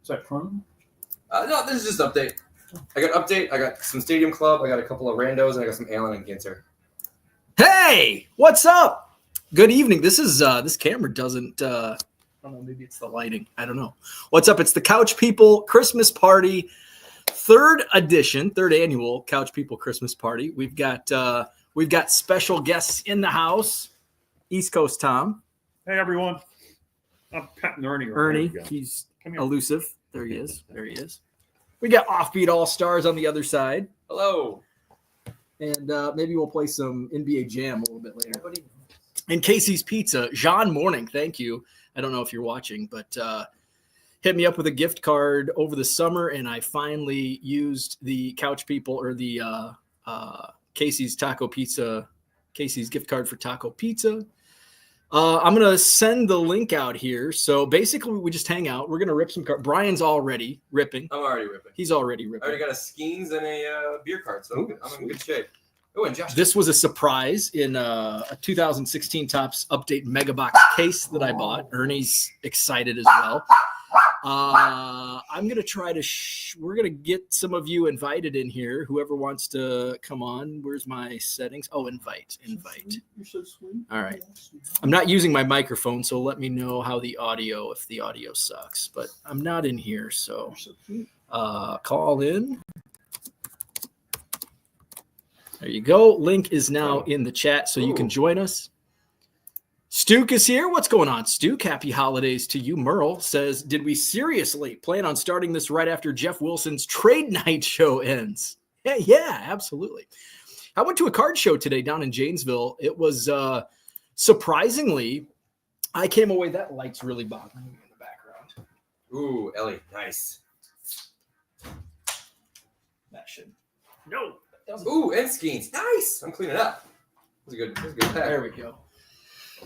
that fun? No, this is just update. I got some Stadium Club, I got a couple of randos, and I got some Allen and Ginter. Hey, what's up? Good evening. This camera doesn't I don't know, maybe it's the lighting. I don't know. What's up? It's the Couch People Christmas Party, third annual Couch People Christmas Party. We've got special guests in the house. East Coast Tom. Hey, everyone. I'm petting Ernie. Ernie, he's elusive. There he is. We got Offbeat All-Stars on the other side. Hello. And maybe we'll play some NBA Jam a little bit later. And Casey's Pizza. Jean Morning, thank you. I don't know if you're watching, but hit me up with a gift card over the summer, and I finally used the Couch People or the Casey's gift card for Taco Pizza. I'm going to send the link out here. So basically, we just hang out. We're going to rip some cards. Brian's already ripping. I'm already ripping. He's already ripping. I already got a Skeens and a beer cart, so I'm in good shape. Oh, and Josh. This was a surprise in a 2016 Topps Update Mega Box case that I bought. Ernie's excited as well. I'm going to try to we're going to get some of you invited in here. Whoever wants to come on. Where's my settings? Oh, invite. You're so sweet. All right. I'm not using my microphone, so let me know how if the audio sucks. But I'm not in here, so call in. There you go. Link is now in the chat, so you can join us. Stuke is here. What's going on, Stuke? Happy holidays to you. Merle says, did we seriously plan on starting this right after Jeff Wilson's trade night show ends? Yeah, absolutely. I went to a card show today down in Janesville. It was surprisingly, I came away. That light's really bothering me in the background. Ooh, Ellie, nice. That should. No. Ooh, and Skeens. Nice. I'm cleaning up. It was a good pack. There we go.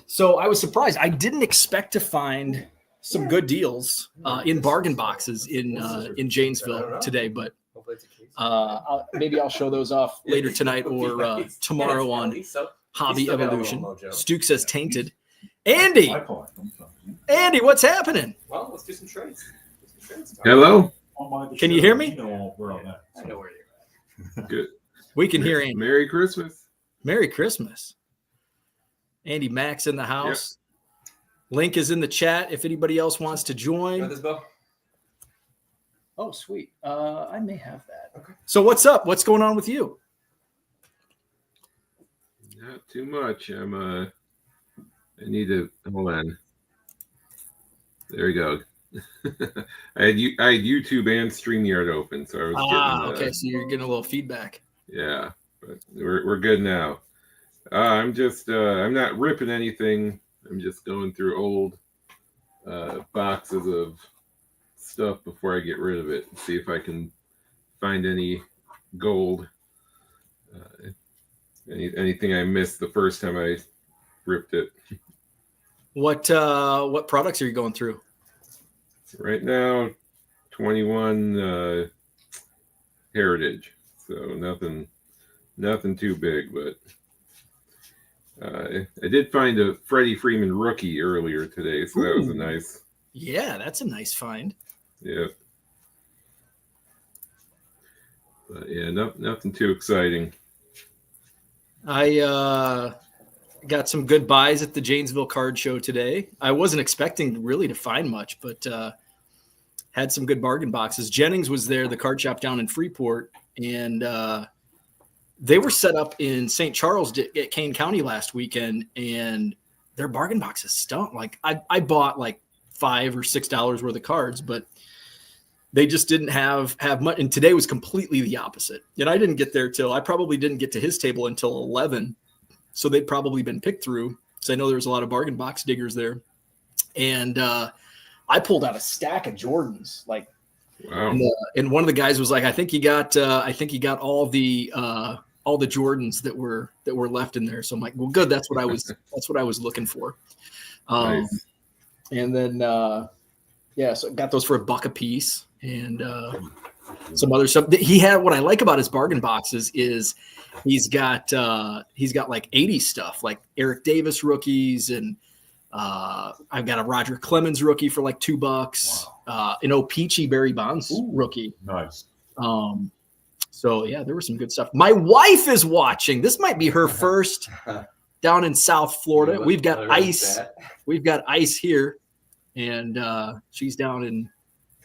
So I was surprised. I didn't expect to find some good deals in bargain boxes in Janesville today, but maybe I'll show those off later tonight or tomorrow on Hobby Evolution. Stuke says tainted. Andy, what's happening? Well, let's do some trades. Hello. Can you hear me? I know where you're at. Good. We can hear Andy. Merry Christmas. Merry Christmas. Andy Max in the house. Yep. Link is in the chat if anybody else wants to join. You want this, Bo? Oh, sweet. I may have that. Okay. So what's up? What's going on with you? Not too much. I need to hold on. There we go. I had YouTube and StreamYard open, so I was getting okay. So you're getting a little feedback. Yeah, but we're good now. I'm just I'm not ripping anything. I'm just going through old boxes of stuff before I get rid of it and see if I can find any gold. Anything I missed the first time I ripped it. What products are you going through? Right now, 21 Heritage. So nothing too big, but I did find a Freddie Freeman rookie earlier today, so that was a nice. Yeah, that's a nice find. Yeah. But yeah, nothing too exciting. I got some good buys at the Janesville card show today. I wasn't expecting really to find much, but had some good bargain boxes. Jennings was there, the card shop down in Freeport, and they were set up in St. Charles at Kane County last weekend, and their bargain boxes stunk. Like I bought like $5 or $6 worth of cards, but they just didn't have much. And today was completely the opposite. And I probably didn't get to his table until 11. So they'd probably been picked through. So I know there was a lot of bargain box diggers there. And I pulled out a stack of Jordans. Like, wow. And one of the guys was like, I think he got all the Jordans that were left in there. So I'm like, well, good. That's what I was looking for. Nice. And then, so I got those for $1 a piece and some other stuff. He had, what I like about his bargain boxes is he's got like 80 stuff, like Eric Davis rookies. And I've got a Roger Clemens rookie for like $2. Wow. Peachy Barry Bonds rookie. Nice. So yeah, there was some good stuff. My wife is watching. This might be her first down in South Florida. We've got ice. We've got ice here, and she's down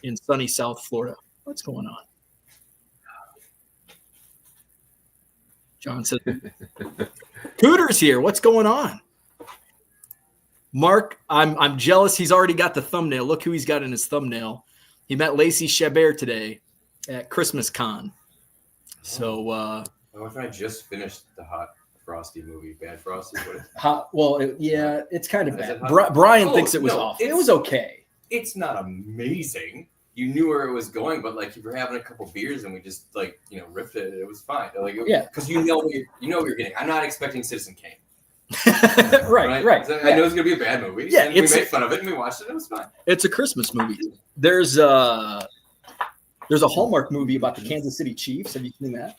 in sunny South Florida. What's going on? John says, Cooter's here. What's going on? Mark, I'm jealous. He's already got the thumbnail. Look who he's got in his thumbnail. He met Lacey Chabert today at Christmas Con. So, my wife and I just finished the Hot Frosty movie. Bad Frosty? It's kind of Is it bad. hot? Brian thinks it was off. It was okay. It's not amazing. You knew where it was going, but like if you're having a couple beers and we just ripped it, it was fine. Because you know what you're getting. I'm not expecting Citizen Kane. right. So I know it's gonna be a bad movie. Yeah, and we made fun of it and we watched it. It was fine. It's a Christmas movie. There's a Hallmark movie about the Kansas City Chiefs. Have you seen that?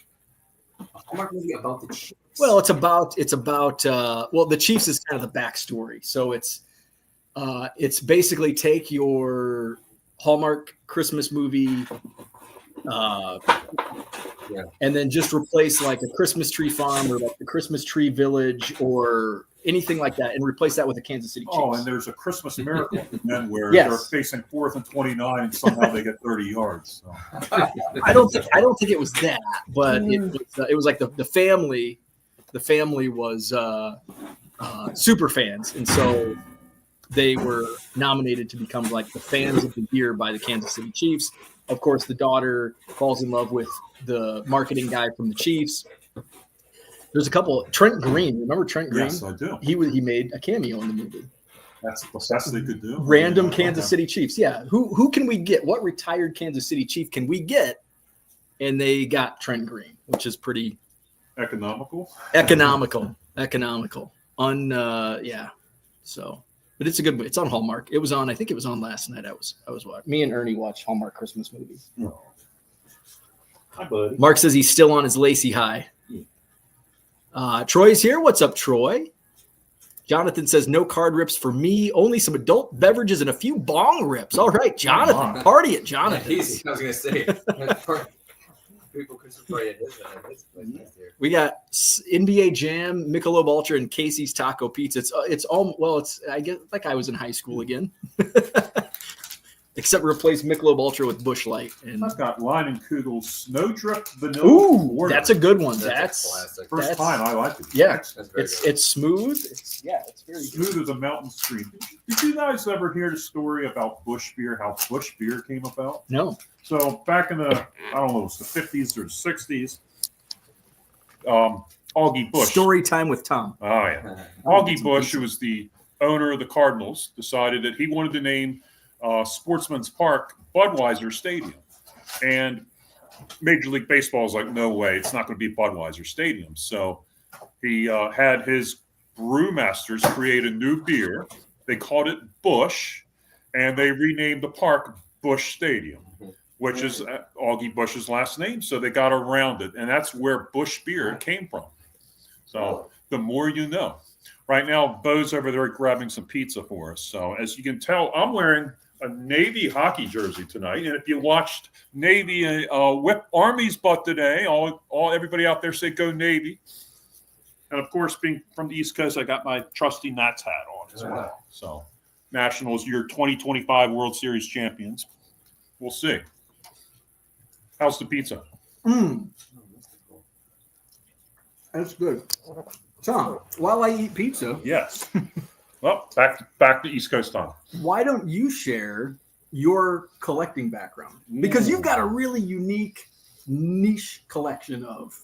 A Hallmark movie about the Chiefs. Well, it's about the Chiefs is kind of the backstory. So it's basically take your Hallmark Christmas movie and then just replace like a Christmas tree farm or like the Christmas tree village or anything like that and replace that with a Kansas City Chiefs. Oh, and there's a Christmas miracle then where they're facing 4th and 29 and somehow they get 30 yards. So. I don't think it was that, but it was like the family was super fans, and so they were nominated to become like the fans of the year by the Kansas City Chiefs. Of course, the daughter falls in love with the marketing guy from the Chiefs. There's a couple. Trent Green, remember Trent Green? Yes, I do. He made a cameo in the movie. That's the best they could do. Random Kansas City Chiefs. Yeah. Who can we get? What retired Kansas City Chief can we get? And they got Trent Green, which is pretty economical. So, but it's a good movie. It's on Hallmark. It was on. I think it was on last night. I was watching. Me and Ernie watched Hallmark Christmas movies. Oh. Hi, buddy. Mark says he's still on his Lacey high. Troy's here. What's up, Troy? Jonathan says no card rips for me. Only some adult beverages and a few bong rips. All right, Jonathan. Party at Jonathan. Easy. I was gonna say. People Christmas party at his place. We got NBA Jam, Michelob Ultra, and Casey's Taco Pizza. I guess like I was in high school again. Except replace Michelob Ultra with Busch Light. And I've got Line and Kugel's Snowdrip Vanilla. Ooh, Porter. that's a good one. That's classic. First time I like it. Yeah, That's very good. it's smooth. It's very Smooth as a mountain stream. Did you guys ever hear the story about Busch beer? How Busch beer came about? No. So back in the it was the 50s or the 60s. Augie Busch. Story time with Tom. Oh yeah. Augie Busch, who was the owner of the Cardinals, decided that he wanted to name Sportsman's Park Budweiser Stadium. And Major League Baseball is like, no way, it's not going to be Budweiser Stadium. So he had his brewmasters create a new beer. They called it Busch, and they renamed the park Busch Stadium, which is Augie Busch's last name. So they got around it, and that's where Busch beer came from. So the more you know. Right now, Bo's over there grabbing some pizza for us. So as you can tell, I'm wearing a Navy hockey jersey tonight. And if you watched Navy whip Army's butt today, everybody out there say go Navy. And of course, being from the East Coast, I got my trusty Nats hat on as well. So Nationals, your 2025 World Series champions. We'll see. How's the pizza? That's good. Tom, while I eat pizza, Yes. Well, back to East Coast time. why don't you share your collecting background? Because you've got a really unique niche collection of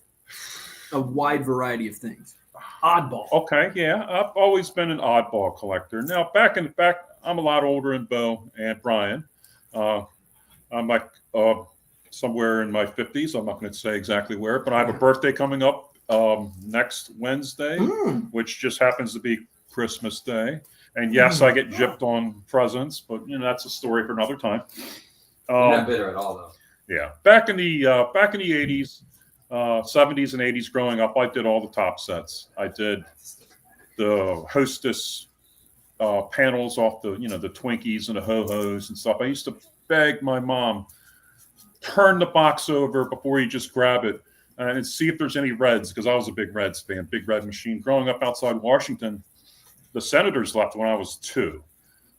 a wide variety of things. Oddball. Okay, yeah. I've always been an oddball collector. Now, I'm a lot older than Bo and Brian. I'm like somewhere in my 50s. I'm not going to say exactly where, but I have a birthday coming up next Wednesday, which just happens to be Christmas Day. And yes, I get gypped on presents, but that's a story for another time. You're not bitter at all, though. Yeah, back in the 80s, 70s, and 80s, growing up, I did all the top sets. I did the Hostess panels off the the Twinkies and the Ho-Hos and stuff. I used to beg my mom, turn the box over before you just grab it and see if there's any Reds, because I was a big Reds fan, big Red machine. Growing up outside Washington, the Senators left when I was 2.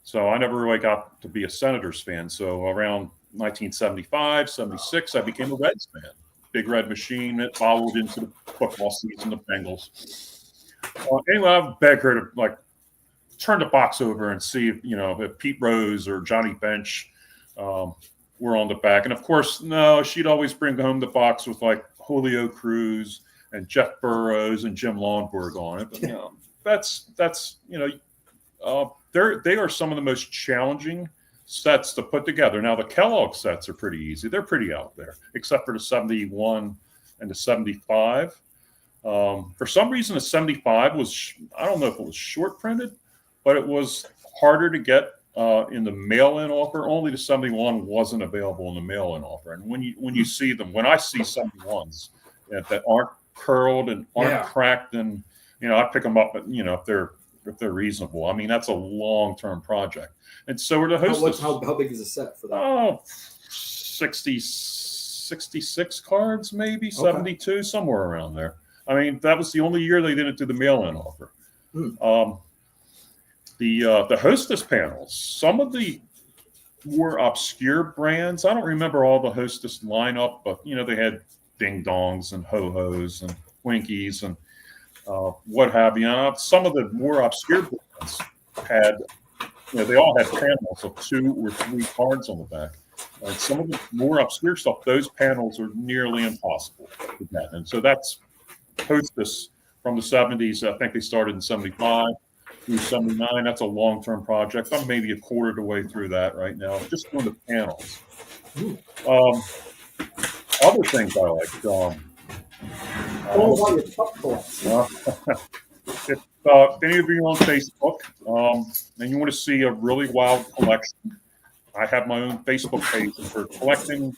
So I never really got to be a Senators fan. So around 1975, 76, I became a Reds fan. Big Red machine. It followed into the football season, the Bengals. Anyway, I beg her to like turn the box over and see if, if Pete Rose or Johnny Bench were on the back. And of course, no, she'd always bring home the box with like Julio Cruz and Jeff Burrows and Jim Longborg on it. But they are some of the most challenging sets to put together. Now the Kellogg sets are pretty easy. They're pretty out there, except for the 71 and the 75. For some reason, the 75 was, I don't know if it was short printed, but it was harder to get in the mail-in offer. Only the 71 wasn't available in the mail-in offer. And when you see them, when I see 71s that aren't curled and aren't cracked, and I pick them up, if they're reasonable. I mean, that's a long-term project. And so are the hostess. How big is a set for that? Oh, 66 cards, maybe 72, somewhere around there. I mean, that was the only year they didn't do the mail-in offer. The hostess panels, some of the more obscure brands, I don't remember all the hostess lineup, but they had Ding Dongs and Ho Hos and Winkies and what have you. Some of the more obscure brands had, they all had panels of 2 or 3 cards on the back. And some of the more obscure stuff, those panels are nearly impossible to get. And so that's hostess from the 70s. I think they started in 75 through 79. That's a long-term project. I'm maybe a quarter of the way through that right now, just doing the panels. Other things I like. If any of you are on Facebook and you want to see a really wild collection, I have my own Facebook page for collecting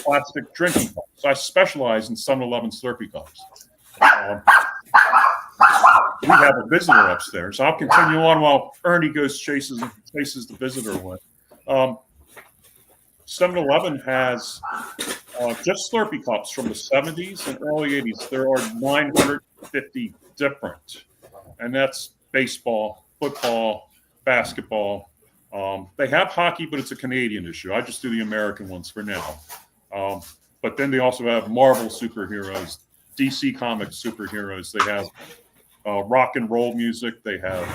plastic drinking cups. I specialize in 7-Eleven Slurpee cups. We have a visitor upstairs. I'll continue on while Ernie goes chases the visitor away. 7-Eleven has just Slurpee cups from the 70s and early 80s. There are 950 different, and that's baseball, football, basketball. They have hockey, but it's a Canadian issue. I just do the American ones for now. But then they also have Marvel superheroes, DC Comics superheroes. They have rock and roll music. They have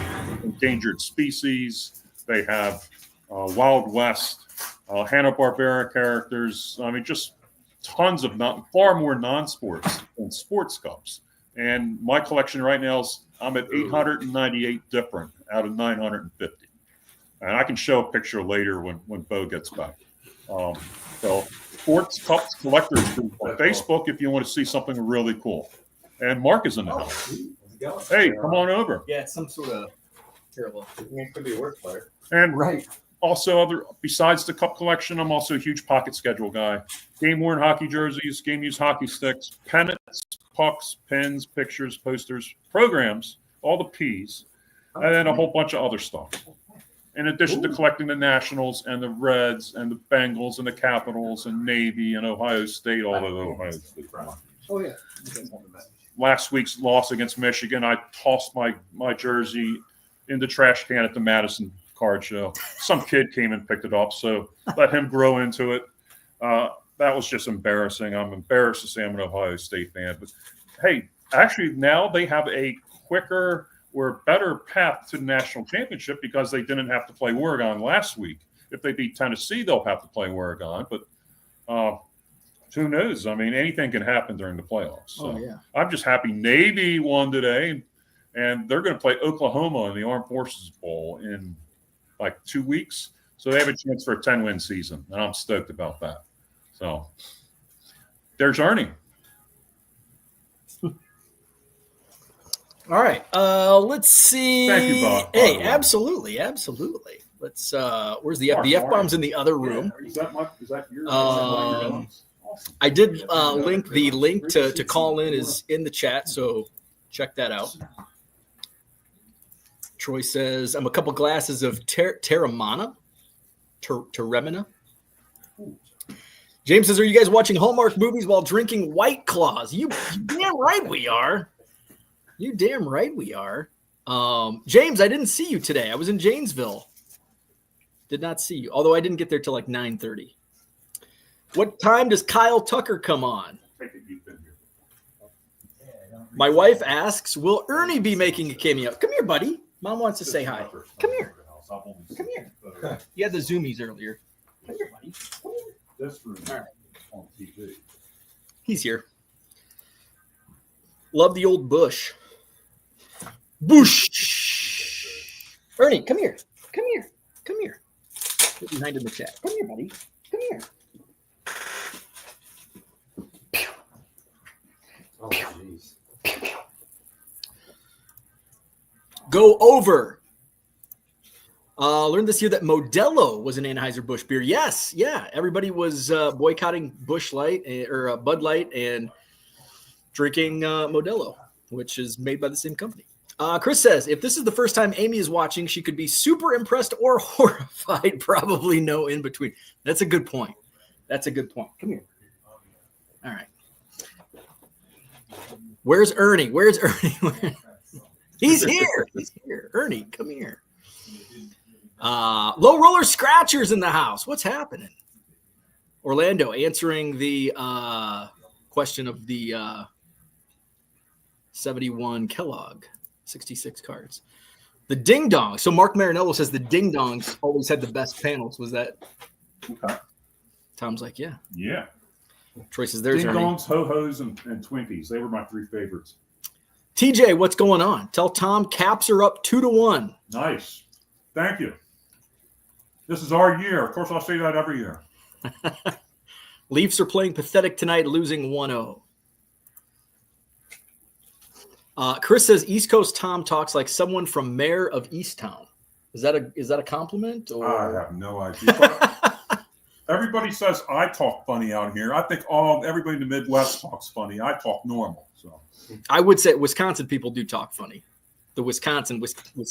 endangered species. They have Wild West, Hanna-Barbera characters. I mean, just tons of far more non-sports than sports cups. And my collection right now is I'm at 898 different out of 950. And I can show a picture later when Bo gets back. So Sports Cups Collectors Group on Facebook if you want to see something really cool. And Mark is in the house. Hey, come on over. Yeah, it's some sort of terrible. It could be a work player. And also besides the cup collection, I'm also a huge pocket schedule guy. Game-worn hockey jerseys, game-used hockey sticks, pennants, pucks, pins, pictures, posters, programs, all the P's, and then a whole bunch of other stuff. In addition to collecting the Nationals and the Reds and the Bengals and the Capitals and Navy and Ohio State, all of Ohio State. Oh, yeah. Last week's loss against Michigan, I tossed my jersey in the trash can at the Madison card show. Some kid came and picked it up, so let him grow into it. That was just embarrassing. I'm embarrassed to say I'm an Ohio State fan. But, hey, actually now they have a quicker or better path to the national championship because they didn't have to play Oregon last week. If they beat Tennessee, they'll have to play Oregon. But who knows? I mean, anything can happen during the playoffs. So I'm just happy Navy won today, and they're going to play Oklahoma in the Armed Forces Bowl in like 2 weeks. So they have a chance for a 10-win season, and I'm stoked about that. So there's Ernie. All right. Let's see. Thank you, Bob. Hey, absolutely. Let's where's the F-bomb's in the other room. Is that your I did link to call in is in the chat, so check that out. Troy says, I'm a couple glasses of Terramana. James says, are you guys watching Hallmark movies while drinking White Claws? You damn right we are. You damn right we are. James, I didn't see you today. I was in Janesville. Did not see you, although I didn't get there till like 9:30. What time does Kyle Tucker come on? My wife asks, will Ernie be making a cameo? Come here, buddy. Mom wants to say hi. Come here. Come here. You had the zoomies earlier. Come here, buddy. Come here. This room right. on TV. He's here. Love the old bush. Bush. Ernie, come here. Come here. Come here. Get behind in the chat. Come here, buddy. Come here. Oh, jeez. Go over. Learned this year that Modelo was an Anheuser-Busch beer. Yes, yeah. Everybody was boycotting Busch Light or Bud Light and drinking Modelo, which is made by the same company. Chris says, if this is the first time Amy is watching, she could be super impressed or horrified. Probably no in between. That's a good point. That's a good point. Come here. All right. Where's Ernie? Where's Ernie? He's here. He's here. Ernie, come here. Low roller scratchers in the house. What's happening? Orlando answering the question of the 71 Kellogg, 66 cards. The ding dong. So Mark Marinello says the ding dongs always had the best panels. Was that? Okay. Tom's like, yeah. Yeah. Troy says there's Ding Ernie. dongs, ho-hos, and Twinkies. They were my three favorites. TJ, what's going on? Tell Tom Caps are up 2-1. Nice. Thank you. This is our year. Of course, I'll say that every year. Leafs are playing pathetic tonight, losing 1-0. Chris says East Coast Tom talks like someone from Mayor of Easttown. Is that a compliment? Or? I have no idea. Everybody says I talk funny out here. I think everybody in the Midwest talks funny. I talk normal. So I would say Wisconsin people do talk funny. The Wisconsin. Wisconsin.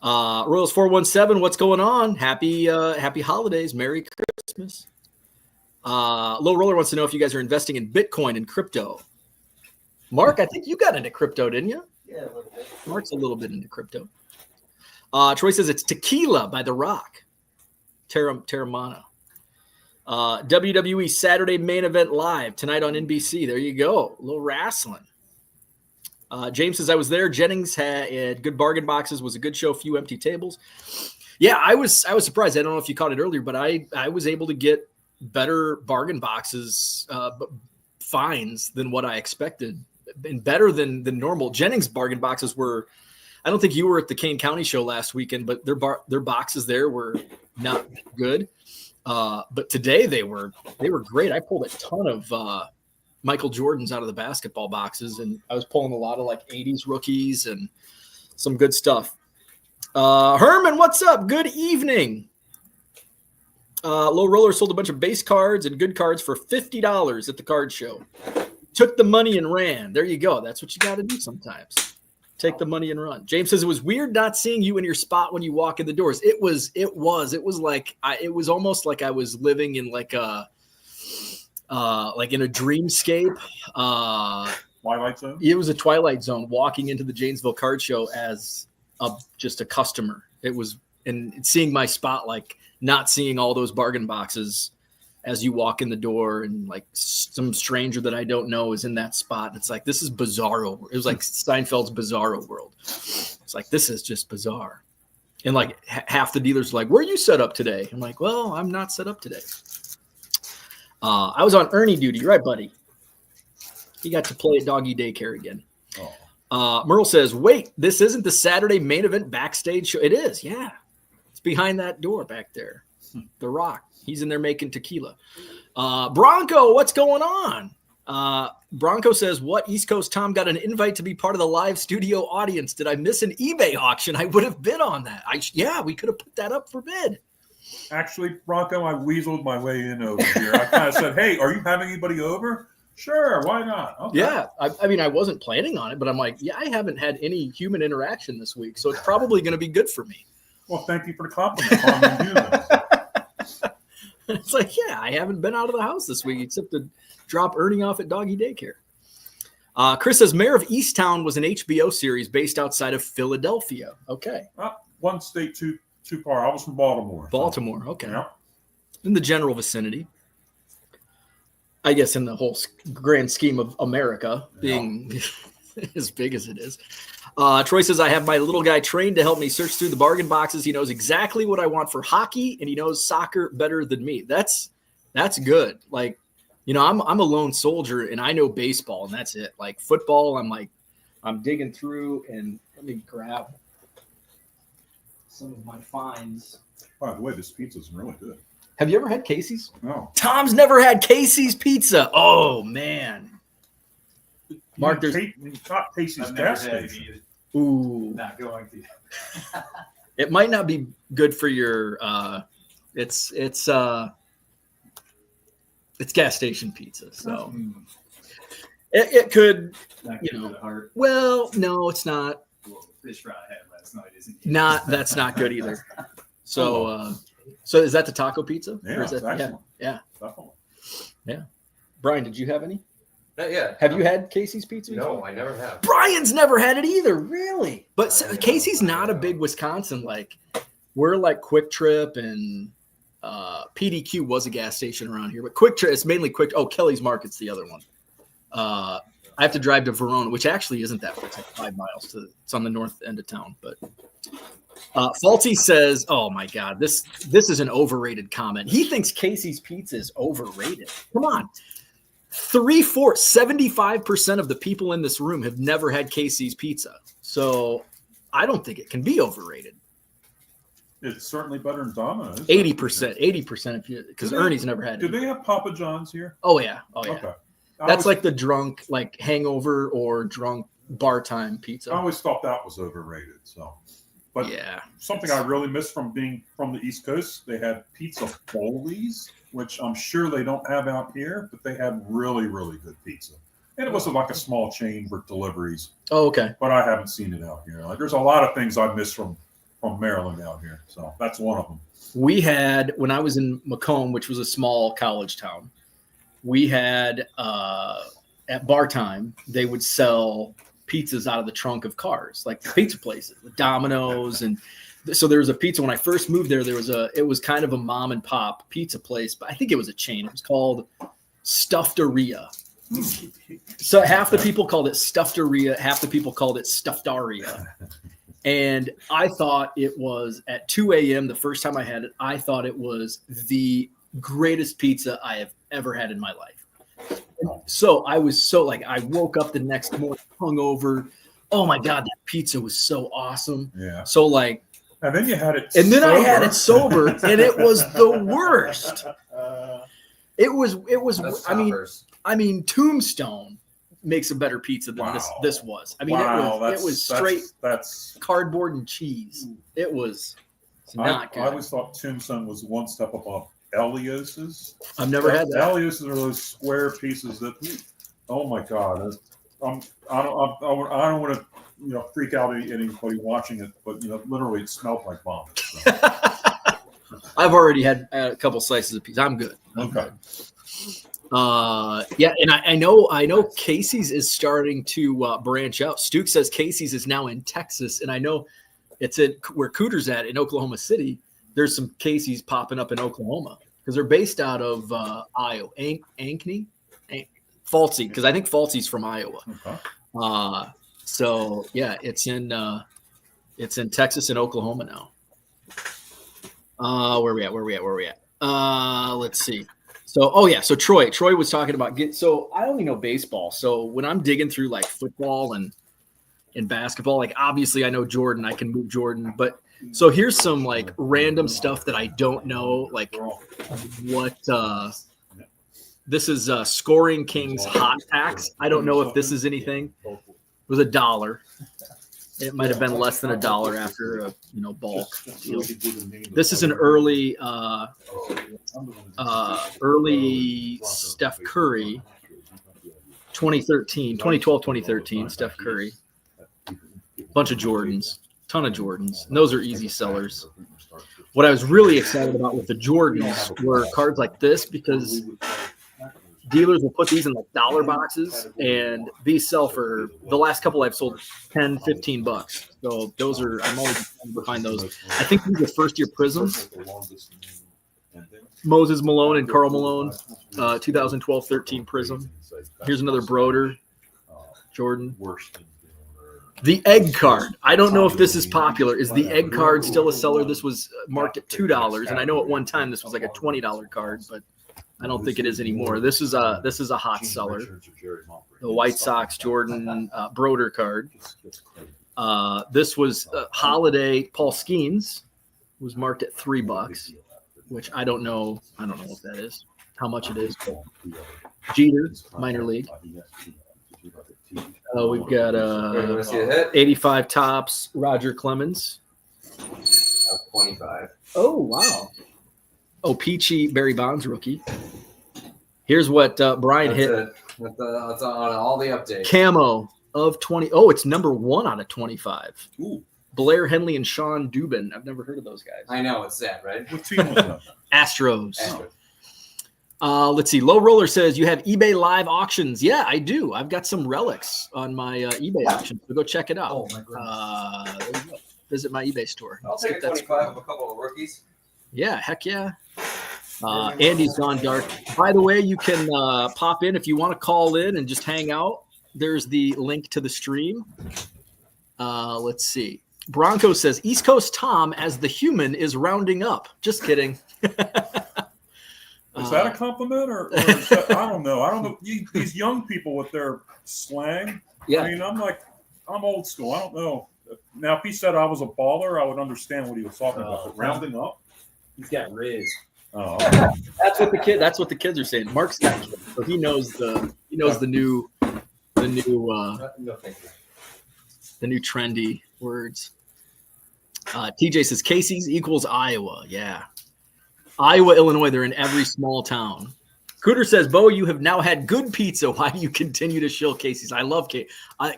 Royals 417. What's going on? Happy holidays. Merry Christmas. Low Roller wants to know if you guys are investing in Bitcoin and crypto. Mark, I think you got into crypto, didn't you? Yeah, a little bit. Mark's a little bit into crypto. Troy says it's Tequila by The Rock. Terramana. WWE Saturday main event live tonight on NBC. There you go. A little wrestling. James says I was there. Jennings had good bargain boxes. Was a good show. Few empty tables. Yeah, I was surprised. I don't know if you caught it earlier, but I was able to get better bargain boxes finds than what I expected, and better than normal. Jennings bargain boxes were. I don't think you were at the Kane County show last weekend, but their boxes there were not good. But today they were great. I pulled a ton of Michael Jordans out of the basketball boxes, and I was pulling a lot of like 80s rookies and some good stuff. Herman, what's up? Good evening. Low Roller sold a bunch of base cards and good cards for $50 at the card show. Took the money and ran. There you go. That's what you got to do sometimes. Take the money and run. James says it was weird not seeing you in your spot when you walk in the doors. It was like it was almost like I was living in like a in a dreamscape. Twilight Zone. It was a Twilight Zone. Walking into the Janesville Card Show as just a customer. It was, and seeing my spot, like not seeing all those bargain boxes as you walk in the door, and like some stranger that I don't know is in that spot. And it's like, this is bizarro. It was like Seinfeld's Bizarro World. It's like, this is just bizarre. And like half the dealers are like, where are you set up today? I'm like, well, I'm not set up today. I was on Ernie duty. Right, buddy? He got to play at doggy daycare again. Merle says, wait, this isn't the Saturday main event backstage show. It is. Yeah. It's behind that door back there. The Rock. He's in there making tequila. Bronco, what's going on? Bronco says, what East Coast Tom got an invite to be part of the live studio audience? Did I miss an eBay auction? I would have bid on that. Yeah, we could have put that up for bid. Actually, Bronco, I weaseled my way in over here. I kind of said, hey, are you having anybody over? Sure, why not? Okay. Yeah, I mean, I wasn't planning on it, but I'm like, yeah, I haven't had any human interaction this week, so it's probably going to be good for me. Well, thank you for the compliment. On you then. It's like, yeah, I haven't been out of the house this week except to drop Ernie off at doggy daycare. Chris says, Mayor of Easttown was an HBO series based outside of Philadelphia. Okay. One state, too far. I was from Baltimore. Baltimore. Okay. Yeah. In the general vicinity. I guess in the whole grand scheme of America being as big as it is. Troy says, I have my little guy trained to help me search through the bargain boxes. He knows exactly what I want for hockey, and he knows soccer better than me. That's good. Like, you know, I'm a lone soldier, and I know baseball, and that's it. Like football, I'm digging through, and let me grab some of my finds. By the way, this pizza's really good. Have you ever had Casey's? No. Tom's never had Casey's pizza. Oh, man. Mark, there's not Casey's gas station. Ooh. Not going to. It might not be good for your it's gas station pizza. So it could, Not you good know. for the heart. Well, no, it's not. Well, fish fry I had last night isn't. That's not good either. So so is that the taco pizza? Yeah, Or is it's that, excellent. yeah. Definitely. Brian, did you have any? Yeah. Have you had Casey's pizza? No, I never have. Brian's never had it either, really. But Casey's not a big Wisconsin. Like, we're like Quick Trip, and PDQ was a gas station around here. But Quick Trip, it's mainly Quick. Oh, Kelly's Market's the other one. I have to drive to Verona, which actually isn't that far. It's like 5 miles it's on the north end of town. But Faulty says, oh my God, this is an overrated comment. He thinks Casey's pizza is overrated. Come on. 75% of the people in this room have never had Casey's pizza. So I don't think it can be overrated. It's certainly better than Domino's. 80% if you, because Ernie's never had it. Do they have Papa John's here? Oh yeah. Okay. That's like the drunk, like hangover or drunk bar time pizza. I always thought that was overrated. So, but yeah, something I really miss from being from the East Coast, they had Pizza Foley's, which I'm sure they don't have out here, but they had really, really good pizza. And it was like a small chain for deliveries. Oh, okay. But I haven't seen it out here. Like, there's a lot of things I miss from Maryland out here. So that's one of them. We had, when I was in Macomb, which was a small college town, we had at bar time, they would sell pizzas out of the trunk of cars, like pizza places with Domino's. And so there was a pizza when I first moved there. It was kind of a mom and pop pizza place, but I think it was a chain. It was called Stufferia. So half the people called it Stufferia, half the people called it Stuffaria. And I thought it was at 2 a.m. the first time I had it, I thought it was the greatest pizza I have ever had in my life. So I was I woke up the next morning hungover. Oh my God, that pizza was so awesome. Yeah. So and then you had it and then sober. I had it sober, and it was the worst. It was. I mean, Tombstone makes a better pizza than this was. I mean, it was straight that's cardboard and cheese. It was not good. I always thought Tombstone was one step above Elios's. I've never had that. Elios's are those square pieces that, oh my God. I don't want to freak out anybody watching it, but literally it smelled like vomit. So. I've already had a couple slices of pizza. I'm good. Okay. Yeah, and I know Casey's is starting to branch out. Stuke says Casey's is now in Texas, and I know it's where Cooter's at in Oklahoma City. There's some Casey's popping up in Oklahoma because they're based out of Iowa. Ankeny? Falsey, because I think Falsey's from Iowa. Okay. So yeah, it's in Texas and Oklahoma now. Where we at? Let's see. So Troy was talking about so I only know baseball. So when I'm digging through like football and basketball, like obviously I know Jordan, I can move Jordan, but so here's some like random stuff that I don't know, like what this is Scoring Kings hot tax. I don't know if this is anything. It was $1. It might have been less than $1 after a bulk deal. This is an early Steph Curry 2012, 2013, Steph Curry. Bunch of Jordans, ton of Jordans. And those are easy sellers. What I was really excited about with the Jordans were cards like this, because dealers will put these in like dollar boxes, and these sell for, the last couple I've sold, $10, $15. So those are, I'm always trying to find those. I think these are first year Prisms. Moses Malone and Karl Malone, 2012-13 Prism. Here's another Broder, Jordan. The egg card. I don't know if this is popular. Is the egg card still a seller? This was marked at $2, and I know at one time this was like a $20 card, but I don't think it is anymore. This is a hot seller. The White Sox Jordan Broder card. This was Holiday Paul Skeens, was marked at $3, which I don't know. I don't know what that is. How much it is. Jeter, minor league. We've got 85 tops. Roger Clemens. 25. Oh wow. Oh, Peachy Barry Bonds rookie. Here's what Brian hit. That's on all the updates. Camo of 20. Oh, it's number 1 out of 25. Ooh. Blair Henley and Sean Dubin. I've never heard of those guys. I know, it's sad, right? What team was that? Astros. Astros. Let's see. Low Roller says you have eBay live auctions. Yeah, I do. I've got some relics on my eBay auction. So go check it out. Oh my goodness. There you go. Visit my eBay store. I'll take a 25 of a couple of rookies. Yeah, heck yeah. Andy's gone dark. By the way, you can pop in if you want to call in and just hang out. There's the link to the stream. Let's see. Bronco says East Coast Tom as the human is rounding up. Just kidding. Is that a compliment or is that, I don't know. I don't know. These young people with their slang. Yeah. I mean, I'm old school. I don't know. Now, if he said I was a baller, I would understand what he was talking about. But rounding up. He's got Riz. Oh, That's what the kids are saying. Mark's got kids, so he knows the new No, thank you. the new trendy words. TJ says Casey's equals Iowa. Yeah. Iowa, Illinois, they're in every small town. Cooter says, Bo, you have now had good pizza. Why do you continue to shill Casey's? I love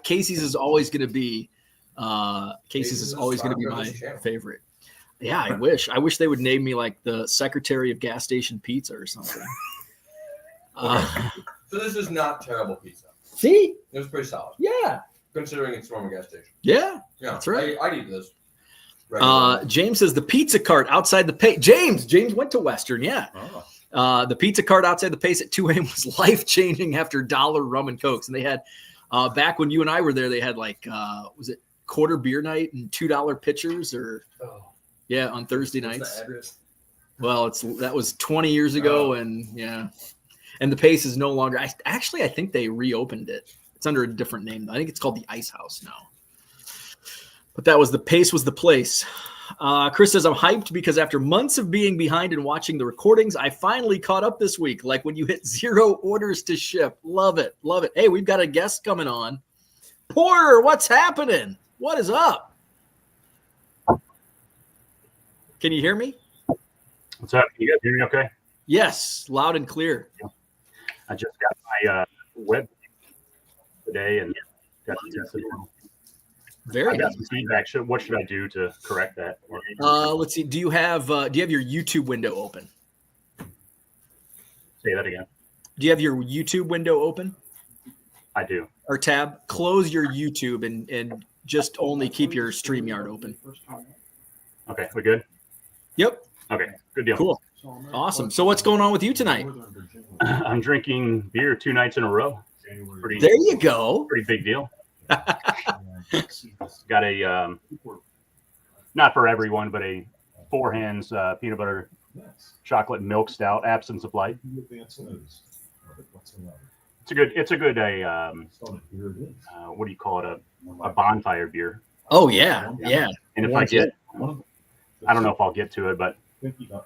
Casey's is always going to be my favorite. Yeah, I wish they would name me like the secretary of gas station pizza or something. So this is not terrible pizza. See? It was pretty solid. Yeah. Considering it's from a gas station. Yeah. Yeah. That's right. I eat this. James says the pizza cart outside the pay. James went to Western. Yeah. oh. The pizza cart outside the Pace at 2 a.m. was life-changing after $1 rum and Cokes. And they had, back when you and I were there, they had like, was it quarter beer night and $2 pitchers or, yeah, on Thursday nights. Well, that was 20 years ago. And yeah. And the Pace is no longer, I think they reopened it. It's under a different name. I think it's called the Ice House now. But that was the Pace was the place. Chris says, I'm hyped because after months of being behind and watching the recordings, I finally caught up this week. Like when you hit 0 orders to ship. Love it. Love it. Hey, we've got a guest coming on. Porter, what's happening? What is up? Can you hear me? What's up? Can you guys hear me okay? Yes, loud and clear. I just got my web today and got to test it. Very I got good. some feedback. What should I do to correct that? Let's see. Do you have your YouTube window open? Say that again. Do you have your YouTube window open? I do. Or tab? Close your YouTube and just only keep your StreamYard open. Okay, we good? Yep. Okay, good deal. Cool. Awesome. So what's going on with you tonight? I'm drinking beer 2 nights in a row. There you go. Pretty big deal. Got a not for everyone, but a 4 Hands peanut butter chocolate milk stout, absence of light. It's a good what do you call it, a bonfire beer. Oh yeah. And if I don't know if I'll get to it, but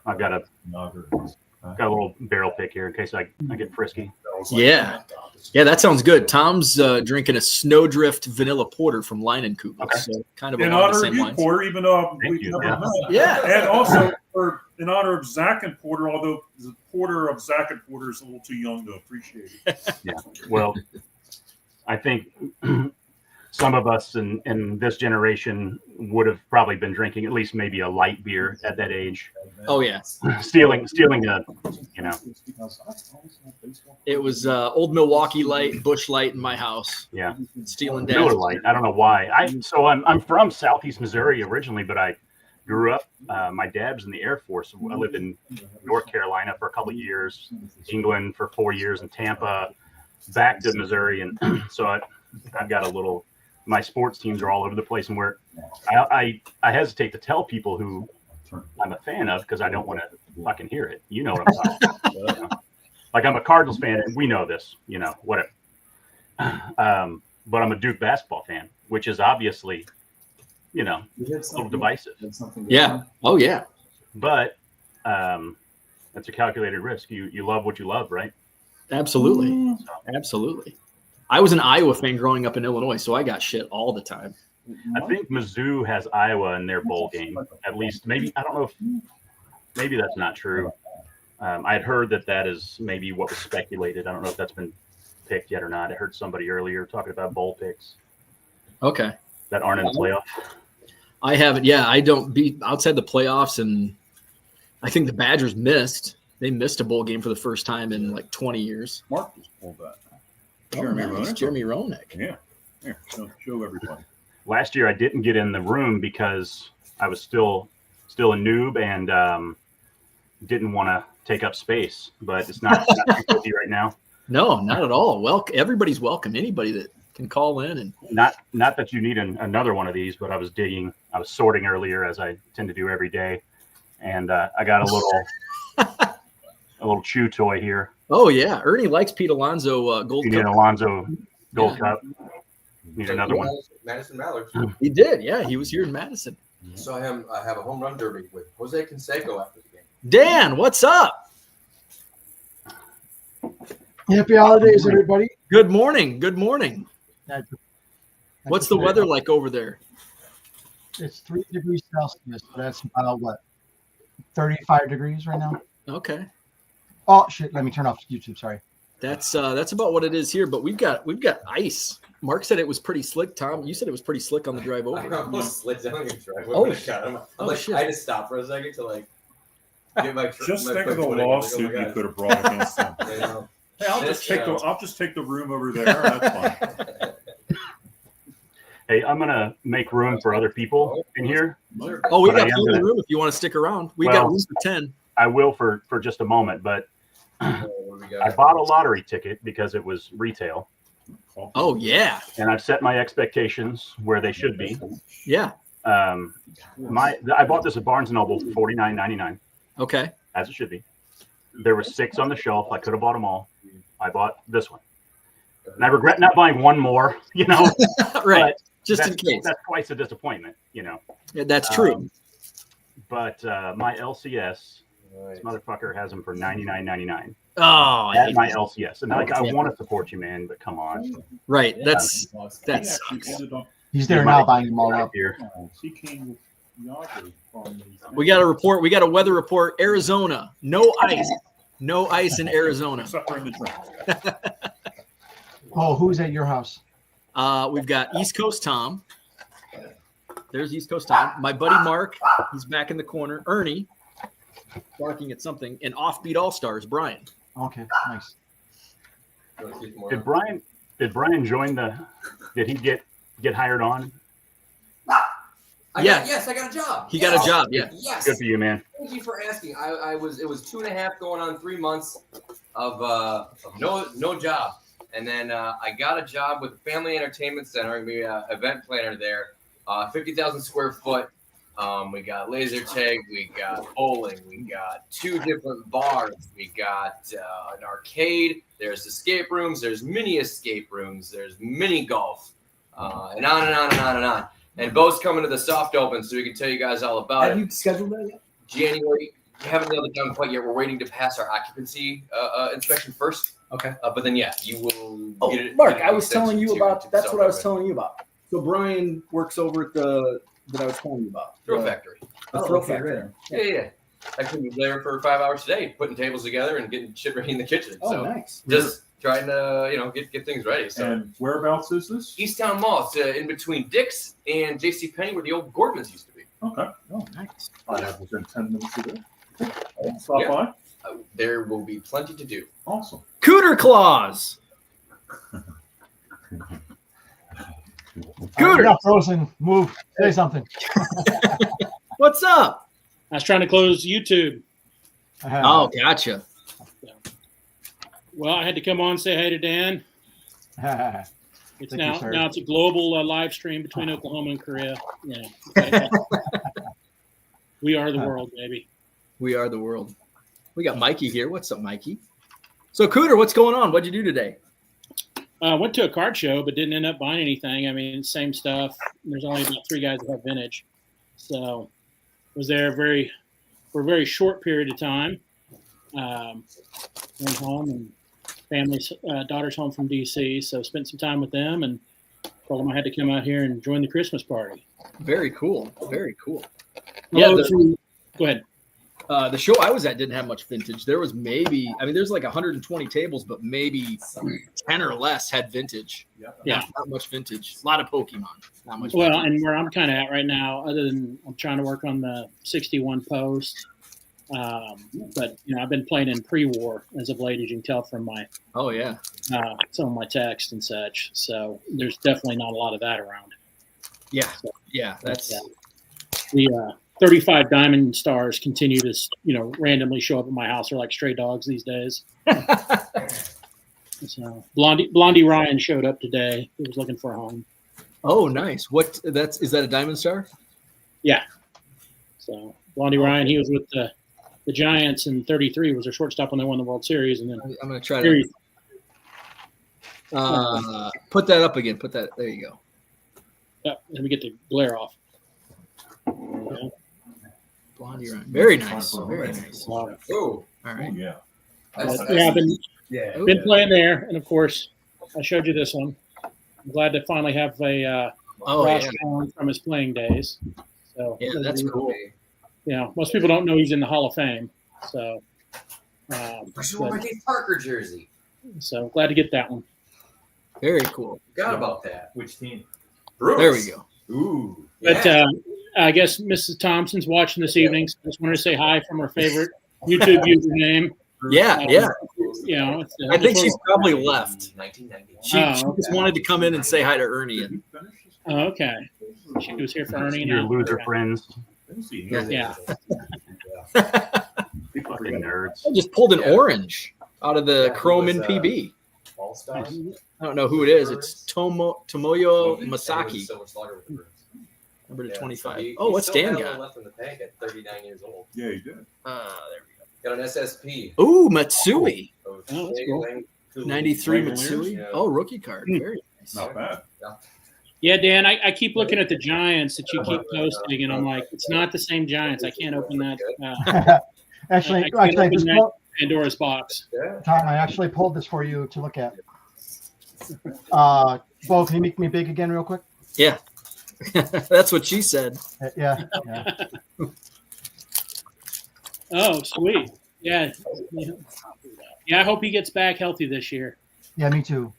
I've got a little barrel pick here in case I get frisky. Yeah, that sounds good. Tom's drinking a Snowdrift vanilla porter from Line and Kugel. Okay. So kind of In along the honor of same you, lines. Porter, even though Thank we you. never met. Yeah. And also in honor of Zach and Porter, although the Porter of Zach and Porter is a little too young to appreciate it. Yeah. Well, I think some of us in this generation would have probably been drinking at least maybe a light beer at that age. Oh yeah, Stealing a, it was Old Milwaukee Light, Bush Light in my house. Yeah, stealing Miller Dad's. Lite. I don't know why. I'm from Southeast Missouri originally, but I grew up. My dad was in the Air Force. I lived in North Carolina for a couple of years, England for 4 years, in Tampa, back to Missouri, and so I've got a little. My sports teams are all over the place, and where I hesitate to tell people who I'm a fan of because I don't want to fucking hear it. You know what I'm talking about. You know? Like I'm a Cardinals fan, and we know this. You know, whatever. But I'm a Duke basketball fan, which is obviously, you know, a little divisive. Yeah. Oh yeah. But that's a calculated risk. You love what you love, right? Absolutely. Absolutely. I was an Iowa fan growing up in Illinois, so I got shit all the time. I think Mizzou has Iowa in their bowl game. At least, maybe I don't know if maybe that's not true. I had heard that is maybe what was speculated. I don't know if that's been picked yet or not. I heard somebody earlier talking about bowl picks. Okay. That aren't in the playoff. I haven't. Yeah, I don't beat outside the playoffs, and I think the Badgers missed. They missed a bowl game for the first time in like 20 years. Mark just pulled that. Jeremy Roenick. Yeah. Here, show everybody. Last year I didn't get in the room because I was still a noob and didn't want to take up space. But it's not too busy right now. No, not at all. Everybody's welcome. Anybody that can call in and not that you need another one of these, but I was sorting earlier as I tend to do every day, and I got a little chew toy here. Oh yeah, Ernie likes Pete Alonso Gold You Cup. need an Alonso Gold Cup. Need another one. Madison Mallard. He did. Yeah, he was here in Madison. So I have a home run derby with Jose Canseco after the game. Dan, what's up? Happy holidays, everybody. Good morning. Good morning. What's the weather like over there? It's 3 degrees Celsius. So that's about what, 35 degrees right now. Okay. Oh shit! Let me turn off YouTube. Sorry. That's about what it is here, but we've got ice. Mark said it was pretty slick. Tom, you said it was pretty slick on the drive I over. almost slid down your driveway. Oh, when I got him. I'm like, shit. I had to stop for a second to like get my. Just my think of the footing. lawsuit Oh my you could have brought against them. God. You know? Hey, I'll just take the room over there. That's fine. Hey, I'm gonna make room for other people in here. Oh, we But I got am plenty of gonna- room if you want to stick around. We Well, got room for 10. I will for just a moment, but What do we got? I bought a lottery ticket because it was retail, Oh yeah, and I've set my expectations where they should be. yeah. I bought this at Barnes and Noble for $49.99, Okay. as it should be. There were 6 on the shelf. I could have bought them all. I bought this one, and I regret not buying one more. You know, Right. but Just in that's, case. that's twice a disappointment. You know, Yeah, that's true. But my LCS, this motherfucker has them for $99.99 Oh, I at hate my that. LCS, and like I want to support you, man, but come on, Right. That's He actually ended up He's there now buying them all right up. here. he came with Yahoo from we got a report. We got a weather report. Arizona, no ice. No ice in Arizona. except for in the drink. Oh, who's at your house? We've got East Coast Tom. There's East Coast Tom. My buddy Mark, he's back in the corner. Ernie, barking at something. And Offbeat All Stars, Brian. Okay, nice. Did Brian join the? Did he get hired on? Yes. I got a job. He got a job, yeah. Yes. Good for you, man. Thank you for asking. It was 2.5 going on 3 months of no job. And then I got a job with the Family Entertainment Center. I'm gonna be an event planner there. 50,000 square foot. We got laser tag. We got bowling. We got 2 different bars. We got an arcade. There's escape rooms. There's mini escape rooms. There's mini golf. And on and on and on and on. And Bo's coming to the soft open, so we can tell you guys all about Have it. you scheduled that yet? January. We haven't nailed it down quite yet. We're waiting to pass our occupancy inspection first. Okay. But then, yeah, you will Oh, get it. Mark, get I was extension telling you to about. the That's what I was soft open. telling you about. So Brian works over at that I was telling you about. Thrill The- Factory. The Oh, Thrill okay, Factory. right. Yeah. I could be there for 5 hours today, putting tables together and getting shit ready in the kitchen. Oh, so nice. just trying to get things ready. So And whereabouts is this? Easttown Mall. It's in between Dick's and JCPenney, where the old Gordman's used to be. Okay. Oh, nice. I have within 10 minutes of there. I'll stop Yeah. by. There will be plenty to do. Awesome. Cooter Claus. Cooter. Enough, Rosen. Move. Say something. What's up? I was trying to close YouTube. Oh, gotcha. Well, I had to come on and say hey to Dan. It's Thank you, sir. now it's a global live stream between Oklahoma and Korea. Yeah, we are the world, baby. We are the world. We got Mikey here. What's up, Mikey? So, Cooter, what's going on? What'd you do today? Went to a card show, but didn't end up buying anything. I mean, same stuff. There's only about 3 guys that have vintage, so was there for a very short period of time. Went home and family's daughter's home from DC, so spent some time with them and told them I had to come out here and join the Christmas party. Very cool. Very cool. Hello Yeah, to- go ahead. the show I was at didn't have much vintage. There was there's like 120 tables, but maybe 10 or less had vintage. Yeah. Not much vintage. A lot of Pokemon. Not much. Well, vintage. and where I'm kind of at right now, other than I'm trying to work on the 61 post, but I've been playing in pre-war as of late, as you can tell from my Oh yeah. some of my text and such. So there's definitely not a lot of that around. Yeah. Yeah. That's The 35 diamond stars continue to randomly show up at my house. They're like stray dogs these days. So Blondie Ryan showed up today. He was looking for a home. Oh, nice. Is that a diamond star? Yeah. So Blondie Ryan, he was with the Giants in 33, was their shortstop when they won the World Series. And then I'm going to try here to put that up again. There you go. let me get the glare off. Yeah. Blondie Ryan. Very nice. Very nice. All Oh, right. Yeah. that's, Yeah, I've been Yeah. been playing there, and of course, I showed you this one. I'm glad to finally have a Oh, yeah. roster on from his playing days. So Yeah, that's cool. most people don't know he's in the Hall of Fame. So, I should wear my Dave Parker jersey. so glad to get that one. Very cool. Forgot about that. Which team? Bruce. There we go. Ooh. But yeah. I guess Mrs. Thompson's watching this evening. So I just wanted to say hi from her favorite YouTube username. Yeah, yeah. I think she's probably left. 1990. She just wanted to come in and say hi to Ernie. And Oh, okay. She was here for Ernie. Your now. loser friends. Yeah. Fucking nerds. I just pulled an Yeah. orange out of the Yeah, Chrome it in was, PB. All stars. I don't know who it is. It's Tomoyo Masaki, So much longer with the Bruins. number Yeah, 25. so he What's still Dan had a little got? left in the tank at 39 years old. Yeah, you did. There we Got an SSP. go. Ooh, Matsui. of Oh, that's cool. Lang- 93 Langoliers? Matsui. Yeah. Oh, rookie card. Very nice. Not bad. Yeah, Dan, I keep looking at the Giants that you keep posting, and I'm like, it's not the same Giants. I can't open that. Actually, I I can't just open pulled, Pandora's box. Yeah. Tom, I actually pulled this for you to look at. Bo, can you make me big again real quick? Yeah. That's what she said. Yeah. Oh, sweet. Yeah. I hope he gets back healthy this year. Yeah, me too.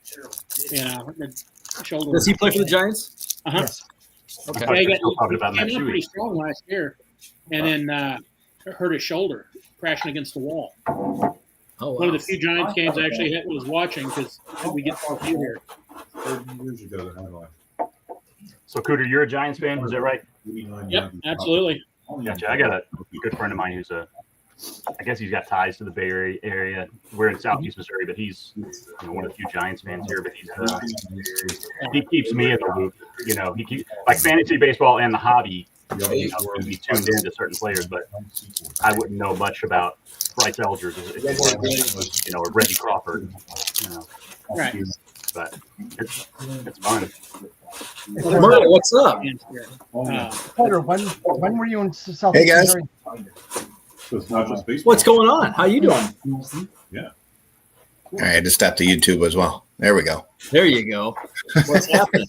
The shoulder. Does he play for the Giants? Uh-huh. Yes. Okay. Yeah, he Still talking about came in pretty Matsui. strong last year, and then hurt his shoulder crashing against the wall. Oh, wow. One of the few Giants games I actually was watching because we get far few here. 30 years ago, that had like So, Cooter, you're a Giants fan, is that right? 89, Yep, 90. absolutely. Gotcha. I got a good friend of mine who's I guess he's got ties to the Bay Area. We're in Southeast Missouri, but he's one of the few Giants fans here. But he keeps me in the loop. He keeps like fantasy baseball and the hobby. He's tuned in to certain players, but I wouldn't know much about Bryce Elgers, or Reggie Crawford. Right. But it's fun. Myrtle, what's up? Porter, when were you in South Hey, guys. Missouri? So it's not just baseball. What's going on? How you doing? All right, I just stopped the YouTube as well. There we go. There you go. What's happening?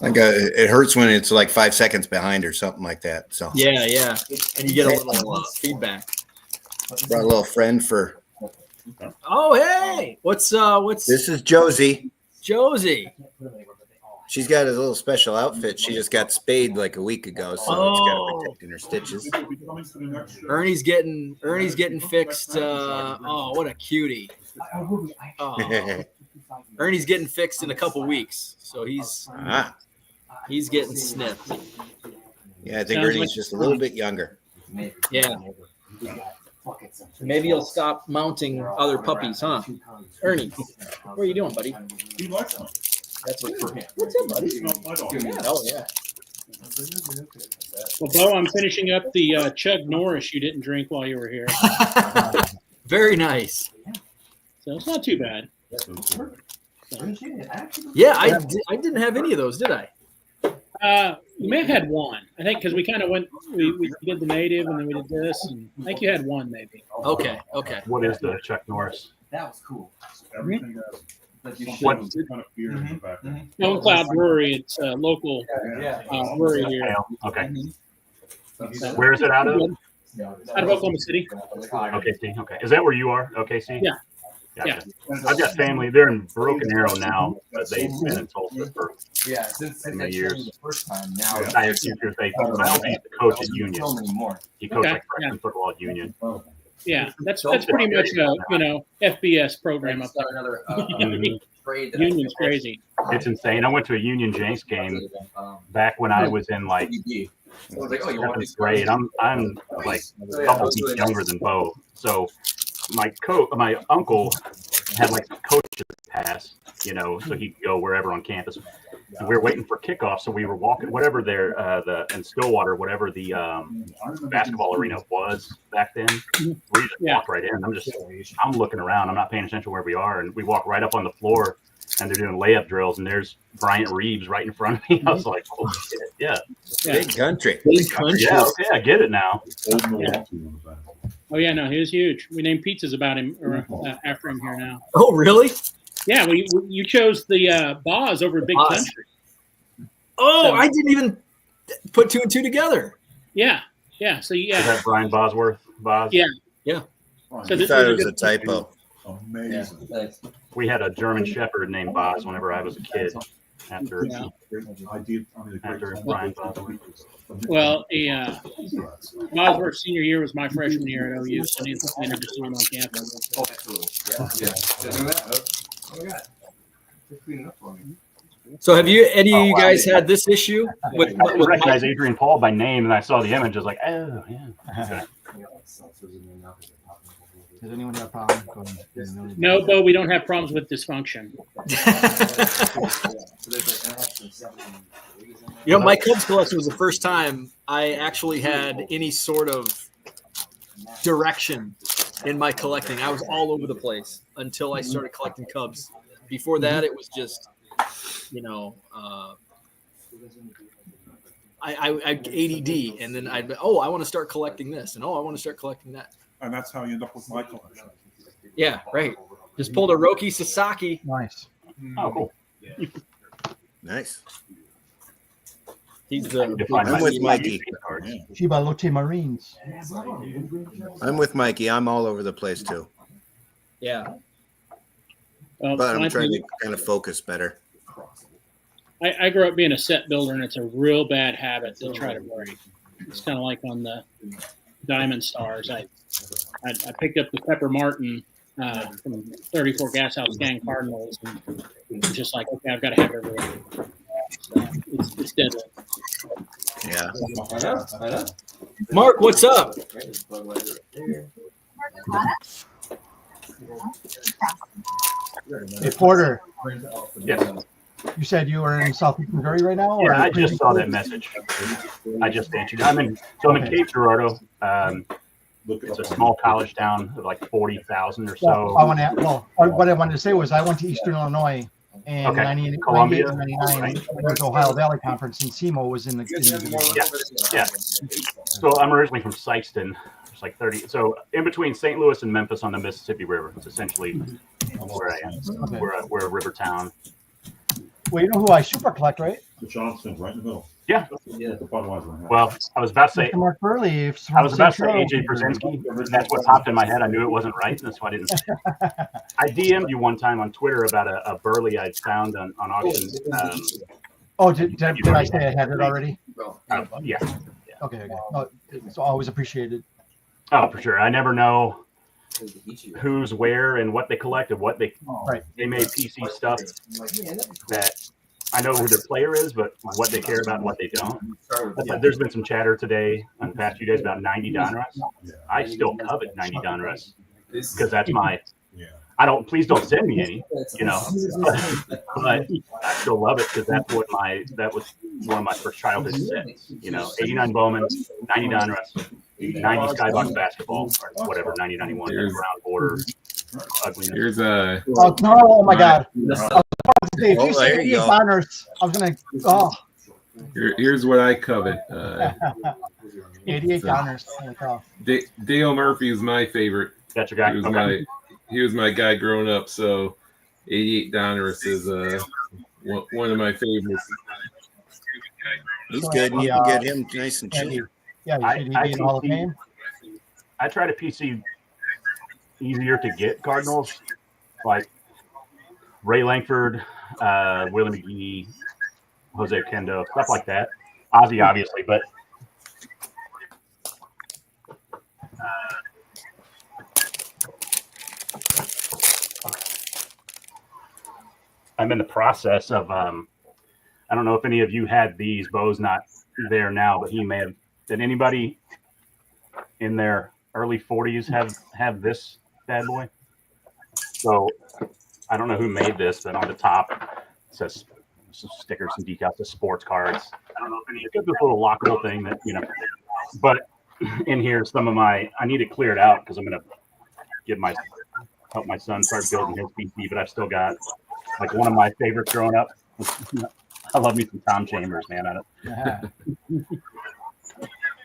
It hurts when it's like 5 seconds behind or something like that. So Yeah. And you get a little feedback. brought a little friend for Oh, hey, what's This is Josie. Josie? She's got a little special outfit. She just got spayed like a week ago, so it's got her protecting her stitches. Ernie's getting fixed. Oh, what a cutie! Oh. Ernie's getting fixed in a couple weeks, so he's getting snipped. Yeah, I think Ernie's just a little bit younger. Yeah. Maybe he'll stop mounting other puppies, huh? Ernie, what are you doing, buddy? He likes them. That's what's up, buddy? Oh yeah. Well, Bo, I'm finishing up the Chug Norris you didn't drink while you were here, Very nice. so it's not too bad. Yeah, I didn't have any of those, did I? You may have had one, I think, because we kind of went. We did the native, and then we did this, and I think you had one, maybe. Okay. What is the Chuck Norris? That was cool. Everything has What kind of beer in the background. Stone Cloud Brewery. It's a local brewery here. ale? Okay. Where is it out of? Out of Oklahoma City. OKC. Okay. Is that where you are? OKC. Yeah. Gotcha. I've got family. They're in Broken Arrow now, but they've been in Tulsa for since many years. the first time. Now I used to coach at Union. He coached Okay, like freshman football at Union. Yeah, that's pretty much a FBS program up there. another trade. Union's crazy. It's insane. I went to a Union Jenks game back when I was in like I was like, oh, you want seventh these grade. I'm like a couple weeks younger than Bo. So my uncle had like a coach's pass, so he could go wherever on campus. And we were waiting for kickoff, so we were walking whatever in Stillwater, whatever the basketball arena was back then. We just walked right in. I'm looking around. I'm not paying attention where we are, and we walk right up on the floor, and they're doing layup drills, and there's Bryant Reeves right in front of me. I was like, oh shit, yeah. Big country. Yeah, okay, I get it now. Oh yeah, no, he was huge. We named pizzas about him or after him here now. Oh really? Yeah, you chose the Boz over Big Boz. Country. Oh, So- I didn't even put two and two together. Yeah. So Is that Brian Bosworth? Boz? Yeah. Fine. So I this thought it was was a a typo. Amazing. We had a German Shepherd named Boz whenever I was a kid. After Yeah. after Brian Bosworth. Well, Bosworth senior year was my freshman year at OU, so I never seen him on campus. Oh, absolutely. Oh my God. Just clean it up for me. So have any of you guys had this issue with I didn't recognize Adrian Paul by name, and I saw the image. I was like, oh yeah. Does anyone have a problem? Go ahead. No, Bo, we don't have problems with dysfunction. My Cubs collection was the first time I actually had any sort of direction in my collecting. I was all over the place until I started collecting Cubs. Before that, it was just, I ADD, and then I want to start collecting this, and I want to start collecting that. And that's how you end up with my collection. Yeah, right. Just pulled a Roki Sasaki. Nice. Oh, cool. Nice. He's the. I'm with Mikey. Chiba Lotte Marines. I'm with Mikey. I'm all over the place too, Yeah. but I'm trying to kind of focus better. I grew up being a set builder, and it's a real bad habit to try to break. It's kind of like on the Diamond Stars. I picked up the Pepper Martin from 34 Gas House Gang Cardinals, and it's just like, okay, I've got to have everything. So it's deadly. Yeah. I know. Mark, what's up? Hey, Porter, Yes. you said you were in Southeast Missouri right now? Yeah, I just saw that message. I just answered. I'm in Cape Girardeau. It's a small college town of like 40,000 or so. What I wanted to say was I went to Eastern Illinois in Okay. 98 Columbia. and 99. There was Ohio Valley Conference, and SEMO was in the Yeah. So I'm originally from Sykeston. It's like 30. So in between St. Louis and Memphis on the Mississippi River. It's essentially where I am. Okay. We're a river town. Well, you know who I super collect, right? The Johnston, right in the middle. Yeah. The Budweiser. Well, I was about to say Mr. Mark Burley. I was about to say AJ Brzezinski. That's what popped in my head. I knew it wasn't right. That's why I didn't. I DM'd you one time on Twitter about a Burley I'd found on auction. Oh, did I say I had it already? Yeah. Okay. Oh, it's always appreciated. Oh, for sure. I never know who's where and what they collect and what they made PC stuff that I know who their player is, but what they care about and what they don't. But there's been some chatter today on the past few days about 90 Donruss. I still covet 90 Donruss because that's my. Please don't send me any, but I still love it because that was one of my first childhood sets. 89 Bowman, 90 Donruss, 90 Skybox basketball, or whatever, 90-91 brown border. Ugliness. Here's a. Oh my God! If you there say you go. honors, I was gonna. Oh. Here's what I covet. 88 honors. Dale Murphy is my favorite. That's your guy. He was my guy growing up. So 88 Donruss is one of my favorites. He's good. You can get him nice and cheap. Yeah, should he be in Hall of Fame? I try to PC easier to get Cardinals, like Ray Langford, Willie McGee, Jose Kendo, stuff like that. Ozzy, obviously, but I'm in the process of I don't know if any of you had these. Bo's not there now, but he may have. Did anybody in their early 40s have this bad boy? So I don't know who made this, but on the top it says some stickers and decals, the sports cards. I don't know if any of this little lockable thing that but in here some of I need to clear it out because I'm gonna help my son start building his PC, but I've still got like one of my favorites growing up. I love me some Tom Chambers, man.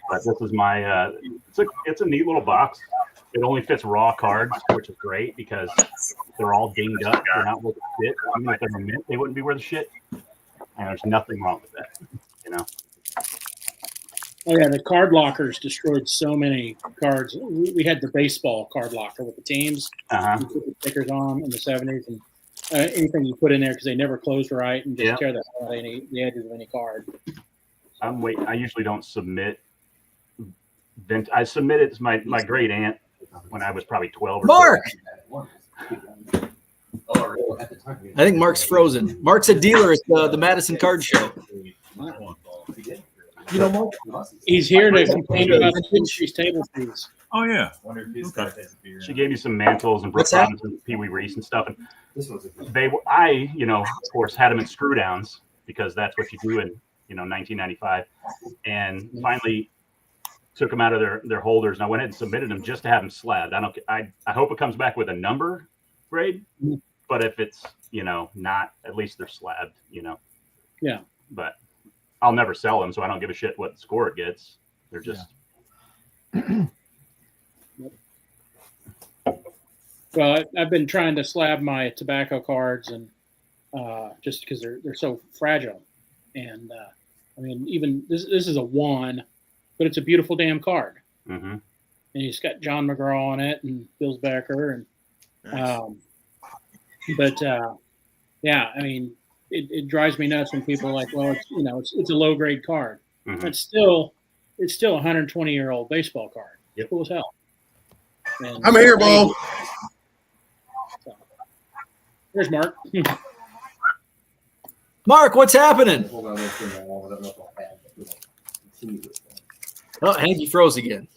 But this is my it's a neat little box. It only fits raw cards, which is great because they're all dinged up. They're not worth the shit. Even if they were mint, they wouldn't be worth the shit. And there's nothing wrong with that, Oh yeah, the card lockers destroyed so many cards. We had the baseball card locker with the teams. You put the stickers on in the 70s, and anything you put in there because they never closed right and just tear the edges of any card. I usually don't submit. I submitted to my great aunt when I was probably 12 or Mark! 13. I think Mark's frozen. Mark's a dealer at the Madison Card Show. He's here to complain about the industry's table fees. Oh yeah. She gave me some mantles and Brooks Robinson and Pee Wee Reese and stuff. And I of course had them in screw downs because that's what you do in 1995. And finally took them out of their holders, and I went ahead and submitted them just to have them slabbed. I hope it comes back with a number grade, but if it's not, at least they're slabbed. Yeah. But I'll never sell them, so I don't give a shit what score it gets. They're just. Well, I've been trying to slab my tobacco cards, and just because they're so fragile, and I mean, even this is a 1, but it's a beautiful damn card. Mm-hmm. And it's got John McGraw on it and Bills Becker, and yeah, I mean, it drives me nuts when people are like, well, it's a low grade card. Mm-hmm. It's still a 120-year-old baseball card. Yep. Cool as hell. And I'm here, Bo. So, there's Mark. Mark, what's happening? Oh, Hanky froze again.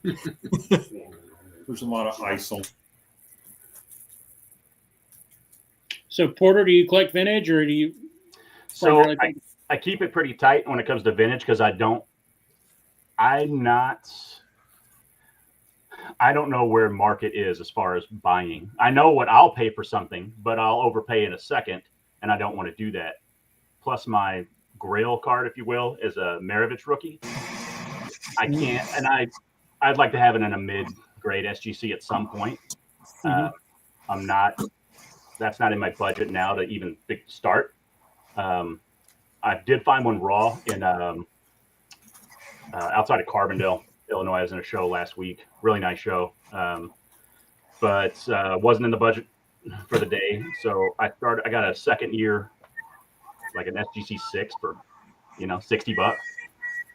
There's a lot of ice on. So, Porter, do you collect vintage or do you? So I keep it pretty tight when it comes to vintage because I don't know where market is as far as buying. I know what I'll pay for something, but I'll overpay in a second, and I don't want to do that. Plus, my Grail card, if you will, is a Maravich rookie. I can't, and I'd like to have it in a mid-grade SGC at some point. I'm not that's not in my budget now to even start. I did find one raw in outside of Carbondale, Illinois. I was in a show last week. Really nice show, but wasn't in the budget for the day. So I got a second year, like an SGC 6 for $60,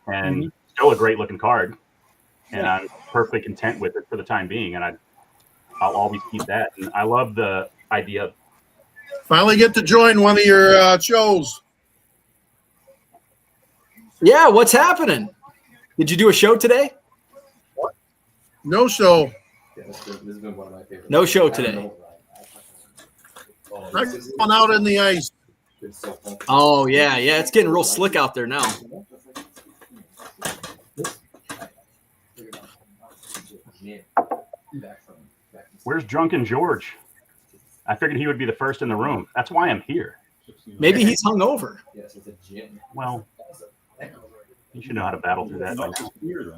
and still a great looking card. And I'm perfectly content with it for the time being, and I'll always keep that. And I love the idea of Finally get to join one of your shows. Yeah, what's happening? Did you do a show today? No show. No show today. I'm going out in the ice. Oh yeah, it's getting real slick out there now. Where's Drunken George? I figured he would be the first in the room. That's why I'm here. Maybe he's hungover. Well, you should know how to battle through that. You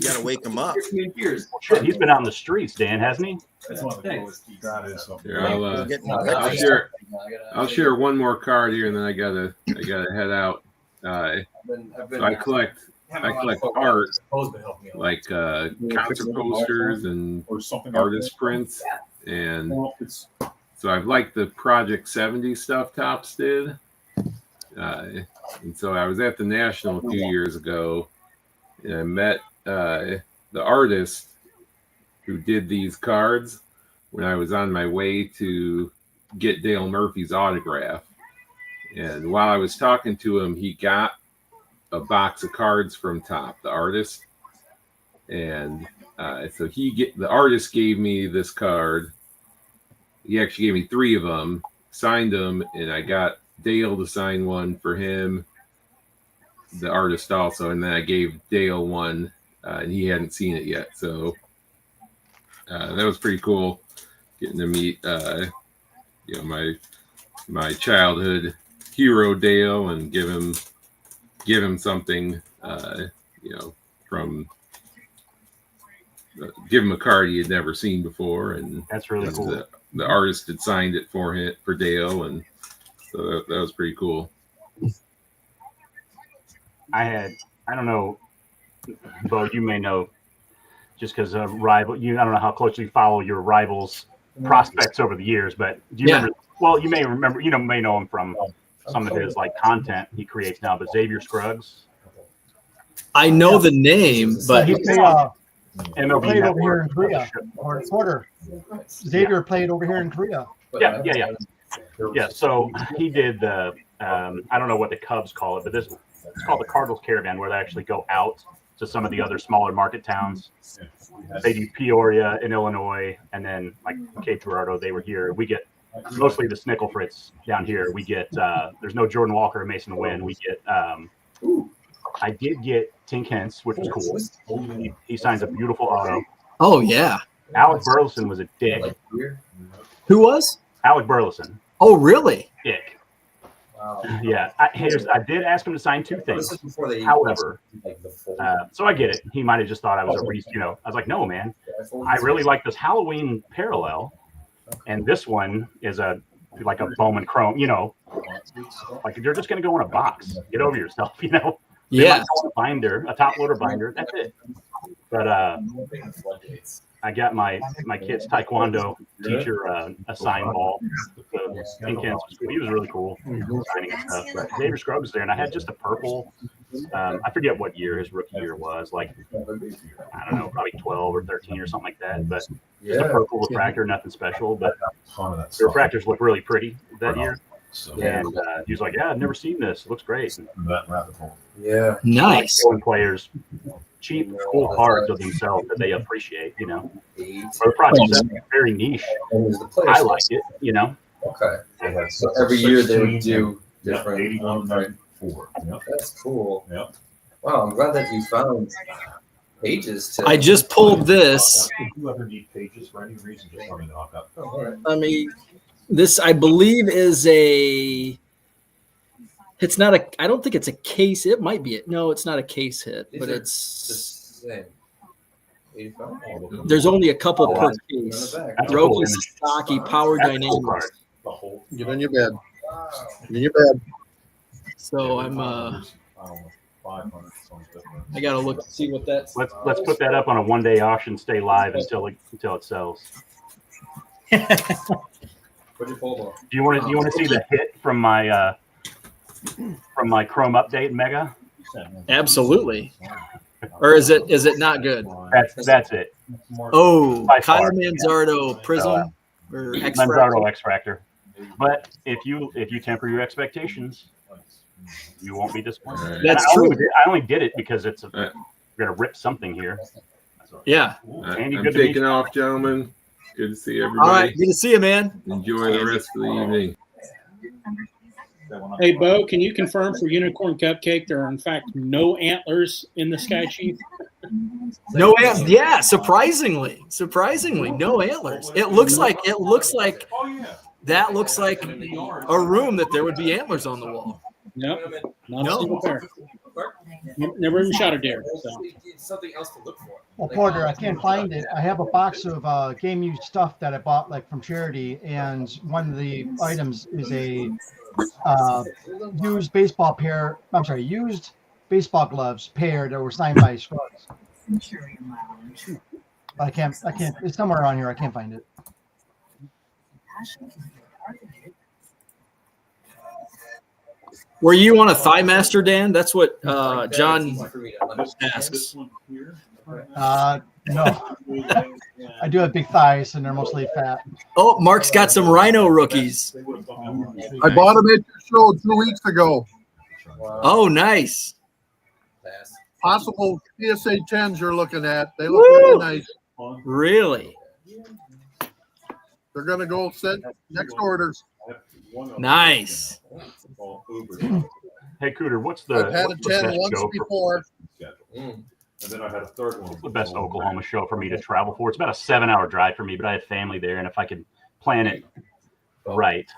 got to wake him up. Shit, he's been out in the streets, Dan, hasn't he? Here, I'll share one more card here, and then I gotta head out. So I collect art, like concert posters and artist prints, and so I've liked the Project 70 stuff Tops did. And so I was at the National a few years ago, and I met the artist who did these cards when I was on my way to get Dale Murphy's autograph. And while I was talking to him, he got a box of cards from Top, the artist. And so the artist gave me this card. He actually gave me 3 of them, signed them, and I got Dale to sign one for him, the artist also, and then I gave Dale one, and he hadn't seen it yet. So that was pretty cool, getting to meet my childhood hero Dale, and give him something, from give him a card he had never seen before, and that's really cool. The artist had signed it for Dale, and so that was pretty cool. I don't know, Bo, you may know, just because of rival, I don't know how closely you follow your rivals' prospects over the years, but do you remember? Well, you may remember, may know him from some of his content he creates now, but Xavier Scruggs. I know the name, but he's MLB played over here in Korea, or Porter. Xavier played over here in Korea. Yeah. So he did the I don't know what the Cubs call it, but it's called the Cardinals Caravan, where they actually go out to some of the other smaller market towns. They do Peoria in Illinois, and then like Cape Girardeau, they were here. We get mostly the Snickle Fritz down here. We get there's no Jordan Walker or Mason Wynn. We get I did get Tink Hence, which was cool. He signs a beautiful auto. Oh yeah. Alec Burleson was a dick. Who was? Alec Burleson. Oh really? Dick. Yeah, I did ask him to sign 2 things. However, so I get it. He might have just thought I was I was like, no, man. I really like this Halloween parallel, and this one is like a Bowman Chrome. Like you're just gonna go in a box. Get over yourself. They might go in a binder, a top loader binder. That's it. But I got my kid's taekwondo teacher a sign ball. He was really cool signing and stuff. But Xavier Scruggs was there, and I had just a purple. I forget what year his rookie year was. Like I don't know, probably 12 or 13 or something like that. But just a purple refractor, nothing special. But the refractors look really pretty that year. And he was like, "Yeah, I've never seen this. It looks great." Yeah, nice. Players. Cheap, cool cards of themselves that they appreciate, For the project, very niche. I like it, Okay. So every year they would do different. That's cool. Yeah. Wow, I'm glad that you found pages to. I just pulled this. If you ever need pages for any reason, just let me know. I mean, this I believe is a. It's not a. I don't think it's a case. It might be it. No, it's not a case hit, but it's. 85. There's only a couple per On case. the back. That's a Roki, cool image. Sasaki, Power That's a cool Dynamics. card. Get in your bed. Get in your bed. So I'm I gotta look to see what that's. Let's put that up on a 1-day auction. Stay live until it sells. Put your pole Do you want to see the hit from my Chrome update Mega? Absolutely. Or is it not good? That's it. Oh, By Kyle far. Manzardo Prism or X Manzardo X Fractor. But if you temper your expectations, you won't be disappointed. That's I true. only did it because we're gonna rip something here. Yeah. Andy, I'm good to meet taking you. off, gentlemen. Good to see All everybody. right. Good to see you, man. Enjoy the rest of the evening. Hey, Bo, can you confirm for Unicorn Cupcake there are in fact no antlers in the Sky Chief? No antlers. Yeah, surprisingly, no antlers. It looks like that looks like a room that there would be antlers on the wall. Nope, not No. a single pair. Never even shot a deer. So. Something else to look for. Well, Porter, I can't find it. I have a box of game used stuff that I bought like from charity, and one of the items is a used baseball pair. I'm sorry, used baseball gloves pair that were signed by Scruggs. I can't. It's somewhere around here. I can't find it. Were you on a Thigh Master, Dan? That's what John asks. No. I do have big thighs, and they're mostly fat. Oh, Mark's got some Rhino rookies. I bought them at your show 2 weeks ago. Oh, nice. Possible PSA 10s you're looking at. They look really nice. Really? They're going to go send next orders. Nice. Hey, Cooter, I've had a 10 once before. And then I had a third one. What's the best Oklahoma show for me to travel for? It's about a 7-hour drive for me, but I have family there, and if I could plan it right.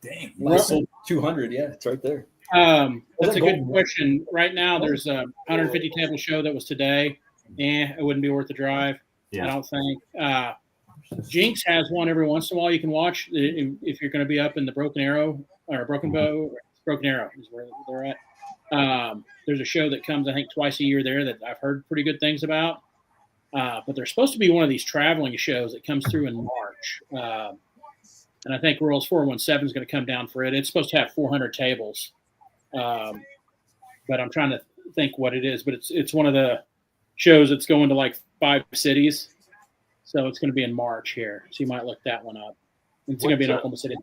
Dang, Russell 200. Yeah, it's right there. That's a good question. Right now, there's a 150 table show that was today. It wouldn't be worth the drive. Yeah. I don't think. Jinx has one every once in a while you can watch if you're going to be up in the Broken Arrow or Broken Bow. Broken Arrow is where they're at. There's a show that comes, I think, twice a year there that I've heard pretty good things about. But there's supposed to be one of these traveling shows that comes through in March. And I think Royals 417 is going to come down for it. It's supposed to have 400 tables. But I'm trying to think what it is. But it's one of the shows that's going to like 5 cities. So it's going to be in March here. So you might look that one up. It's going to be in Oklahoma City.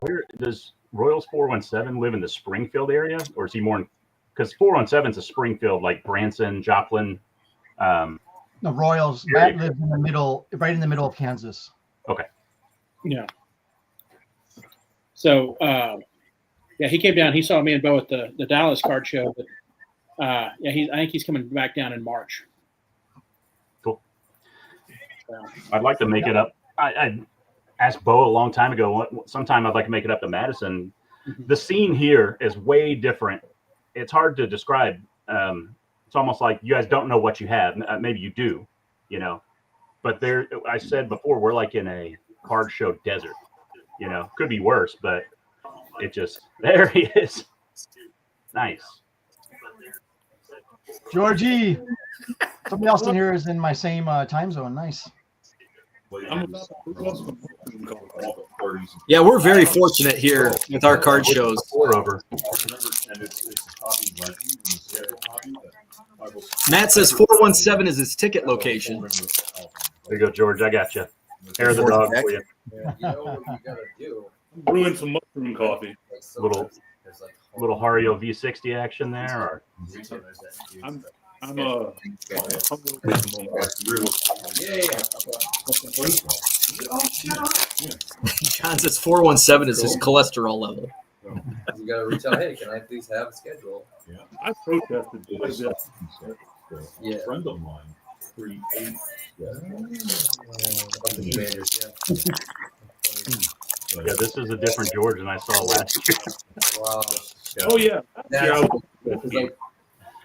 Where does Royals 417 live in the Springfield area? Or is he more – because 417 is a Springfield, like Branson, Joplin. The Royals, Matt lives in the middle, right in the middle of Kansas. Okay. Yeah. So, yeah, he came down. He saw me and Bo at the Dallas card show. But, I think he's coming back down in March. Cool. So, I'd like to make it up. I asked Bo a long time ago. Sometime I'd like to make it up to Madison. Mm-hmm. The scene here is way different. It's hard to describe. It's almost like you guys don't know what you have. Maybe you do, But there, I said before, we're like in a card show desert. Could be worse, but it just there he is. Nice. Georgie, somebody else in here is in my same time zone. Nice. Yeah, we're very fortunate here with our card shows. Matt says 417 is his ticket location. There you go, George. I got you. Hair of the dog for you. Brewing some mushroom coffee. Little Hario V60 action there, or John says 417 is his cholesterol level. You got to reach out. Hey, can I please have a schedule? Yeah, I protested this. Yeah. A friend of mine, 3-8. Yeah, this is a different George than I saw last year. Wow. Oh yeah.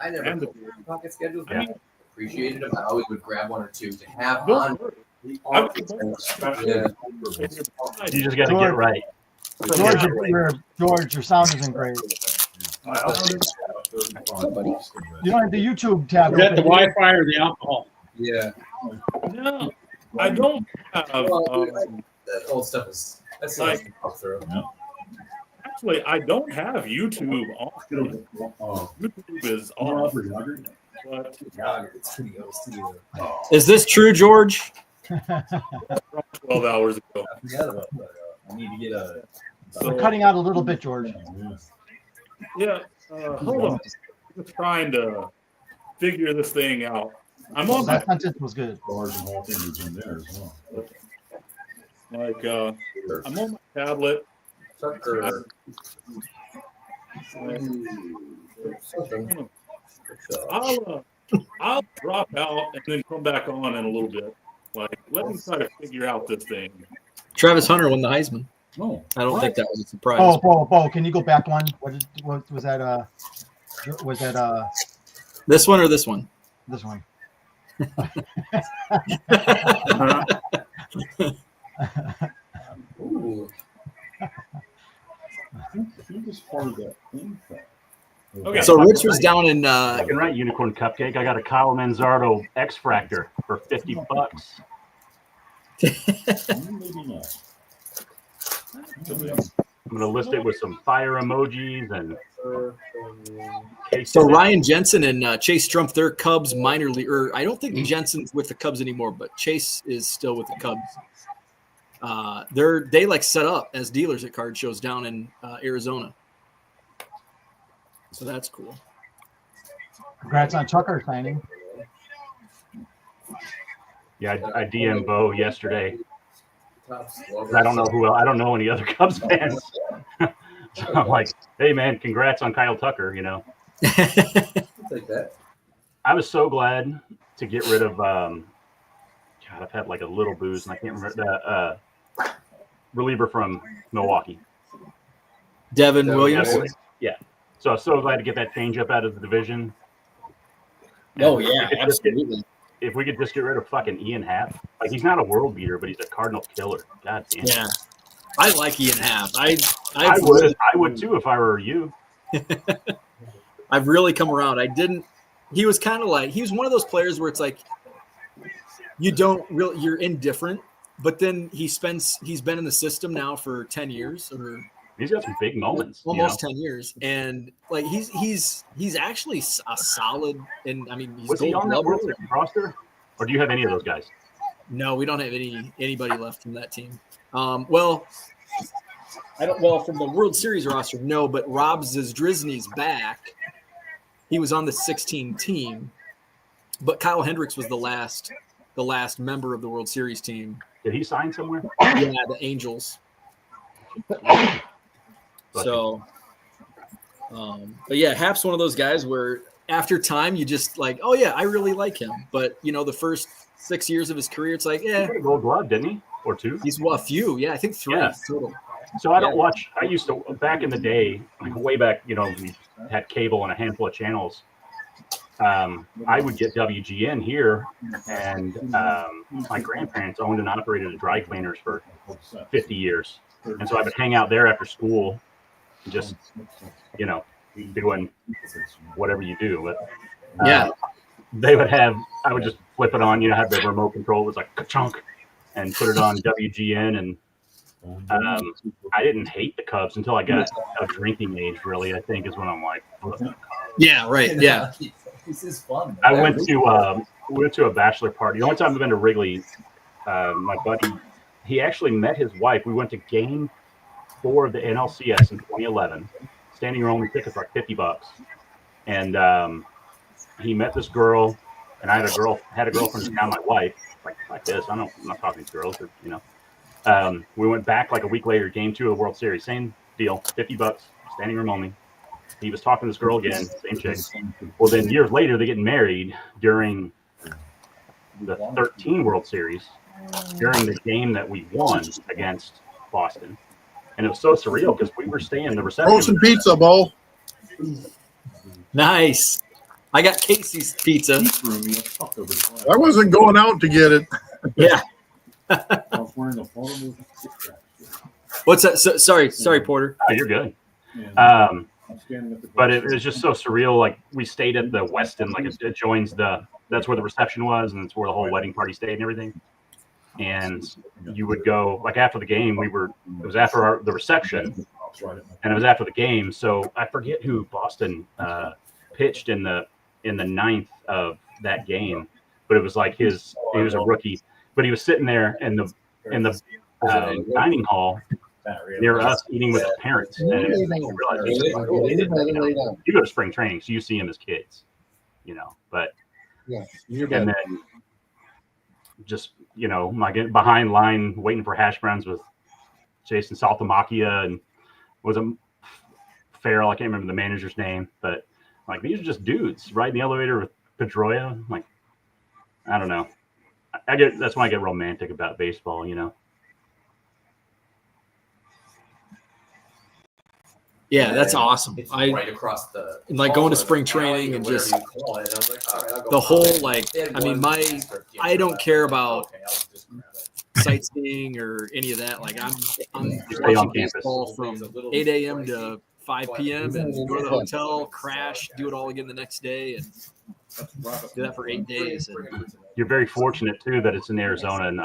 I never pocket schedules. I mean, appreciated them. I always would grab one or two to have Don't on. worry. Yeah. You just got to get right. George, your sound isn't great. You don't have the YouTube tab. Is that the open, do you? Wi-Fi or the alcohol? Yeah. No, I don't have. That old stuff is that's Like- nice to go through. Actually, I don't have YouTube on. YouTube is off. But Is this true, George? 12 hours ago. I need to get a. We're cutting out a little bit, George. Yeah, hold on. I'm just trying to figure this thing out. I'm on my That sentence was good. like I'm on my tablet. I'll drop out and then come back on in a little bit. Like, let me try to figure out this thing. Travis Hunter won the Heisman. No, I don't think that was a surprise. Oh, Bo, can you go back one? What was that? Was that This one or this one? this one? Ooh. Okay. So Rich was down in. I can write Unicorn Cupcake. I got a Kyle Manzardo X Fractor for $50. I'm gonna list it with some fire emojis and. So Ryan Jensen and Chase Strumpf, they're Cubs minor league. Or I don't think Jensen's with the Cubs anymore, but Chase is still with the Cubs. They like set up as dealers at card shows down in Arizona. So that's cool. Congrats on Tucker signing. Yeah, I DM'd Bo yesterday. I don't know I don't know any other Cubs fans. So I'm like, hey man, congrats on Kyle Tucker. You know. Take that. I was so glad to get rid of. God, I've had like a little booze, and I can't remember the reliever from Milwaukee. Devin Williams. Yeah. So I'm so glad to get that changeup out of the division. Oh yeah, absolutely. If we could just get rid of fucking Ian Happ, like he's not a world beater, but he's a Cardinal killer. God damn. Yeah, I like Ian Happ. I would too if I were you. I've really come around. I didn't. He was kind of like he was one of those players where it's like you're indifferent, but then he's been in the system now for 10 years or. He's got some big moments. Almost 10 years, and like he's actually a solid. And I mean, Was he on that World Series roster, or do you have any of those guys? No, we don't have anybody left from that team. Well, I don't. Well, from the World Series roster, no. But Rob Zdrizny's back. He was on the 16 team, but Kyle Hendricks was the last member of the World Series team. Did he sign somewhere? Yeah, the Angels. So, but yeah, Hap's one of those guys where after time you just like, oh yeah, I really like him. But the first 6 years of his career, it's like, yeah, Gold Glove, didn't he, or two? He's a few, yeah, I think 3 total. So I don't watch. I used to back in the day, like way back. We had cable and a handful of channels. I would get WGN here, and my grandparents owned and operated a dry cleaners for 50 years, and so I would hang out there after school. Just doing whatever you do, but they would have. I would just flip it on. Have the remote control. It was like ka-chunk, and put it on WGN. And I didn't hate the Cubs until I got of drinking age. Really, I think is when I'm like, yeah, right, yeah. This is fun. I went to a bachelor party. The only time I've been to Wrigley, my buddy, he actually met his wife. We went to Game 4 of the NLCS in 2011. Standing room only tickets like $50, and he met this girl, and I had a girlfriend who's now my wife. Like this, I'm not talking to girls, we went back like a week later, Game 2 of the World Series, same deal, $50, standing room only. He was talking to this girl again, same chick. Well, then years later, they get married during the 13 World Series, during the game that we won against Boston. And it was so surreal because we were staying the reception. Throw some pizza, Bo. Nice. I got Casey's pizza. I wasn't going out to get it. Yeah. What's that? Sorry, Porter. Oh, you're good. But it was just so surreal. Like we stayed at the Westin, like it joins that's where the reception was, and it's where the whole wedding party stayed and everything. And you would go like after the game. It was after the reception, and it was after the game. So I forget who Boston pitched in the ninth of that game, but it was like he was a rookie, but he was sitting there in the dining hall near us eating with his parents, and it was, you go to spring training, so you see him as kids, but and then just my get behind line waiting for hash browns with Jason Saltamacchia and was a Farrell. I can't remember the manager's name, but like these are just dudes riding the elevator with Pedroia. Like I don't know. That's when I get romantic about baseball, Yeah, that's awesome. Right across the like going to spring training and just the whole I don't care about sightseeing or any of that. Like I'm watching baseball from 8 a.m. to 5 p.m. and go to the hotel, crash, do it all again the next day, and do that for 8 days. And you're very fortunate too that it's in Arizona, and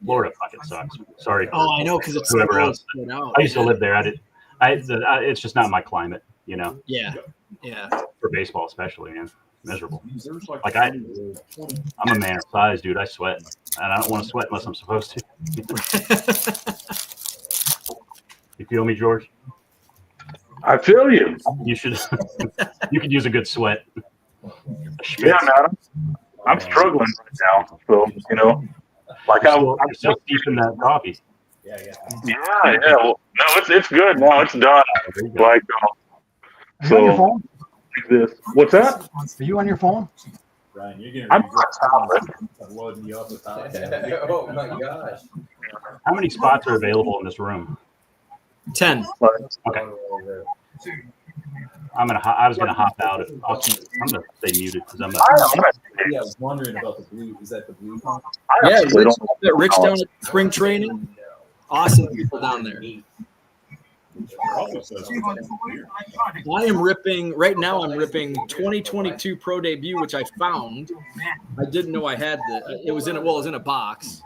Florida fucking sucks. Sorry. Oh, I know, because it's whoever else. I used to live there. It's just not my climate, Yeah. For baseball, especially, man. Miserable. Like I'm a man of size, dude. I sweat, and I don't want to sweat unless I'm supposed to. You feel me, George? I feel you. You should. You could use a good sweat. Yeah, man. I'm struggling right now, so like I'm still deep in that coffee. Yeah. Well, no, it's good now. It's done. Like, Are you on your phone? Like this. What's that? Are you on your phone? Ryan, you're getting I'm loading you up with that. Oh my gosh. How many spots are available in this room? 10. Okay. I was gonna hop out. I'm gonna stay muted because I'm. Yeah, I was wondering about the blue. Is that the blue? Yeah, Rich down at spring training. Awesome people down there. I am ripping right now. I'm ripping 2022 Pro Debut, which I found. I didn't know I had it was in a box.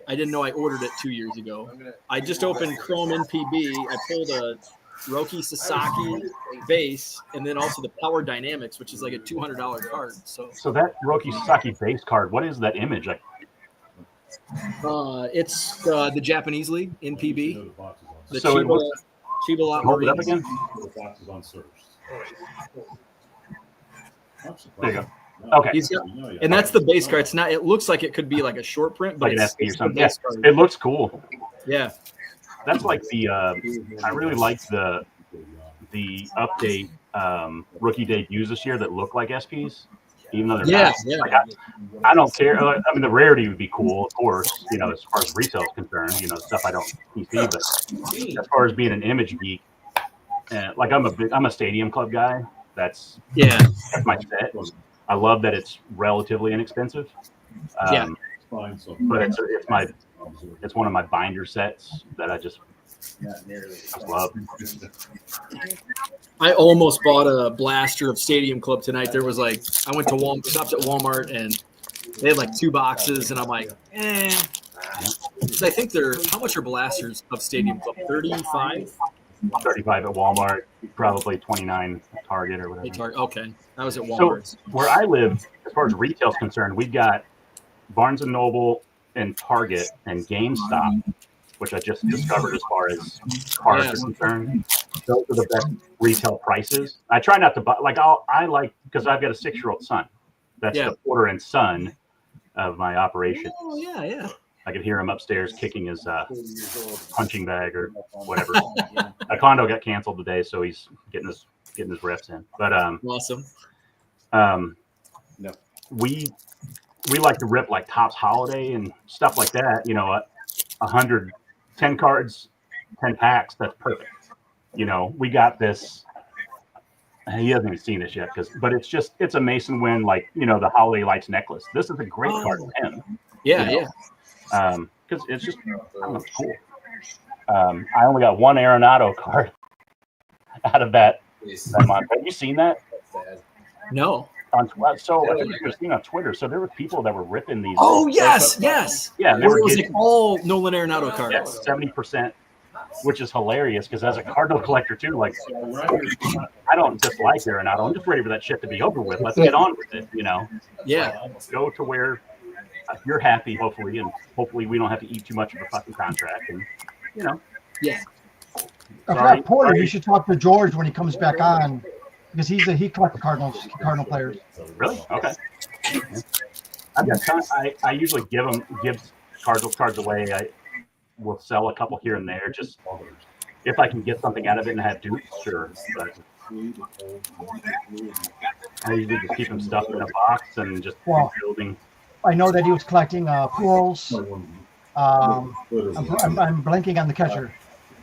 I didn't know I ordered it 2 years ago. I just opened Chrome NPB. I pulled a Roki Sasaki base, and then also the Power Dynamics, which is like a $200 card. So that Roki Sasaki base card, what is that image? Like, it's the Japanese League NPB. The so Chiba Lot hold it up Marines. again. There you go. Okay. And that's the base card. It's not. It looks like it could be like a short print, but like an SP or something. Yeah, card. it looks cool. Yeah. That's like the. I really liked the update rookie debuts this year that look like SPs, even though they're not. Yeah. Like I don't care. I mean, the rarity would be cool, of course. As far as retail is concerned, stuff I don't PC. But as far as being an image geek, like I'm a Stadium Club guy. That's my set. I love that it's relatively inexpensive. But it's one of my binder sets that I just love. I almost bought a blaster of Stadium Club tonight. There was I went to stopped at Walmart, and they had like 2 boxes, and I'm like, Because I think how much are blasters of Stadium Club? 35? 35 at Walmart, probably 29 at Target or whatever. Okay, I was at Walmart. So where I live, as far as retail is concerned, we've got Barnes & Noble and Target and GameStop, which I just discovered as far as cards are concerned. Those are the best retail prices. I try not to buy, because I've got a 6-year-old son. That's the order and son of my operation. Oh, yeah. I could hear him upstairs kicking his punching bag or whatever. A condo got canceled today, so he's getting his reps in. But awesome. We like to rip like Topps Holiday and stuff like that. 100, 10 cards, 10 packs. That's perfect. We got this He hasn't even seen this yet, but it's a Mason Wynn, like, the Holiday Lights necklace. This is a great card for him. Yeah, because it's just, I don't know, cool. I only got one Arenado card out of that month. Have you seen that? No. So I think you were seeing on Twitter. So there were people that were ripping these. Oh yes. Yeah, Where it was like all Nolan Arenado cards. 70%, which is hilarious because as a Cardinal collector too, like I don't dislike Arenado. I'm just ready for that shit to be over with. Let's get on with it, Yeah. Go to where you're happy, hopefully, and hopefully we don't have to eat too much of a fucking contract, and Yeah. Sorry, Porter, you should talk to George when he comes back on, because he collects Cardinal players. Really? Okay. I've got I usually give Cardinal cards away. I will sell a couple here and there, just if I can get something out of it and have dupes, sure. But I usually just keep them stuffed in a box and just building. I know that he was collecting Pujols. I'm blanking on the catcher.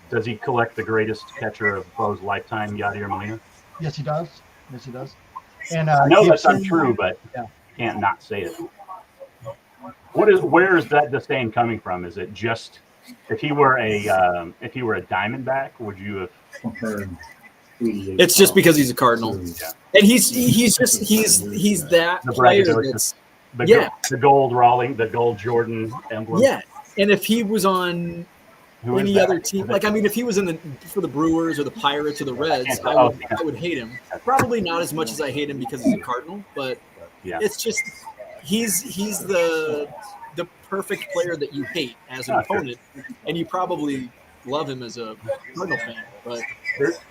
Does he collect the greatest catcher of Bo's lifetime, Yadier Molina? Yes, he does. And I know that's untrue, but can't not say it. Where is that disdain coming from? Is it just if he were a Diamondback, would you have? It's just because he's a Cardinal, and he's that player that's the gold Raleigh, the gold Jordan emblem. Yeah, and if he was on any other team, like if he was for the Brewers or the Pirates or the Reds, I would hate him. Probably not as much as I hate him because he's a Cardinal, but it's just he's the perfect player that you hate as an opponent, and you probably love him as a Cardinal fan. But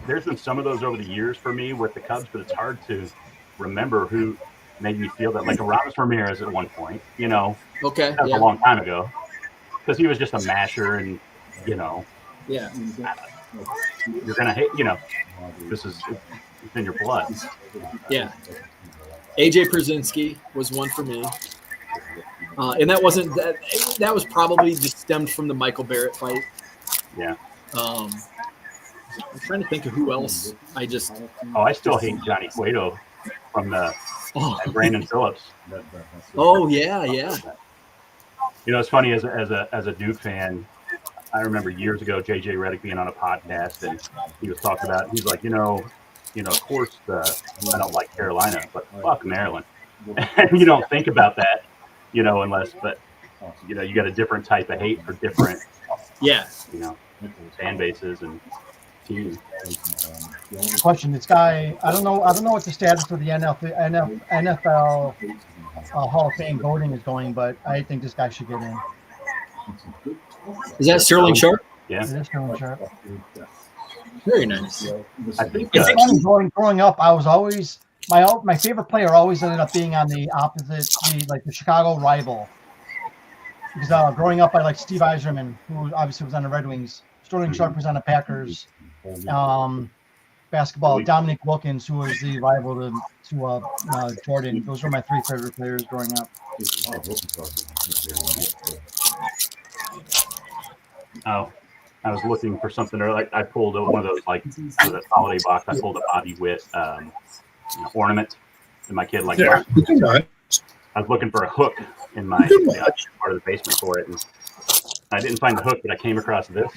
there's been some of those over the years for me with the Cubs, but it's hard to remember who made me feel that, like Aramis Ramirez at one point, that was a long time ago, because he was just a masher, and you're gonna hate, this is it's in your blood. Yeah. AJ Pierzynski was one for me, and that wasn't that was probably just stemmed from the Michael Barrett fight. Yeah. I'm trying to think of who else. I still hate Johnny Cueto from the Brandon Phillips. Oh yeah. It's funny as a Duke fan. I remember years ago JJ Redick being on a podcast, and he was talking about. He's like, of course, I don't like Carolina, but fuck Maryland. And you don't think about that, unless, but you got a different type of hate for different, fan bases and teams. Question: this guy, I don't know what the status of the NFL Hall of Fame voting is going, but I think this guy should get in. Is that Sterling Sharp? Yeah, it is Sterling Sharp. Very nice. I think growing up, I was always my favorite player always ended up being on the opposite, the Chicago rival. Because growing up, I liked Steve Yzerman, who obviously was on the Red Wings. Sterling Sharp was on the Packers. Basketball, Dominic Wilkins, who was the rival to Jordan. Those were my three favorite players growing up. Oh, I was looking for something. Like I pulled one of those, like the holiday box. I pulled a Bobby Witt ornament, and my kid I was looking for a hook in my part of the basement for it, and I didn't find the hook, but I came across this.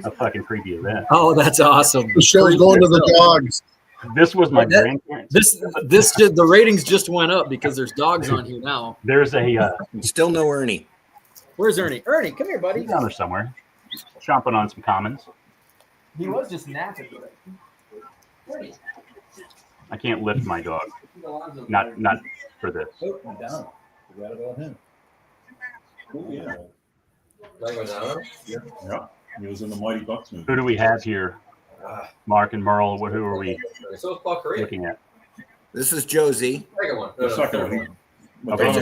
How fucking creepy is that? Oh, that's awesome. The show's going to the dogs. This was my grandparents. The ratings just went up because there's dogs on here now. There's still no Ernie. Where's Ernie? Ernie, come here, buddy. He's down there somewhere, chomping on some commons. He was just napping. I can't lift my dog. Not for this. Oh, I'm down. Forgot about him. Oh, yeah. Yeah. He was in the Mighty Bucks movie. Who do we have here? Mark and Merle. Who are we looking at? This is Josie. Second one. The second one. Okay.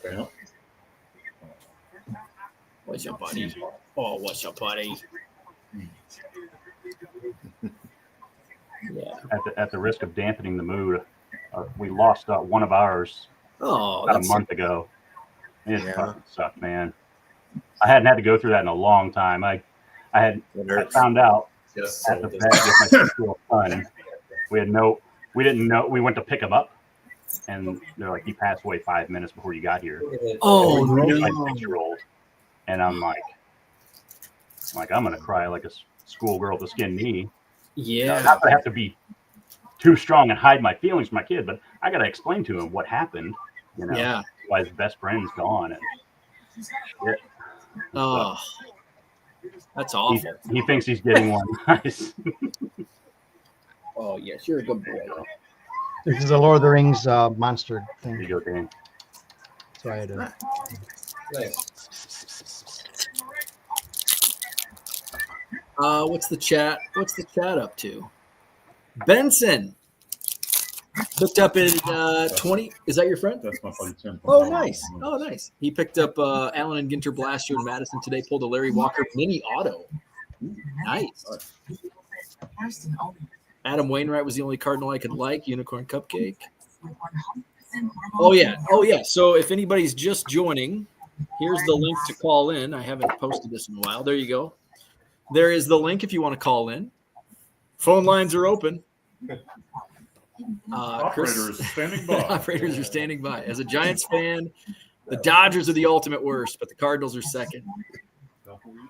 Yeah. What's up, buddy? Oh, what's up, buddy? Yeah. At the risk of dampening the mood, we lost one of ours about a month ago. It fucking sucked, man. I hadn't had to go through that in a long time. I found out at the vet with my 6-year-old son. We didn't know. We went to pick him up, and they're like, he passed away 5 minutes before you got here. Oh, My no. 6-year-old, and I'm like, I'm gonna cry like a schoolgirl to skin knee. Yeah. Not that I have to be too strong and hide my feelings from my kid, but I gotta explain to him what happened. Yeah. Why his best friend's gone, and Oh, that's awful. he thinks he's getting one. Nice. Oh, yes, you're a good boy. This is a Lord of the Rings monster thing. There you go, Dan. So I had to. What's the chat? What's the chat up to? Benson picked up in 20. Is that your friend? That's my buddy Tim. Oh, nice. Oh, nice. He picked up Allen and Ginter Blaster in Madison today. Pulled a Larry Walker mini auto. Nice. Adam Wainwright was the only Cardinal I could like. Unicorn Cupcake. Oh yeah. Oh yeah. So if anybody's just joining, here's the link to call in. I haven't posted this in a while. There you go. There is the link if you want to call in. Phone lines are open. Operators standing by. Operators are standing by. As a Giants fan, the Dodgers are the ultimate worst, but the Cardinals are second.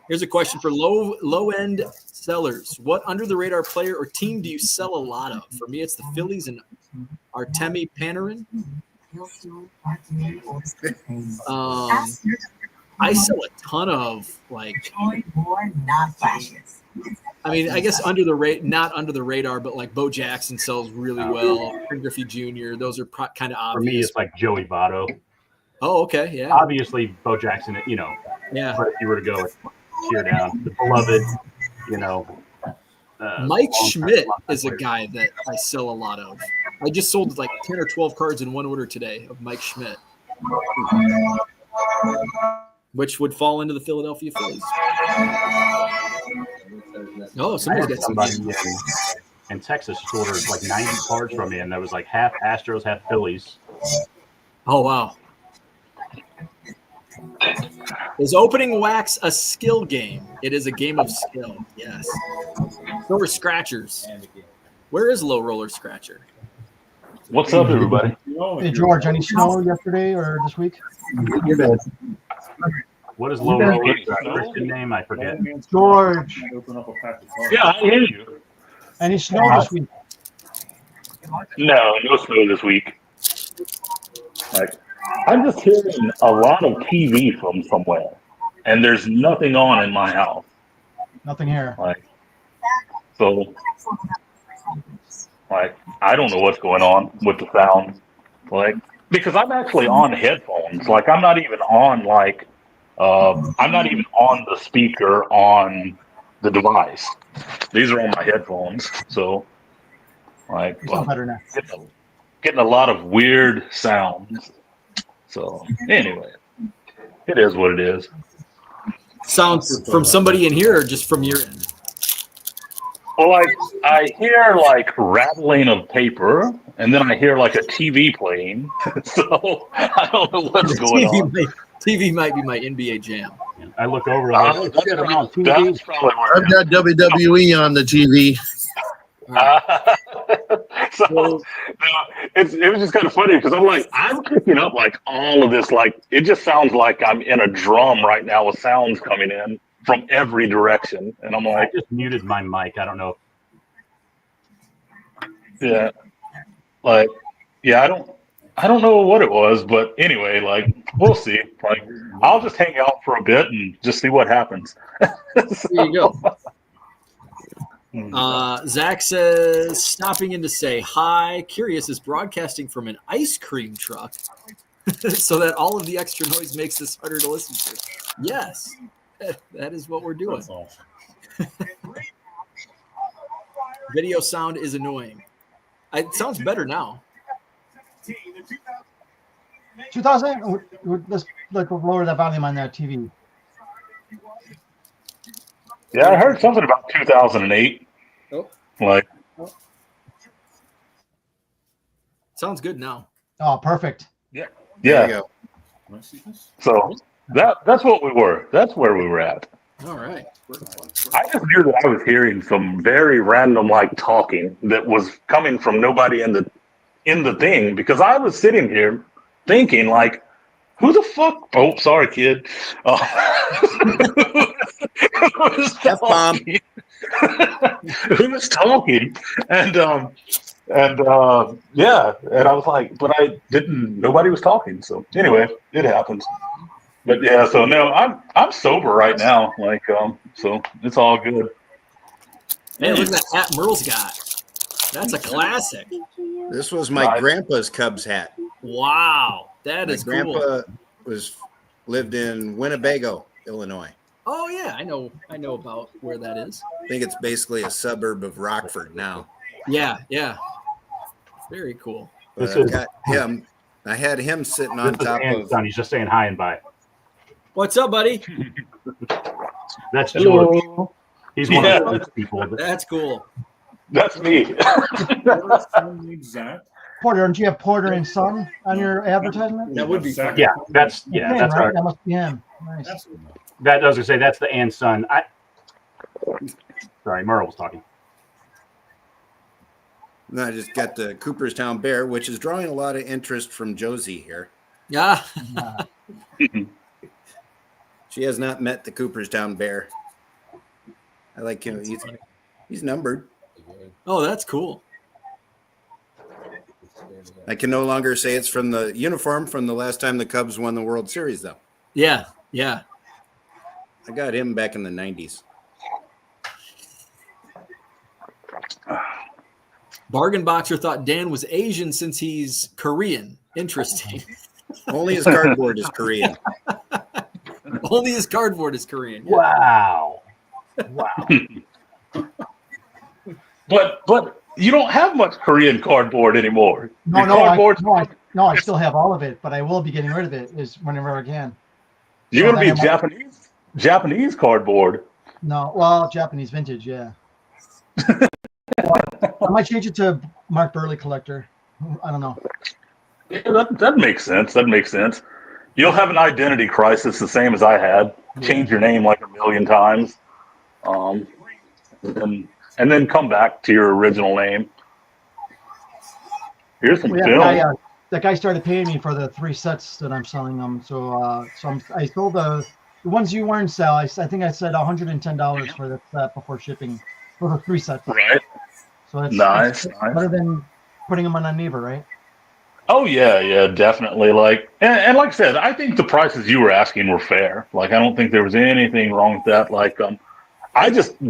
Here's a question for low end sellers. What under the radar player or team do you sell a lot of? For me, it's the Phillies and Artemi Panarin. I sell a ton of like. I mean, I guess not under the radar, but like Bo Jackson sells really well. Ken Griffey Jr. Those are kind of obvious. For me, it's like Joey Votto. Oh, okay, yeah. Obviously, Bo Jackson, Yeah. But if you were to go tear down, the beloved, Mike Schmidt is a guy that I sell a lot of. I just sold like 10 or 12 cards in one order today of Mike Schmidt, which would fall into the Philadelphia Phillies. Oh, somebody's got somebody in Texas ordered like 90 cards from me, and there was like half Astros, half Phillies. Oh, wow. Is opening wax a skill game? It is a game of skill, yes. So are scratchers. Where is Low Roller Scratcher? What's up, everybody? Hey, George, any snow yesterday or this week? What is Low Roller Scratcher's name? I forget. George. Yeah, I hear you. Any snow this week? No snow this week. I'm just hearing a lot of TV from somewhere, and there's nothing on in my house. Nothing here. I don't know what's going on with the sound. Because I'm actually on headphones. I'm not even on I'm not even on the speaker on the device. These are on my headphones. So, better now. Getting a lot of weird sounds. So, anyway, it is what it is. Sounds from somebody in here or just from your end? Well, I hear rattling of paper, and then I hear a TV playing. So I don't know what's going on. TV might be my NBA jam. I look over. That's probably where I've got WWE on the TV. It was just kind of funny because I'm picking up all of this, it just sounds like I'm in a drum right now with sounds coming in from every direction, and I'm I just muted my mic. I don't know. Yeah, I don't know what it was, but anyway, we'll see. I'll just hang out for a bit and just see what happens. There you go. Zach says, stopping in to say hi. Curious is broadcasting from an ice cream truck so that all of the extra noise makes this harder to listen to. Yes, that is what we're doing. That's awesome. Video sound is annoying. It sounds better now. 2000. Let's lower that volume on that TV. Yeah, I heard something about 2008. Oh. Sounds good now. Oh, perfect. Yeah. There you go. So that's what we were. That's where we were at. All right. I just knew that I was hearing some very random like talking that was coming from nobody in the thing, because I was sitting here thinking like, who the fuck? Oh, sorry, kid. Who's F-bomb. talking? Who's talking? And yeah, and I was like, but I didn't. Nobody was talking. So anyway, it happens. But yeah, so no, I'm sober right now. Like so it's all good. Hey, look at that hat Merle's got. That's a classic. This was my grandpa's Cubs hat. Wow, that is my cool. grandpa lived in Winnebago, Illinois. Oh yeah, I know about where that is. I think it's basically a suburb of Rockford now. Yeah. Very cool. But I got him. I had him sitting on top of. Son. He's just saying hi and bye. What's up, buddy? That's George. He's one of those people. That's cool. That's me. Exact. Porter, don't you have Porter and Son on your advertisement? That would be fun. Yeah, that's Him, that's right? our. That must be him. Nice. That I was gonna say that's the and son. Sorry, Merle was talking. And I just got the Cooperstown Bear, which is drawing a lot of interest from Josie here. Yeah. She has not met the Cooperstown Bear. I like him. He's numbered. Oh, that's cool. I can no longer say it's from the uniform from the last time the Cubs won the World Series, though. Yeah. I got him back in the 90s. Bargain Boxer thought Dan was Asian since he's Korean. Interesting. Only his cardboard is Korean. Only his cardboard is Korean. Yeah. Wow. But you don't have much Korean cardboard anymore. I still have all of it, but I will be getting rid of it whenever I can. You're gonna be Japanese cardboard. No, well, Japanese vintage, yeah. I might change it to Mark Burley collector. I don't know. Yeah, that makes sense. That makes sense. You'll have an identity crisis the same as I had. Change your name like a million times, and then come back to your original name. Here's some film. That guy started paying me for the 3 sets that I'm selling them. So I sold the ones you weren't sell. I think I said $110 for the set before shipping for the 3 sets. Right. So it's nice. Better than putting them on Neva, right? Oh yeah, definitely. Like and like I said, I think the prices you were asking were fair. Like I don't think there was anything wrong with that. Like the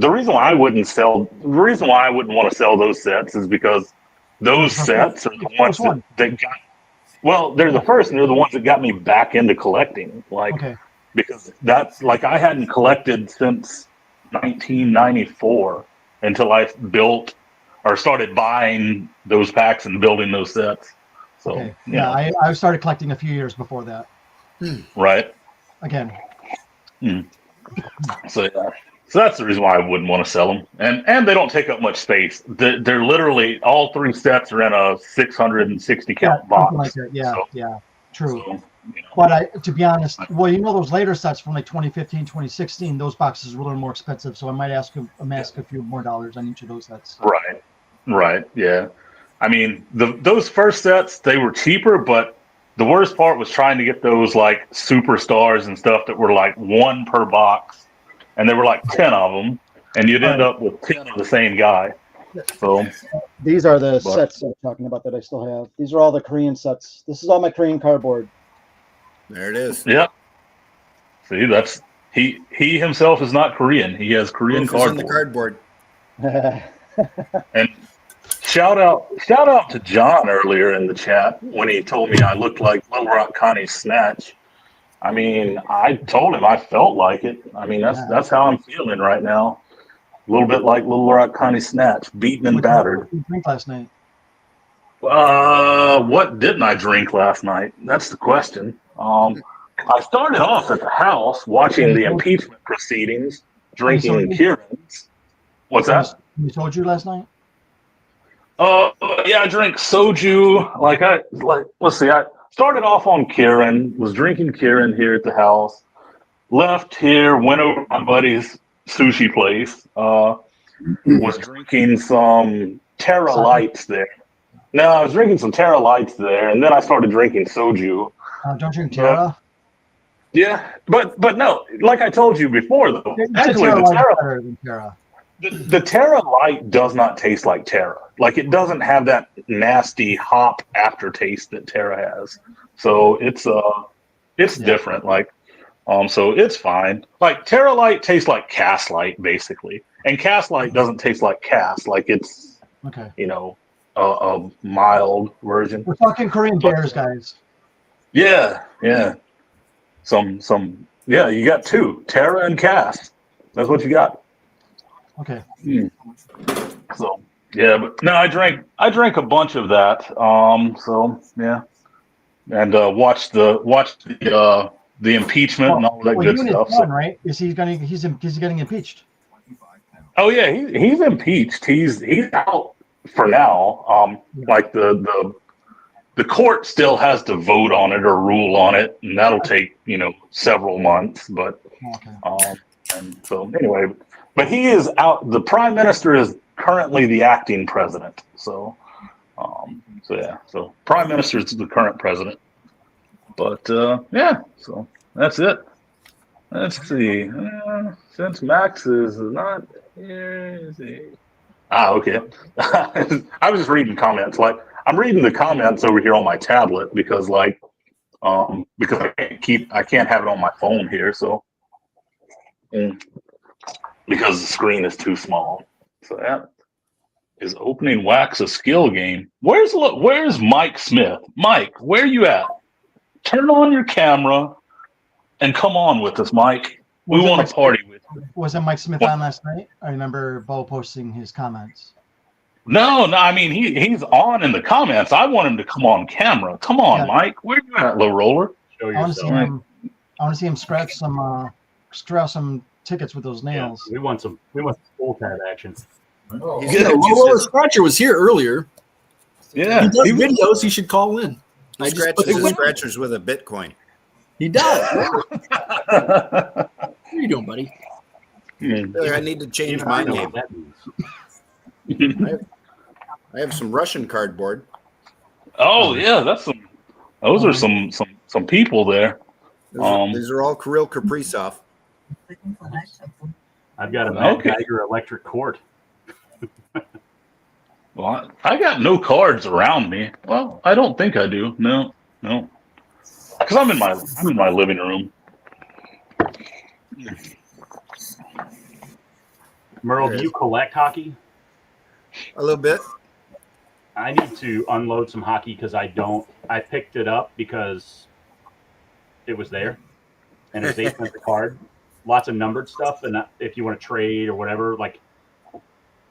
reason why I wouldn't want to sell those sets is because those sets are the ones that got. Well, they're the first, and they're the ones that got me back into collecting. Like because that's like I hadn't collected since 1994 until I built or started buying those packs and building those sets. So yeah, I started collecting a few years before that. Right. Again. So yeah. So that's the reason why I wouldn't want to sell them, and they don't take up much space. They're literally all 3 sets are in a 660 count box. Like that. Yeah, so, yeah, true. So, but to be honest, well, those later sets from like 2015, 2016, those boxes were a little more expensive. So I might ask a few more dollars on each of those sets. Right. Yeah. I mean, those first sets, they were cheaper, but the worst part was trying to get those like superstars and stuff that were like 1 per box, and there were like 10 of them, and you'd end up with 10 of the same guy. So these are the sets I'm talking about that I still have. These are all the Korean sets. This is all my Korean cardboard. There it is. Yep. See, that's he himself is not Korean. He has Korean cardboard. And shout out to John earlier in the chat when he told me I looked like Little Rock Connie's Snatch. I mean, I told him I felt like it. I mean, that's how I'm feeling right now. A little bit like Little Rock Connie's Snatch, beaten and battered. What did you drink last night? What didn't I drink last night? That's the question. I started off at the house watching the impeachment proceedings, drinking Kieran's. What's that? You told you last night? Yeah, I drank soju. Let's see. I started off on Kieran, was drinking Kieran here at the house. left here, went over to my buddy's sushi place, was drinking some Terra Lights there. No, I was drinking some Terra Lights there, and then I started drinking soju. Don't drink Terra. Yeah, but no, like I told you before, though, actually Terra the Light is Terra, better than Terra. the Terra Light does not taste like Terra. Like it doesn't have that nasty hop aftertaste that Terra has. So it's different. Like so it's fine. Like Terra Light tastes like Cass Light basically, and Cass Light doesn't taste like Cass. Like it's Okay. you know a mild version. We're talking Korean bears, guys. Yeah, yeah. Yeah, you got two, Terra and Cass. That's what you got. Okay. So yeah, but no, I drank a bunch of that. So yeah, and watched the impeachment and all that good Yoon stuff. is done, right? Is he going? He's getting impeached. Oh yeah, he's impeached. He's out for now. Like the court still has to vote on it or rule on it, and that'll take several months. But and so anyway, but he is out. The prime minister is currently the acting president. So so prime minister is the current president. But yeah, so that's it. Let's see. Since Max is not here, is he? Okay. I was just reading comments. Like I'm reading the comments over here on my tablet because because I can't have it on my phone here. So because the screen is too small. So that is opening wax a skill game. Where's Mike Smith? Mike, where you at? Turn on your camera and come on with us, Mike. We want to party with you. Wasn't Mike Smith on last night? I remember Bo posting his comments. No. I mean, he's on in the comments. I want him to come on camera. Come on, Mike. Where you at, low roller? Show I want to see him scratch some tickets with those nails. Yeah, we want some full tab action. Low Scratcher was here earlier. Yeah, he does videos. He should call in. He scratches his scratchers with a Bitcoin. He does. What are you doing, buddy? I need to change my name. I have some Russian cardboard. Oh yeah, those are some people there. These are all Kirill Kaprizov. I've got a Matt Geiger electric cord. Well, I got no cards around me. Well, I don't think I do. No, because I'm in my living room. Merle, do you collect hockey? A little bit. I need to unload some hockey because I don't. I picked it up because it was there, and it's 8 cents a card. Lots of numbered stuff, and if you want to trade or whatever, like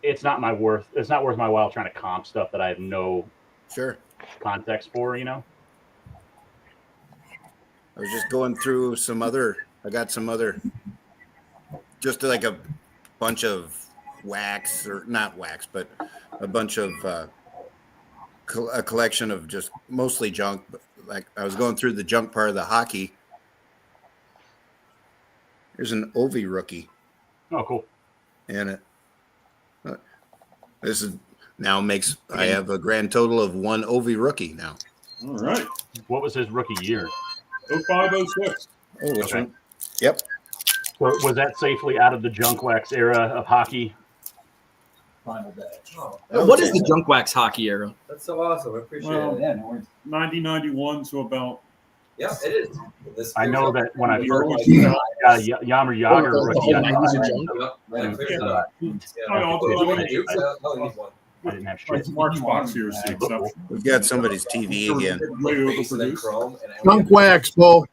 it's not worth my while trying to comp stuff that I have no context for. I was just going through I got some other, just like a bunch of wax, or not wax, but a bunch of a collection of just mostly junk. But like I was going through the junk part of the hockey. Here's an Ovi rookie. Oh, cool. And this is now makes I have a grand total of one Ovi rookie now. All right. What was his rookie year? 0506. Oh, that's right. Yep. So was that safely out of the junk wax era of hockey? Final batch. What is the junk wax hockey era? That's so awesome. I appreciate it. Yeah, no worries. 1991 to about. Yeah, it is. I know that when I first got a Yammer Yager rookie, I didn't have shit. Mark's box here is the exception. We've got somebody's TV again. Junk wax, Bo.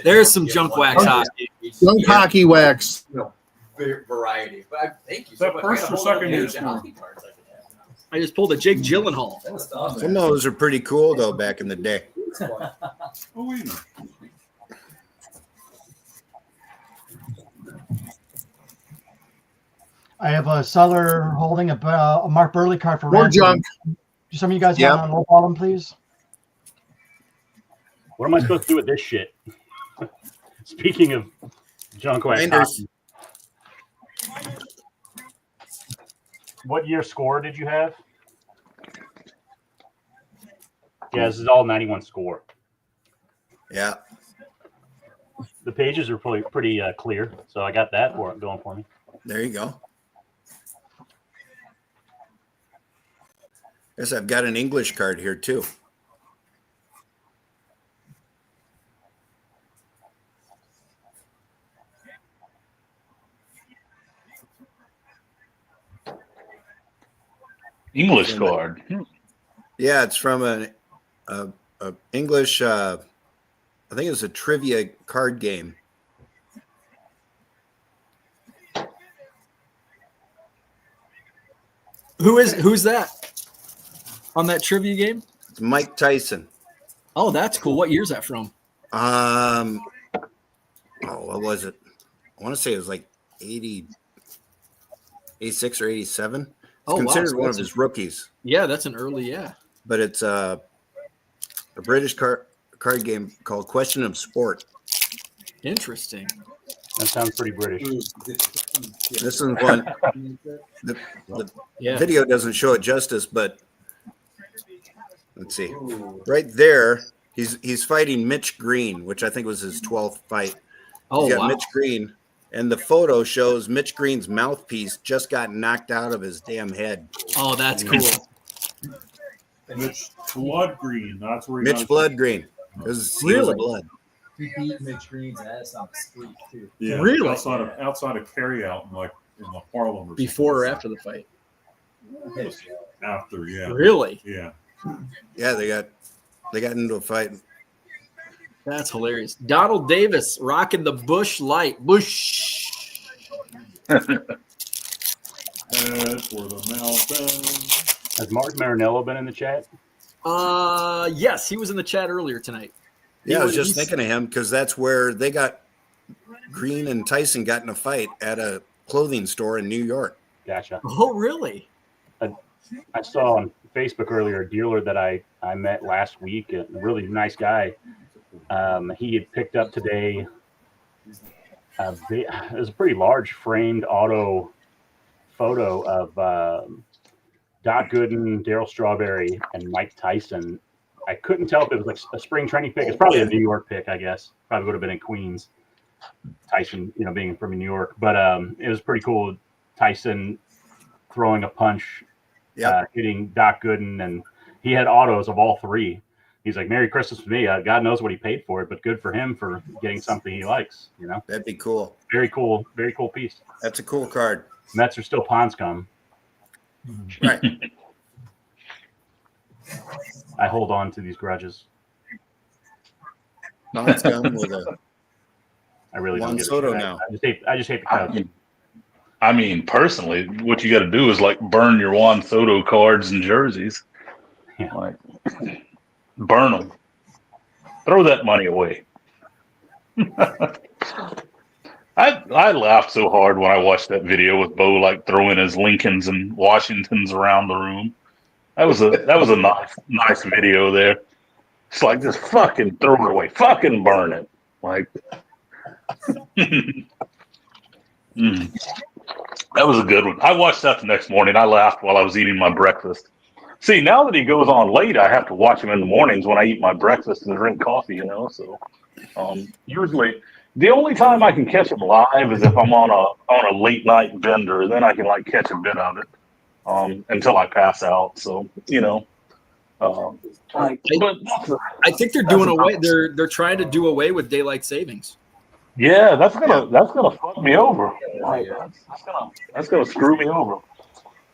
There's some junk wax hockey. Junk hockey wax. Variety. But thank you so much. First or second year I just pulled a Jake Gyllenhaal. Some of those are pretty cool though back in the day. Oh, wait a minute. I have a seller holding a Mark Burley card for More ransom. junk. Do some of you guys want to lowball them, please? What am I supposed to do with this shit? Speaking of Junko at Binders. copy. What year score did you have? Yeah, this is all 91 score. Yeah. The pages are pretty clear, so I got that going for me. There you go. Yes, I've got an English card here too. English card. Yeah, it's from a English. I think it's a trivia card game. Who's that on that trivia game? It's Mike Tyson. Oh, that's cool. What year's that from? What was it? I want to say it was like 86 or 87. It's considered So one of his rookies. Yeah, that's an early, yeah. But it's a British card game called Question of Sport. Interesting. That sounds pretty British. This is one. The video doesn't show it justice, but let's see. Right there, he's fighting Mitch Green, which I think was his 12th fight. He's got Mitch Green, and the photo shows Mitch Green's mouthpiece just got knocked out of his damn head. Oh, that's cool. Mitch Blood Green. That's where Mitch Blood Green. Because he was a blood. He beat Mitch Green's ass on the street too. Yeah, really? Outside of carryout in the Harlem. Before or after the fight? After, yeah. Really? Yeah. Yeah, they got into a fight. That's hilarious. Donald Davis rocking the Bush Light. Bush. Head for the mountain. Has Mark Marinello been in the chat? Yes, he was in the chat earlier tonight. Yeah, I was just thinking of him because that's where they got Green and Tyson got in a fight at a clothing store in New York. Gotcha. Oh, really? I saw on Facebook earlier a dealer that I met last week, a really nice guy. He had picked up today. It was a pretty large framed auto photo of Doc Gooden, Darryl Strawberry, and Mike Tyson. I couldn't tell if it was like a spring training pick. It's probably a New York pick, I guess. Probably would have been in Queens. Tyson, being from New York, but it was pretty cool. Tyson throwing a punch, hitting Doc Gooden, and he had autos of all three. He's like, "Merry Christmas to me." God knows what he paid for it, but good for him for getting something he likes. That'd be cool. Very cool piece. That's a cool card. Mets are still pond scum. Right. I hold on to these grudges. Pond scum with a I really Juan don't get Soto it. now. I just hate the Cubs. I mean, personally, what you got to do is like burn your Juan Soto cards and jerseys. Yeah. Like, burn them. Throw that money away. I laughed so hard when I watched that video with Bo like throwing his Lincolns and Washingtons around the room. That was a nice video there. It's like just fucking throw it away, fucking burn it. Like that was a good one. I watched that the next morning. I laughed while I was eating my breakfast. See, now that he goes on late, I have to watch him in the mornings when I eat my breakfast and drink coffee. So usually the only time I can catch him live is if I'm on a late night bender. Then I can like catch a bit of it until I pass out. So I think they're doing away. They're trying to do away with daylight savings. Yeah, that's gonna fuck me over. Like, that's gonna screw me over.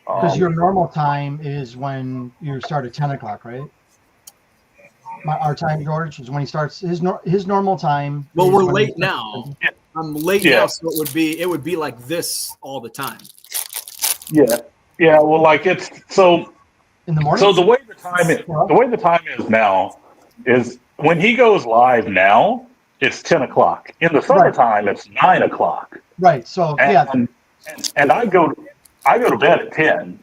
Because your normal time is when you start at 10 o'clock, right? Our time, George, is when he starts his normal time. Well, we're late now. I'm late Yeah. now, so it would be like this all the time. Yeah. Well, like it's so. In the morning. So the way the time is now is when he goes live now, it's 10 o'clock. In the summertime, it's 9 o'clock. Right. So And I go to bed at 10.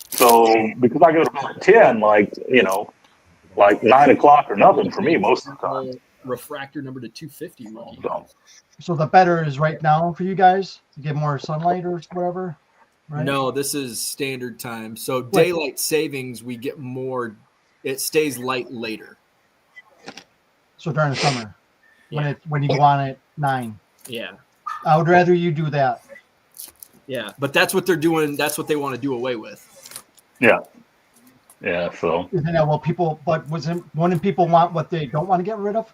So because I go to bed at 10, like 9 o'clock or nothing for me most of the time. Refractor number to 250. So the better is right now for you guys to get more sunlight or whatever, right? No, this is standard time. So daylight savings, we get more. It stays light later. So during the summer, Yeah. when you go on at 9. Yeah. I would rather you do that. Yeah, but that's what they're doing. That's what they want to do away with. Yeah. Yeah. So Isn't that what people? But wouldn't people want what they don't want to get rid of?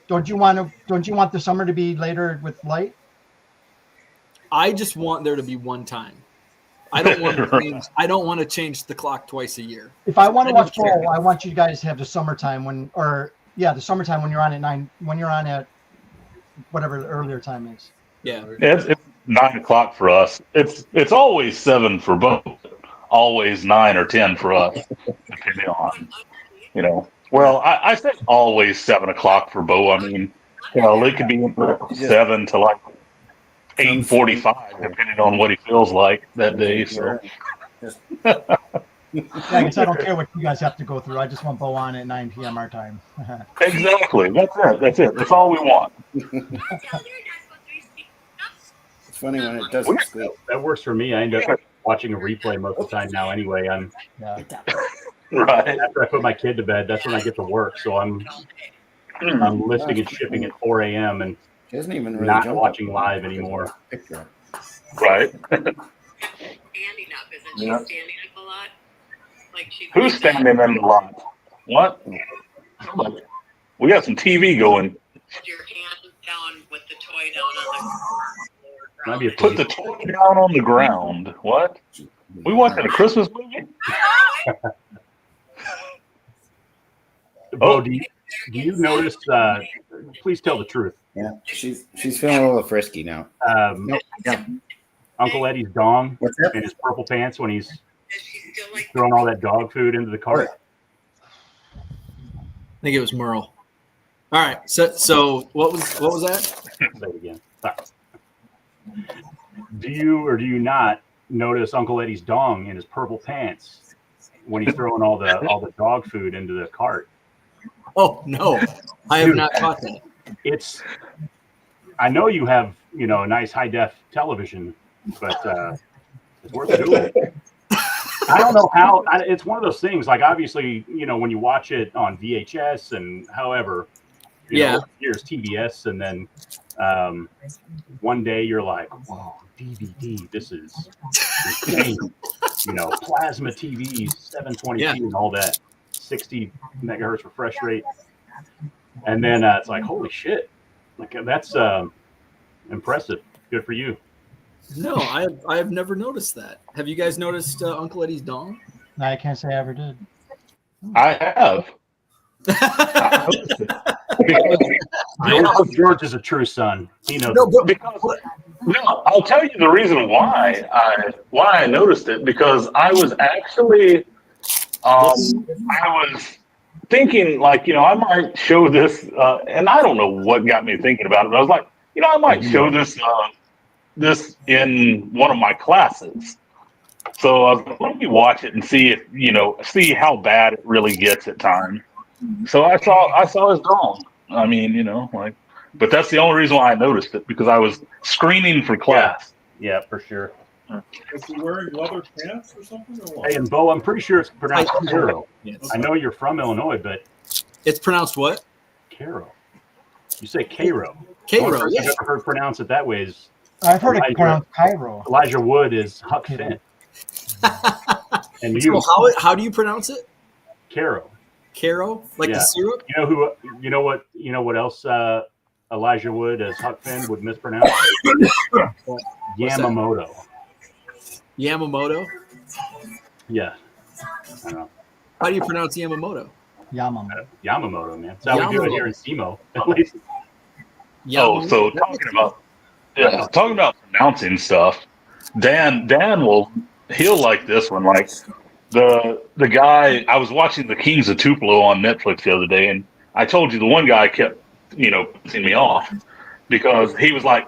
Don't you want the summer to be later with light? I just want there to be one time. I don't want to change. I don't want to change the clock twice a year. If I want to watch bowl, I want you guys to have the summertime the summertime when you're on at 9, when you're on at whatever the earlier time is. Yeah. it's 9 o'clock for us. It's always 7 for both. Always 9 or 10 for us, depending on, Well, I say always 7 o'clock for Bo. I mean, it could be 7 to like 8:45, depending on what he feels like that day. So, Yeah, I guess I don't care what you guys have to go through. I just want Bo on at 9 p.m. our time. exactly. That's it. That's all we want. It's funny when it doesn't squeak. That works for me. I end up watching a replay most of the time now. Anyway, I'm right after I put my kid to bed. That's when I get to work. So I'm lifting and shipping at 4 a.m. and Isn't even really not jump watching up. live anymore. Right. Standing up, isn't she Yeah. standing up a lot? Like she's Who's standing in the lot? What? Somebody. We got some TV going. your hand down with the toy down on Might be a Put the toy down on the ground. What? We watching a Christmas movie? Bo, do you notice? Please tell the truth. Yeah, she's feeling a little frisky now. Yeah. Uncle Eddie's dong What's that? and his purple pants when he's throwing all that dog food into the cart. I think it was Merle. All right. So what was that? Say it again. Do you or do you not notice Uncle Eddie's dong in his purple pants when he's throwing all the dog food into the cart? Oh no, I have not caught that. I know you have a nice high def television, but it's worth doing. I don't know how. It's one of those things. Like obviously, when you watch it on VHS and however, here's TBS, and then one day you're like, whoa, DVD, this is insane. Plasma TVs, 720p and all that, 60 megahertz refresh rate. And then it's like, holy shit. Like that's impressive. Good for you. No, I have never noticed that. Have you guys noticed Uncle Eddie's dong? No, I can't say I ever did. I have. George is a true son. He knows. No, I'll tell you the reason why I noticed it, because I was actually I was thinking I might show this and I don't know what got me thinking about it, but I was like, I might show this in one of my classes. So I was like, let me watch it and see if see how bad it really gets at times. So I saw his dong. I mean, but that's the only reason why I noticed it, because I was screening for class. Yeah, for sure. Is he wearing leather pants or something? Or what? Hey, and Bo, I'm pretty sure it's pronounced Caro. Yes. I know you're from Illinois, but It's pronounced what? Caro. You say Cairo. Cairo, I've yeah. never heard pronounce it that way. Is I've heard it pronounced Cairo. Elijah Wood is Huck Finn. And So how do you pronounce it? Caro. Caro, like the syrup. You know what else Elijah Wood as Huck Finn would mispronounce? Yamamoto. Yamamoto. Yeah. I don't know. How do you pronounce Yamamoto? Yamamoto, man. That's how we do it here in SEMO, at least. Oh, so talking about pronouncing stuff, Dan he'll like this one. Like the guy, I was watching the Kings of Tupelo on Netflix the other day, and I told you the one guy kept pissing me off because he was like,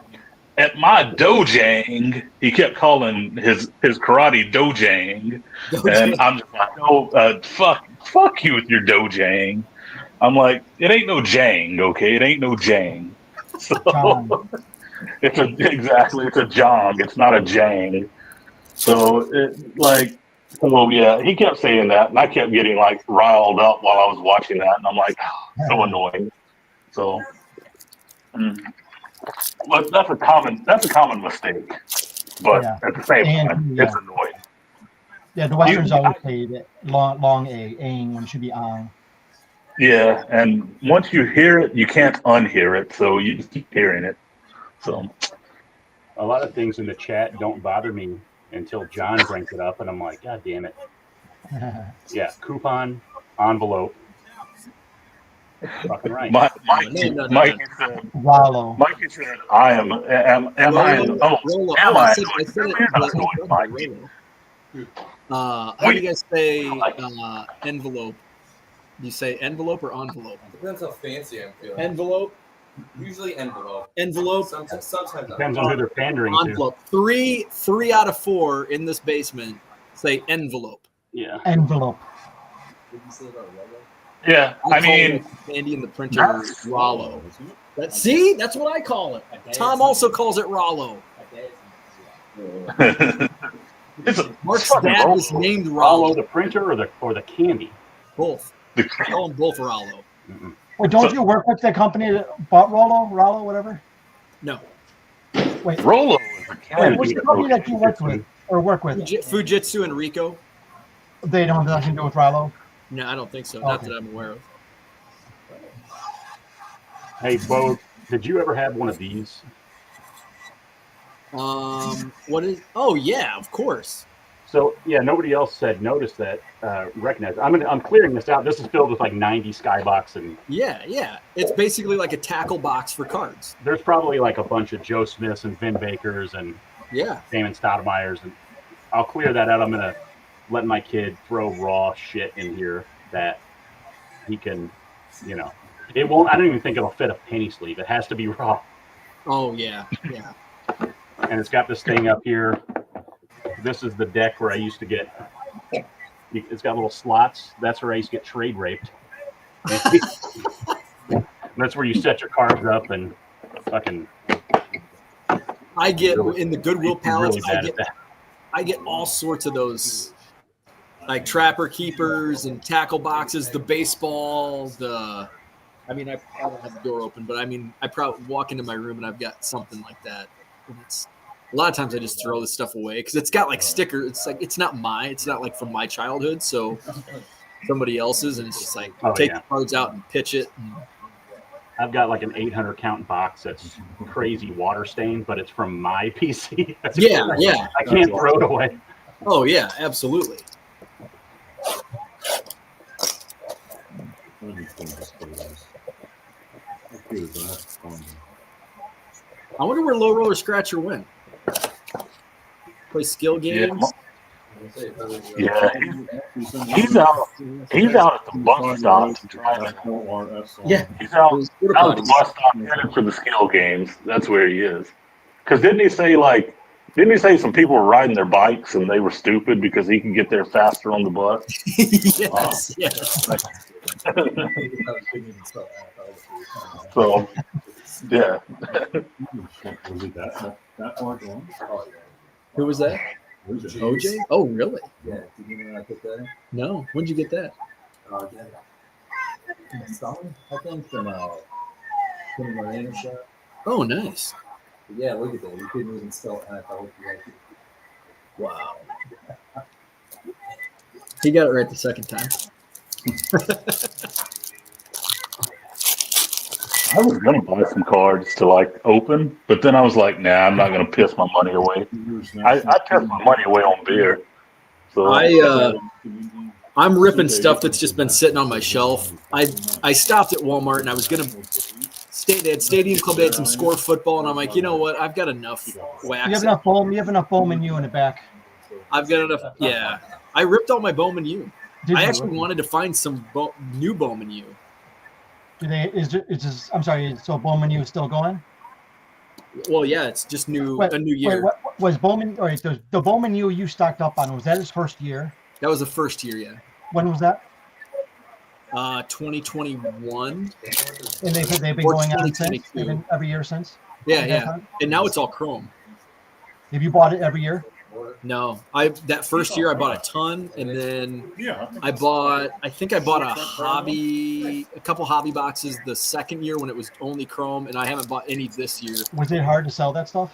at my dojang, he kept calling his karate dojang, and I'm just like, oh, fuck you with your dojang. I'm like, it ain't no jang, okay? It ain't no jang. So John. it's a jong. It's not a jang. So yeah, he kept saying that, and I kept getting like riled up while I was watching that, and I'm like, so annoying. So, but that's a common mistake. But Yeah. at the same And, time, yeah. it's annoying. Yeah, the Westerns always say that long A, aing, when it should be ang. Yeah, and once you hear it, you can't unhear it, so you just keep hearing it. So A lot of things in the chat don't bother me until John brings it up, and I'm like, God damn it. Yeah, coupon, envelope. Fucking right. Mikey said, Wallow. Mikey said, I am I? Rolo. Am I I? said it Mikey. How do you guys say envelope? Do you say envelope or envelope? Depends how fancy I'm feeling. Envelope. Usually envelope. Envelope. Sometimes Depends on who they're pandering to. Envelope. Three out of 4 in this basement say envelope. Yeah. Envelope. What did you say about Rollo? Yeah, I mean, Andy in the printer Rollo. That's what I call it. Tom also calls it Rollo. Mark's dad was named Rollo. The printer or the candy? Both. I call them both Rollo. Wait, don't you work with the company that bought Rollo, whatever? No. Wait. Rollo. Wait, what's the company that you work with? Fujitsu and Ricoh. They don't have nothing to do with Rollo? No, I don't think so. Okay. Not that I'm aware of. Hey, Bo, did you ever have one of these? What is? Oh yeah, of course. So yeah, nobody else said notice that. Recognize. I'm clearing this out. This is filled with like 90 skybox and. Yeah. It's basically like a tackle box for cards. There's probably like a bunch of Joe Smiths and Vin Bakers and Damon Stoudemire's, and I'll clear that out. I'm gonna let my kid throw raw shit in here that he can, it won't. I don't even think it'll fit a penny sleeve. It has to be raw. Oh yeah. And it's got this thing up here. This is the deck where I used to get. It's got little slots. That's where I used to get trade raped. That's where you set your cards up and fucking. I get in the Goodwill pallets. Really I get all sorts of those, like trapper keepers and tackle boxes. The baseball. I don't have the door open, but I probably walk into my room and I've got something like that. A lot of times I just throw this stuff away because it's got like stickers. It's like it's not like from my childhood, so somebody else's, and it's just like take the cards out and pitch it. I've got like an 800 count box that's crazy water stained, but it's from my PC. Yeah. I can't throw it away. Oh yeah, absolutely. I wonder where Low Roller Scratcher went. Play skill games. Yeah, he's out. He's out at the bus stop trying to. Yeah, he's out at the bus stop headed for the skill games. That's where he is. Because didn't he say some people were riding their bikes and they were stupid because he could get there faster on the bus? Yes. So, yeah. Was it that far gone? Oh, yeah. Who was that? OJ? Oh, really? Yeah. Did you know when I put that in? No. When'd you get that? Stalin, I think from Marina shop. Oh, nice. But yeah, look at that. You couldn't even spell NFL if you liked it. Wow. He got it right the second time. I was gonna buy some cards to like open, but then I was like, nah, I'm not gonna piss my money away. I piss my money away on beer. So I'm ripping stuff that's just been sitting on my shelf. I stopped at Walmart and I was gonna stay at Stadium Club. They had some score football, and I'm like, you know what? I've got enough wax. You have enough Bowman U in the back. I've got enough. Yeah, I ripped all my Bowman U. I actually wanted to find some new Bowman U. I'm sorry. So Bowman U is still going? Well, yeah, it's just a new year. What was Bowman? All right, the Bowman U stocked up on, was that his first year? That was the first year, yeah. When was that? 2021. And they've been Or going on since 2022. every year since. Yeah, that yeah. time? And now it's all chrome. Have you bought it every year? No, that first year I bought a ton, and then I think I bought a couple hobby boxes the second year when it was only chrome, and I haven't bought any this year. Was it hard to sell that stuff?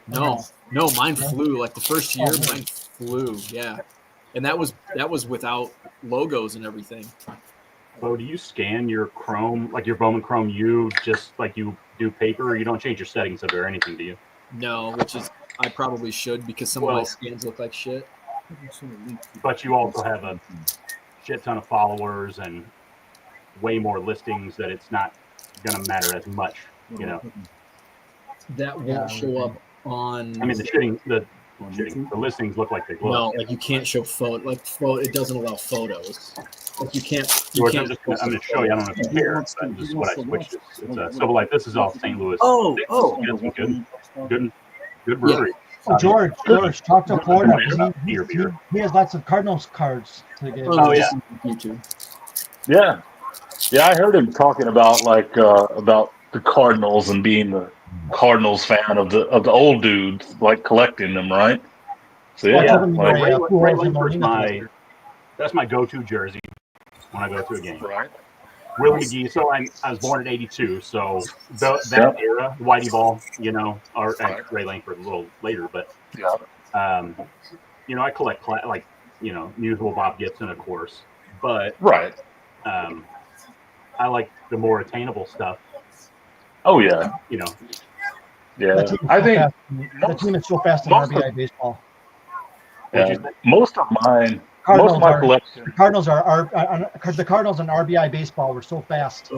No, mine flew. Like the first year, mine flew. Yeah, and that was without logos and everything. Bo, do you scan your Chrome, like your Bowman Chrome, you just like you do paper, or you don't change your settings of it or anything, do you? No, which is I probably should because some of my scans look like shit. But you also have a shit ton of followers and way more listings that it's not going to matter as much, you know. That won't show up on. I mean, the listings look like they glow. No, like you can't show photo. It doesn't allow photos. Like you can't. George, I'm going to show you. I don't know if you care, but this is what I switched. It's so like this is all St. Louis. Oh, good brewery. Oh, George, talk to Florida. He has lots of Cardinals cards to get. Oh yeah, YouTube. Yeah, I heard him talking about about the Cardinals and being the Cardinals fan of the old dudes, like collecting them, right? So Ray Langford's that's my go-to jersey when I go to a game. Right. Willie McGee. So I was born in '82, so that era, Whitey Ball, you know, or Ray Langford a little later, but you know, I collect like usual Bob Gibson, of course, but I like the more attainable stuff. Oh yeah, you know, yeah. I think the team is so fast in RBI baseball. Yeah, most of my collection. The Cardinals the Cardinals in RBI baseball were so fast.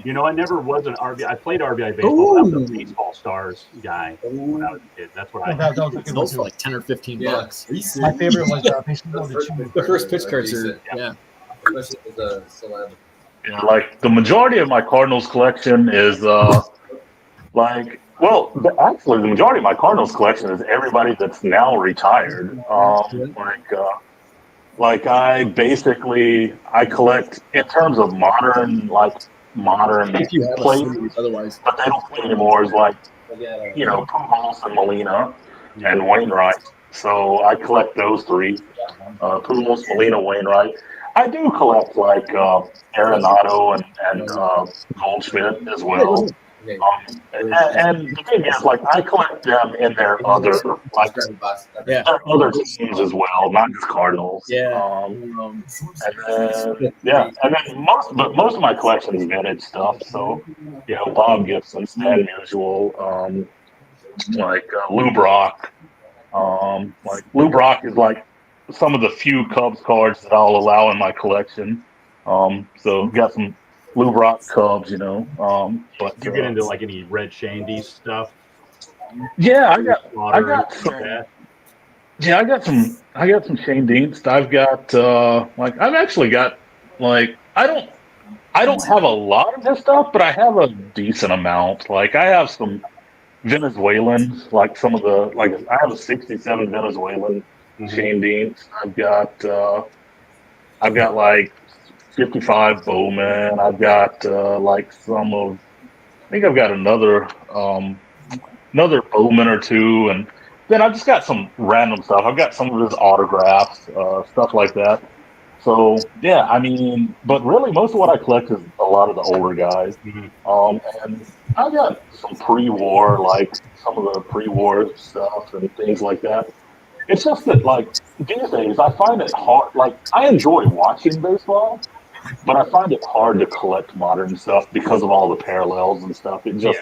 You know, I never was an RBI. I played RBI baseball. I was a baseball stars guy when I was a kid. That's what I. That was a good one for like $10 or $15. My favorite was baseball. The first pitch cards are Especially with the celeb. Yeah, like the majority of my Cardinals collection is actually the majority of my Cardinals collection is everybody that's now retired. Like I collect in terms of modern players, otherwise, but they don't play anymore. Is Pujols and Molina and Wainwright. So I collect those three: Pujols, Molina, Wainwright. I do collect like Arenado and Goldschmidt as well. And the thing is, like, I collect them in their other other teams as well, not just Cardinals. And then most of my collection is vintage stuff. So, Bob Gibson, Stan Musial, Lou Brock. Lou Brock is like some of the few Cubs cards that I'll allow in my collection. So got some Lou Brock Cubs, but you get into like any Red Shandy stuff. Yeah, I got some Shane Deans. I've got I've actually got I don't have a lot of his stuff, but I have a decent amount. Like I have some Venezuelans, like some of the I have a '67 Venezuelan Shane Deans. I've got like 55 Bowman. I've got I think I've got another Bowman or two, and then I've just got some random stuff. I've got some of his autographs, stuff like that. So yeah, I mean, but really most of what I collect is a lot of the older guys. And I got some pre-war, like some of the pre-war stuff and things like that. It's just that these days I find it hard. Like I enjoy watching baseball, but I find it hard to collect modern stuff because of all the parallels and stuff. It just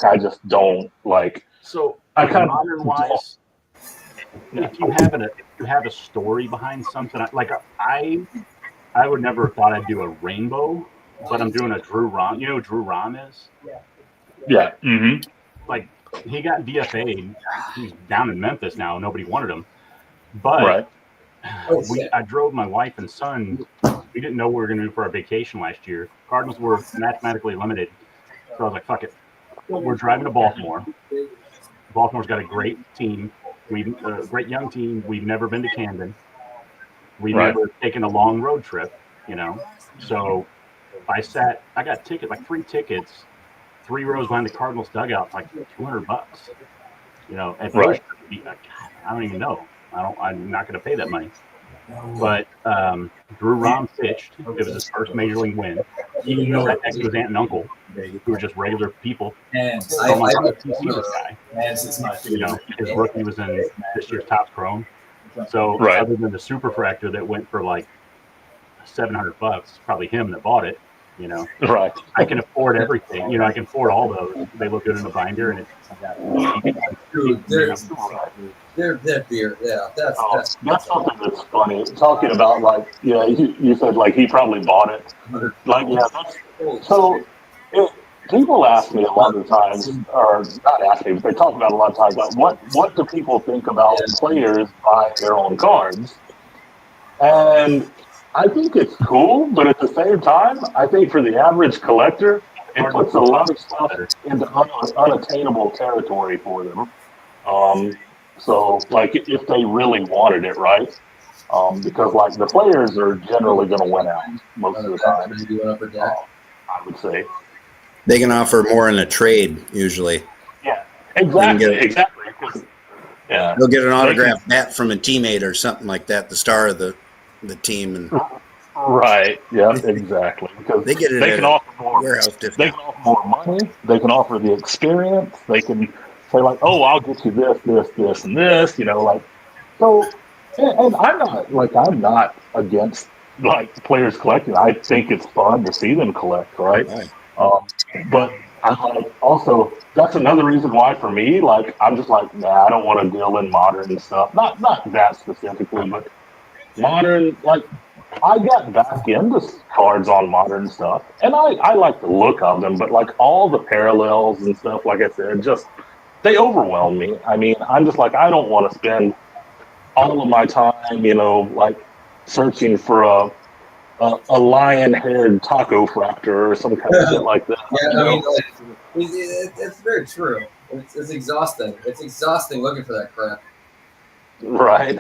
I just don't like. So I kind of modern wise, if you have a story behind something, I would never have thought I'd do a rainbow, but I'm doing a Drew Rom. You know who Drew Rom is? Yeah. Mm-hmm. Like he got DFA'd. He's down in Memphis now. Nobody wanted him, but I drove my wife and son. We didn't know what we were going to do for our vacation last year. Cardinals were mathematically limited, so I was like, "Fuck it." We're driving to Baltimore. Baltimore's got a great team. Great young team. We've never been to Camden. We've never taken a long road trip. you know. So I got tickets, like 3 tickets, 3 rows behind the Cardinals dugout, like $200. You know, at Right. I don't even know. I'm not going to pay that money. But Drew Rom pitched. It was his first major league win. He sat next to his aunt and uncle, who were just regular people. And So I'm like, oh, you see this guy. You know, his rookie was in this year's Topps Chrome. So Right. other than the superfractor that went for like $700, probably him that bought it. You know, Right. I can afford everything. You know, I can afford all those. They look good in a binder, and They're beer. Yeah, that's That's something that's funny. Talking about like, yeah, you said like he probably bought it. Like, yeah, so people ask me a lot of times, or not ask me, but they talk about a lot of times, like what do people think about players buying their own cards? And I think it's cool, but at the same time, I think for the average collector, it puts a lot of stuff into unattainable territory for them. So, like, if they really wanted it, right? Because, like, the players are generally going to win out most of the time, I would say. They can offer more in a trade usually. Yeah, exactly. Exactly. Yeah. They'll get an autographed bat from a teammate or something like that, the star of the team, and right. Yeah, exactly. Because they get it they at can a offer more. warehouse They discount. can offer more money. They can offer the experience. They can say like, "Oh, I'll get you this, this, this, and this." You know, like so. And I'm not against like players collecting. I think it's fun to see them collect, right? But I like also that's another reason why for me, like I'm just like, nah, I don't want to deal in modern stuff. Not that specifically, but modern. Like I got back into cards on modern stuff, and I like the look of them, but like all the parallels and stuff, like I said, just they overwhelm me. I mean, I'm just like I don't want to spend all of my time, you know, like searching for a lion-haired taco fractor or some kind of shit like that. Yeah, you I know? mean, like, it's very true. It's exhausting. It's exhausting looking for that crap. Right.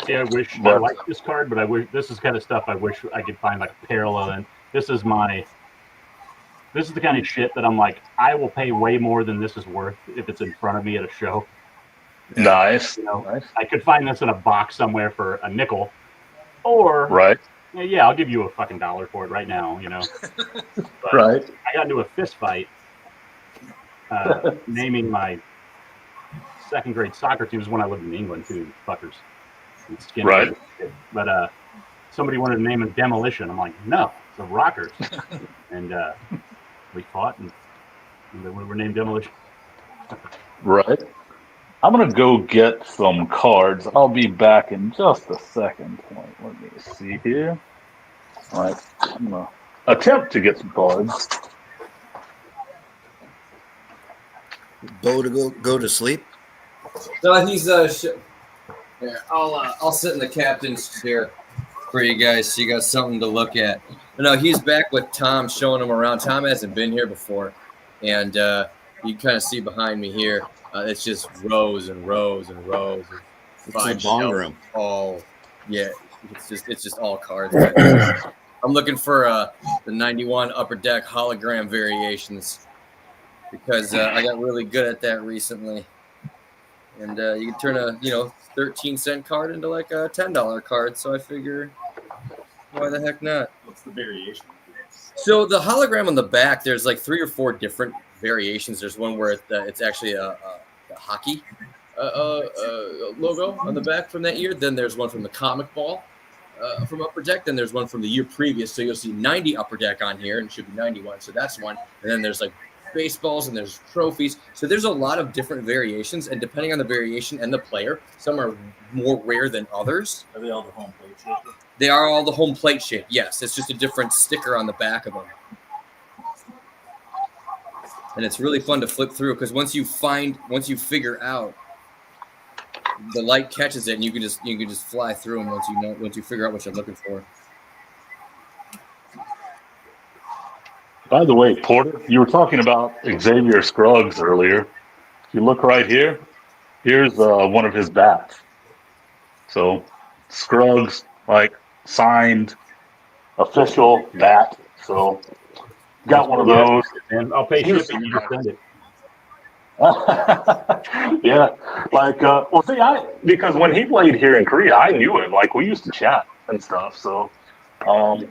See, I wish I like this card, but I wish this is kind of stuff I wish I could find like parallel in. This is the kind of shit that I'm like, I will pay way more than this is worth if it's in front of me at a show. Nice. You know, I could find this in a box somewhere for a nickel, or right. Yeah, I'll give you a fucking $1 for it right now. You know, but right. I got into a fist fight naming my second grade soccer team. Is when I lived in England too, fuckers. Right. But somebody wanted to name it Demolition. I'm like, no, it's the Rockers. And we fought, and then we were named Demolition. Right. I'm going to go get some cards. I'll be back in just a second. Let me see here. All right. I'm going to attempt to get some cards. Bo to go to sleep? No, he's here, I'll sit in the captain's chair for you guys so you got something to look at. No, he's back with Tom, showing him around. Tom hasn't been here before, and you can kind of see behind me here. It's just rows and rows and rows of It's a bong room. all it's just all cards. I'm looking for the 91 Upper Deck hologram variations because I got really good at that recently. And you can turn a 13-cent card into like a $10 card. So I figure, why the heck not? What's the variation? So the hologram on the back, there's like 3 or 4 different variations. There's one where it's actually a hockey logo on the back from that year. Then there's one from the comic ball from Upper Deck. Then there's one from the year previous. So you'll see 90 Upper Deck on here, and it should be 91. So that's one. And then there's like baseballs and there's trophies. So there's a lot of different variations, and depending on the variation and the player, some are more rare than others. Are they all the home plate shape? They are all the home plate shape. Yes, it's just a different sticker on the back of them. And it's really fun to flip through because once you figure out, the light catches it, and you can just fly through them once you figure out what you're looking for. By the way, Porter, you were talking about Xavier Scruggs earlier. If you look right here, here's one of his bats. So Scruggs, like signed official bat. So got one of those. And I'll pay shipping. You just send it. Yeah, like well, see, because when he played here in Korea, I knew him. Like we used to chat and stuff. So,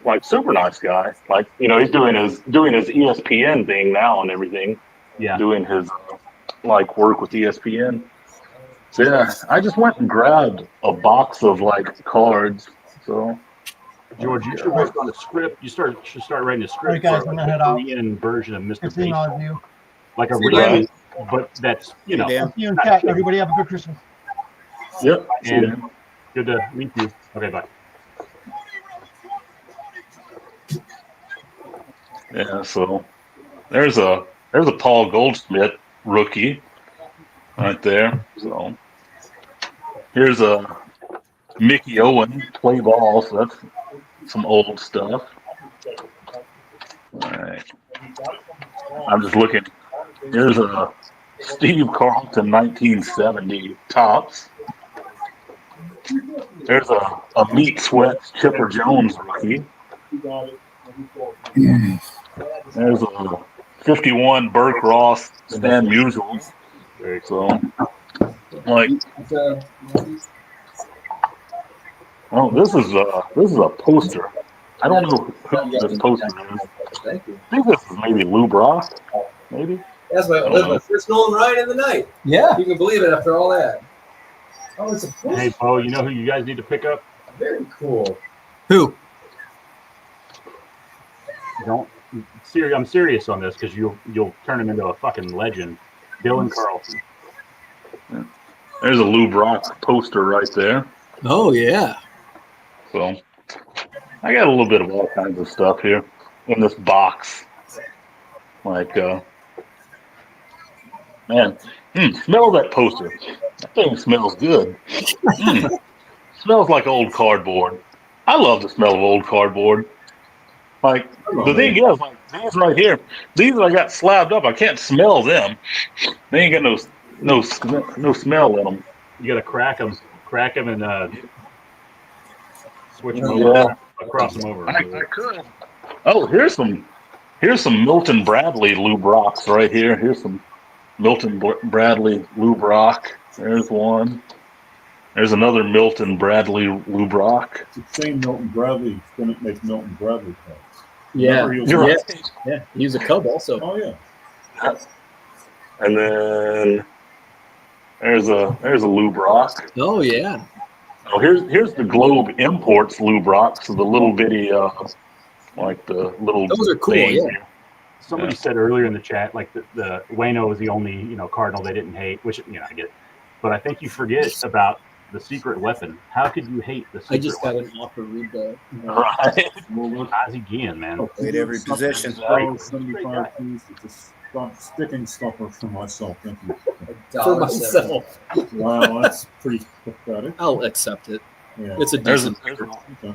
like super nice guy. Like he's doing his ESPN thing now and everything. Yeah, doing his like work with ESPN. So yeah, I just went and grabbed a box of like cards. So George, you should work on a script. You should start writing a All right, script guys, for I'm like gonna a head out. Korean version of Mr. Good seeing all Baseball, of you. like a See you, Dan. reality, but that's Dan. See you in chat. Everybody have a good Christmas. Yep. And good to meet you. Okay, bye. Yeah. So there's a Paul Goldschmidt rookie right there. So here's a Mickey Owen play ball. So that's some old stuff. All right. I'm just looking. Here's a Steve Carlton 1970 tops. There's a Meat Sweats Chipper Jones rookie. There's a 51 Burke Ross Stan Musials. So, like, oh, this is a poster. I don't know who this poster is. Thank you. I think this is maybe Lou Brock, maybe. That's my first Nolan Ryan in the night. Yeah. You can believe it after all that. Oh, it's a Hey, Bo, you know who you guys need to pick up? very cool. Who? I'm serious on this because you'll turn him into a fucking legend. Dylan Carlson. There's a Lou Brock poster right there. Oh yeah. So I got a little bit of all kinds of stuff here in this box. Like, man, smell that poster. That thing smells good. Smells like old cardboard. I love the smell of old cardboard. Like, the thing is, like, these right here, these I got slabbed up. I can't smell them. They ain't got no smell in them. You got to crack them and switch them over, cross them over. I could. Oh, here's some Milton Bradley Lou Brocks right here. Here's some Milton Bradley Lou Brock. There's one. There's another Milton Bradley Lou Brock. It's the same Milton Bradley didn't make Milton Bradley cards. Yeah. You're right. Yeah. He was a Cub also. Oh yeah. And then there's a Lou Brock. Oh yeah. Oh, here's the Globe Imports Lou Brock. So the little bitty, like the little. Those are cool. thing. Yeah. Somebody said earlier in the chat, like the Wayno was the only Cardinal they didn't hate, which I get, but I think you forget about the secret weapon. How could you hate the secret I just got weapon? an offer. Read the. Right. Ozzie Guillen, man. Played every position. 75 piece. It's a sticking stuffer for myself. Thank you. For myself. Wow, that's pretty pathetic. I'll accept it. Yeah. It's a There's decent. Okay.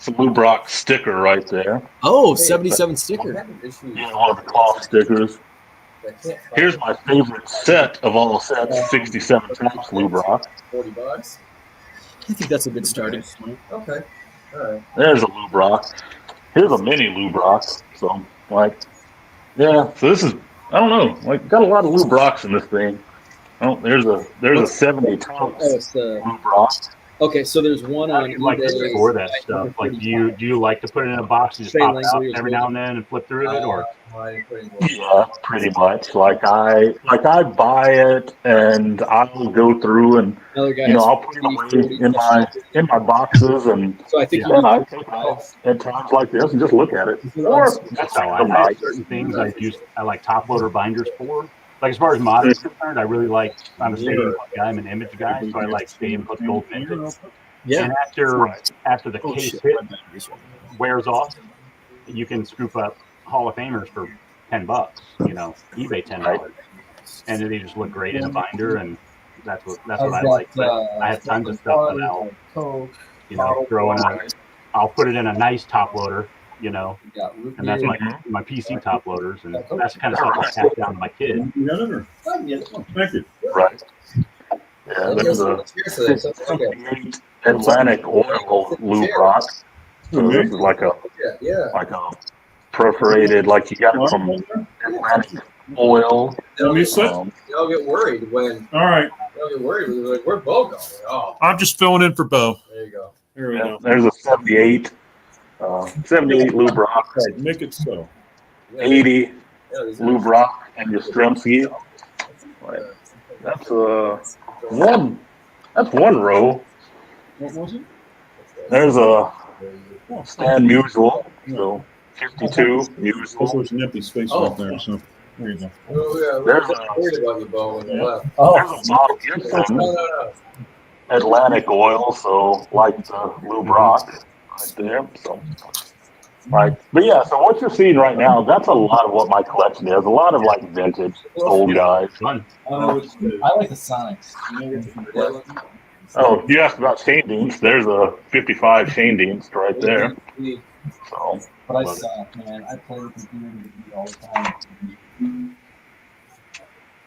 some Lou Brock sticker right there. Oh, 77 sticker. Yeah, one of the cloth stickers. Here's my favorite set of all sets, 67 tops Lou Brock. $40. I think that's a good starting point. Okay. All right. There's a Lou Brock. Here's a mini Lou Brock. So, like, yeah. So this is, I don't know, like, got a lot of Lou Brocks in this thing. Oh, there's a 70 tops Oh, it's the. Lou Brock. Okay, so there's one How on do you like to eBay. store that stuff? Like, do you like to put it in a box and just pop it out every now and then and flip through it, or? Yeah, pretty much. Like I buy it and I'll go through and I'll put it away in my boxes and So I think I take it out at times like this and just look at it. Or That's how I have certain things I like top loader binders for. Like as far as modern is concerned, I really like. I'm a stadium club guy. I'm an image guy, so I like stadium club gold vintage. Yeah. And after the case hit wears off, you can scoop up Hall of Famers for $10. eBay $10, and then they just look great in a binder, and that's what I like. But I have tons of stuff that I'll throw in. I'll put it in a nice top loader. And that's my PC top loaders, and that's the kind of stuff I pass down to my kid. Thank you. Right. Yeah, there's a 58 Atlantic Oil Lube Rock. So this is like a perforated, like you got it from Atlantic Oil. Let me sit. Y'all get worried when. All right. Y'all get worried when like, where'd Bo go? Oh, I'm just filling in for Bo. there you go. There we go. There's a 78 Lube Rock. Make it so. 80 Lube Rock and Yastrzemski. That's one. That's one row. What was it? There's a Stan Musial, so 52 Musial. There's an empty space right there. So there you go. There's Worried about you, Bo, when you left. There's a Bob Gibson Atlantic Oil, so like the Lube Rock right there. So, but yeah, so what you're seeing right now, that's a lot of what my collection is. A lot of like vintage old guys. I like the Sonics. Oh, you asked about Shane Deans. There's a 55 Shane Deans right there. So, But I suck, man. I play with the computer all the time.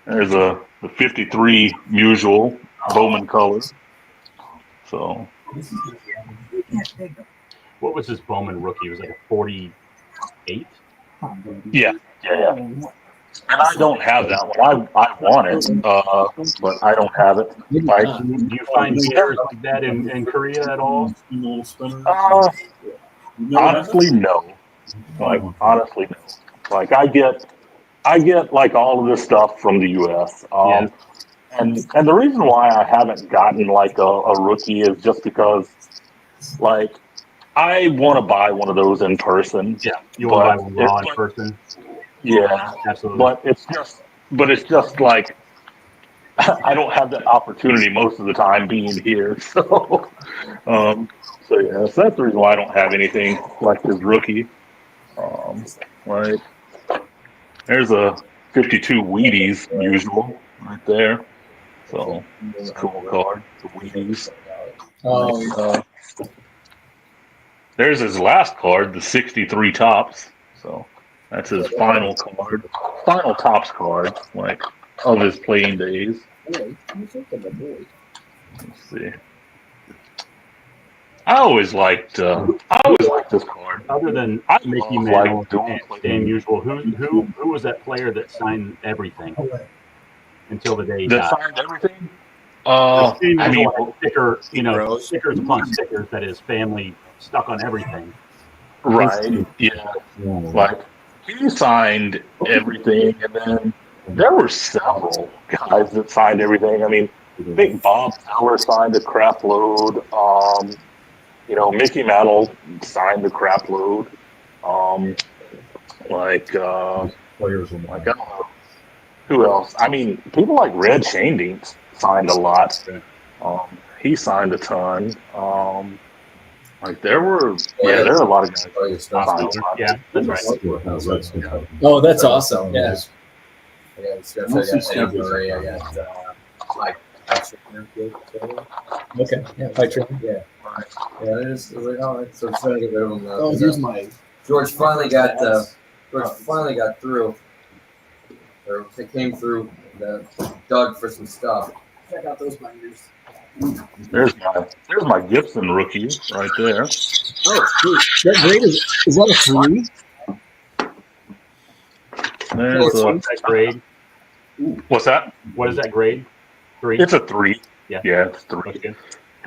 there's the 53 Musial Bowman color. So, What was his Bowman rookie? It was like a 48. yeah. And I don't have that one. I want it, but I don't have it. Like, Do you find pairs like that in Korea at all? honestly, no. Like, honestly, no. Like, I get like all of this stuff from the U.S. And the reason why I haven't gotten like a rookie is just because, like, I want to buy one of those in person. Yeah, you want to buy one raw in person. Yeah, absolutely. But it's just like I don't have that opportunity most of the time being here. So, so that's the reason why I don't have anything like this rookie. Right. There's a 52 Wheaties Musial right there. So it's a cool card. The Wheaties. There's his last card, the 63 Tops. So that's his final card, final Tops card, like of his playing days. Let's see. I always liked this card. Other than Mickey Mantle and Stan Musial, who was that player that signed everything until the day he died? Signed everything? I mean, Musial sticker, stickers upon stickers that his family stuck on everything. Right. Yeah. Like he signed everything, and then there were several guys that signed everything. I mean, I think Bob Feller signed a crap load. Mickey Mantle signed a crap load. I don't know who else. I mean, people like Red Shandings signed a lot. He signed a ton. There were a lot of guys. Yeah, that's right. Oh, that's awesome. Yeah. I got Eddie Murray. I got Mike. Okay. Yeah, Pike Trainer. Yeah. Yeah, it is. So I'm trying to get rid of them. Here's my. George finally got through. Or they came through. Dug for some stuff. Check out those binders. There's my Gibson rookie right there. Oh, that grade is that a 3? What's that grade? What's that? What is that grade? 3? It's a 3. Yeah, it's 3.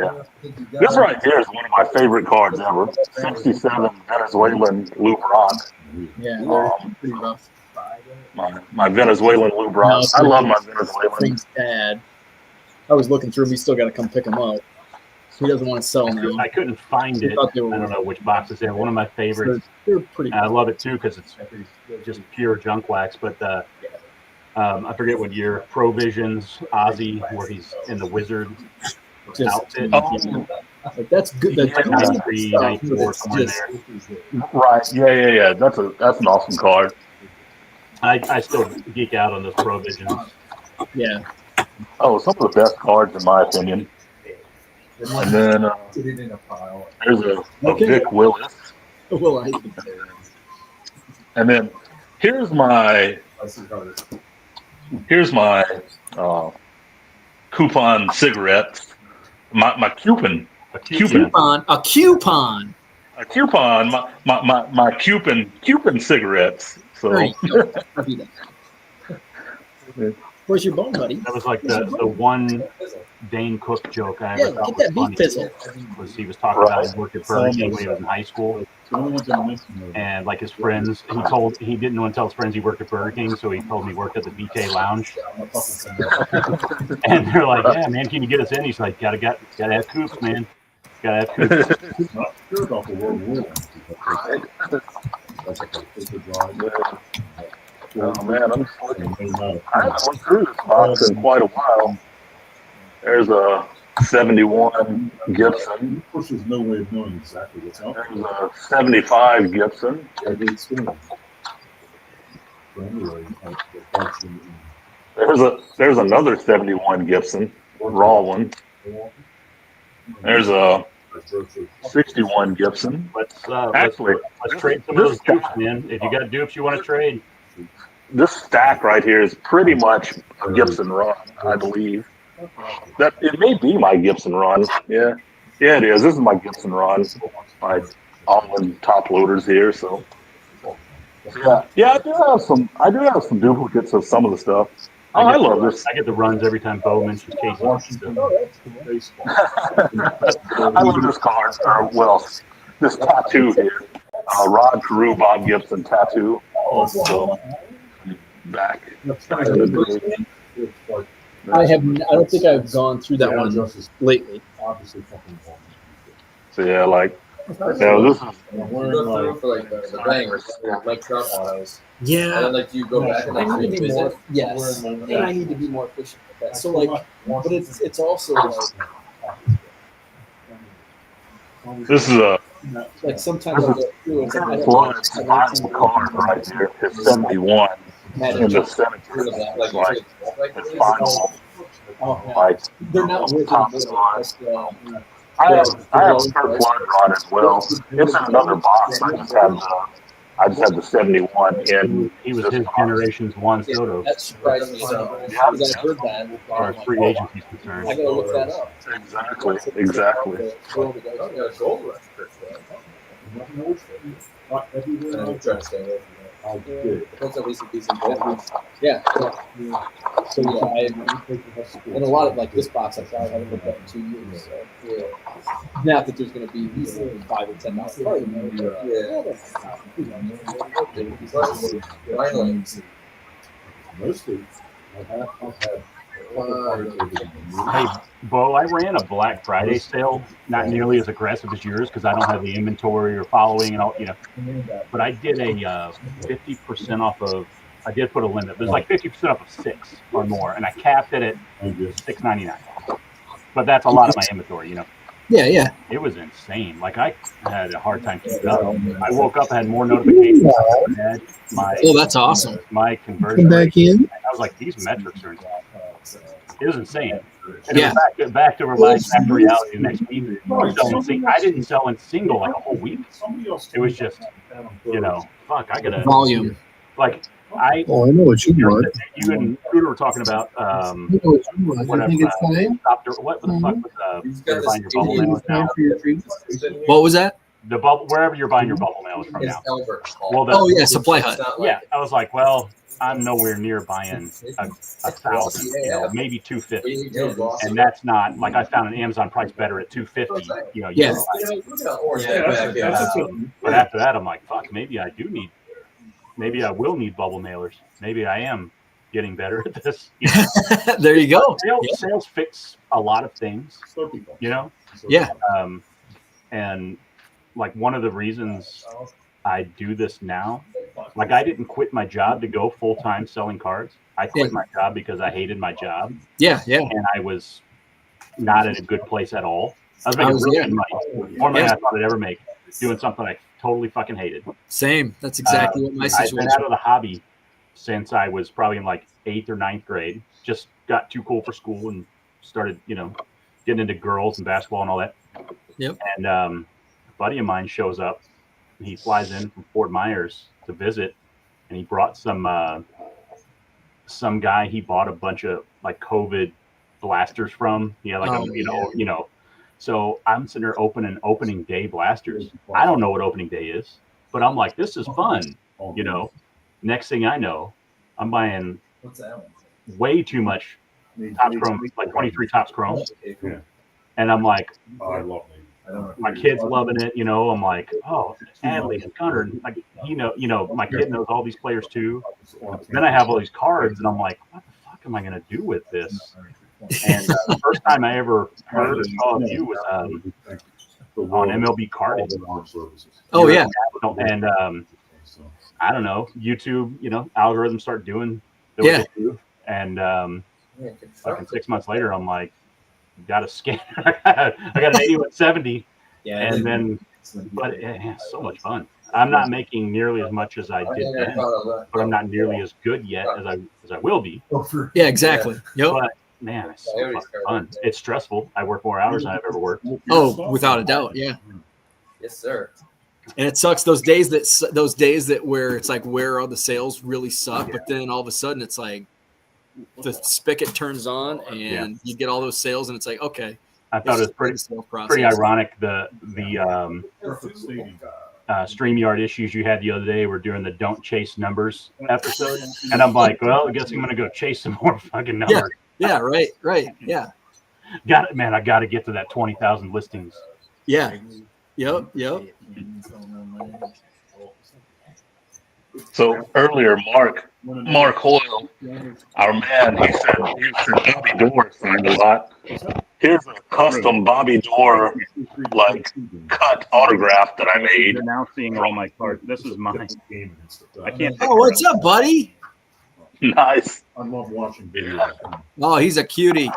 Yeah. This right here is one of my favorite cards ever. 67 Venezuelan Lube Rock. Yeah, they're pretty rough. My Venezuelan Lube Rock. I love my Venezuelan. Thing's bad. I was looking through them. He's still got to come pick them up. He doesn't want to sell now. I couldn't find it. I don't know which box it's in. One of my favorites. They're pretty. I love it too because it's just pure junk wax. But I forget what year. Provisions Ozzy, where he's in the Wizard outfit. That's good. That's 93, 94, somewhere there. Right. Yeah. That's an awesome card. I still geek out on those Provisions. Yeah. Oh, some of the best cards in my opinion. And then there's a Vic Willis. And then here's my coupon cigarettes. My coupon. A coupon. My Cuban cigarettes. So There you go. I'll do that. Where's your bone, buddy? That was like the one Dane Cook joke I ever Yeah, thought get that was beef funny. pizzle. Was he was talking about he worked at Burger King when he was in high school, and like his friends, he didn't want to tell his friends he worked at Burger King, so he told me he worked at the BK Lounge. And they're like, "Yeah, man, can you get us in?" He's like, "Gotta have coops, man. Gotta have coops." Sure about the World War. oh man, I haven't looked through this box in quite a while. There's a 71 Gibson. Of course, there's no way of knowing exactly what's out There's a 75 Gibson. There's another 71 Gibson, raw one. There's a 61 Gibson. Let's Actually, trade some of those dupes, man. If you got dupes you want to trade, this stack right here is pretty much a Gibson run, I believe. That it may be my Gibson run. Yeah, it is. This is my Gibson run. My all-in top loaders here. So yeah, I do have some duplicates of some of the stuff. Oh, I love this. I get the runs every time Bo mentions Casey. I love this card. Well, this tattoo here. Rod Carew, Bob Gibson tattoo. So, back. I don't think I've gone through that one lately. So yeah, like, this is. The bangers, like Trump autos. Yeah. And then, like, do you go back and like I need to be revisit? more, yes, and I need to be more efficient with that. So like, but it's also This is a. like sometimes I go through and I Flood's final card right here. It's 71 in the 70s. Like, it's final. Like, they're not worth top it. slot. I have Kurt Flood on as well. It's in another box. I just had the 71 in. He was his generation's Juan Soto. That surprised me so because I heard that. As far as free agency's concerned. I gotta look that up. Exactly. Yeah. So yeah, and a lot of like this box I probably haven't looked at in 2 years. So yeah. Not that there's going to be easily $5 or $10 card in there. Mostly, Hey, Bo, I ran a Black Friday sale, not nearly as aggressive as yours because I don't have the inventory or following and all, but I did a 50% off of. I did put a limit. It was like 50% off of 6 or more, and I capped it at $6.99. But that's a lot of my inventory, Yeah. It was insane. Like I had a hard time keeping up. I woke up, I had more notifications. Oh, that's awesome. My conversion rate. I was like, these metrics are. It was insane. And it was back to reality the next week. I didn't sell in single like a whole week. It was just, fuck. I gotta volume. Like I know what you want. You and Cooter were talking about whatever. What the fuck was you're buying your bubble mail now? What was that? The bubble, wherever you're buying your bubble mail is from now. Well, Supply Hut. Yeah, I was like, well, I'm nowhere near buying 1,000, maybe 250, and that's not like I found an Amazon price better at 250. But after that, I'm like, fuck, maybe I will need bubble mailers. Maybe I am getting better at this. There you go. Sales fix a lot of things, Yeah. And like one of the reasons I do this now, like I didn't quit my job to go full time selling cards. I quit my job because I hated my job. Yeah. And I was not in a good place at all. I was making really good money, more money than I thought I'd ever make, doing something I totally fucking hated. Same. That's exactly what my situation was. I've been out of the hobby since I was probably in like 8th or 9th grade. Just got too cool for school and started, getting into girls and basketball and all that. Yep. And a buddy of mine shows up. And he flies in from Fort Myers to visit, and he brought some guy. He bought a bunch of like COVID blasters from. So I'm sitting there opening day blasters. I don't know what opening day is, but I'm like, this is fun. Next thing I know, I'm buying way too much Topps Chrome, like 23 Topps Chrome. And I'm like, I love it. my kid's loving it. I'm like, oh, Adley and Gunnar, like my kid knows all these players too. Then I have all these cards, and I'm like, what the fuck am I gonna do with this? And the first time I ever heard or saw of you was on MLB Carded. Oh yeah, and I don't know, YouTube, algorithms start doing what they do, and fucking 6 months later, I'm like, got a scanner. I got an 8170, and then, but so much fun. I'm not making nearly as much as I did then, but I'm not nearly as good yet as I will be. Yeah, exactly. Yep. But man, it's so much fun. It's stressful. I work more hours than I've ever worked. Oh, without a doubt. Yeah. Yes, sir. And it sucks those days that where it's like where all the sales really suck, but then all of a sudden it's like the spigot turns on and you get all those sales, and it's like, okay. I thought it was pretty ironic. The StreamYard issues you had the other day were during the "Don't Chase Numbers" episode, and I'm like, well, I guess I'm gonna go chase some more fucking numbers. Yeah, right, yeah. Got it, man. I got to get to that 20,000 listings. Yeah. Yep. So earlier, Mark Hoyle, our man, he said Bobby Dorr signed a lot. Here's a custom Bobby Dorr cut autograph that I made. You're now seeing all my cards. This is mine. I can't. Oh, what's up, buddy? Nice. I love watching videos. Oh, he's a cutie.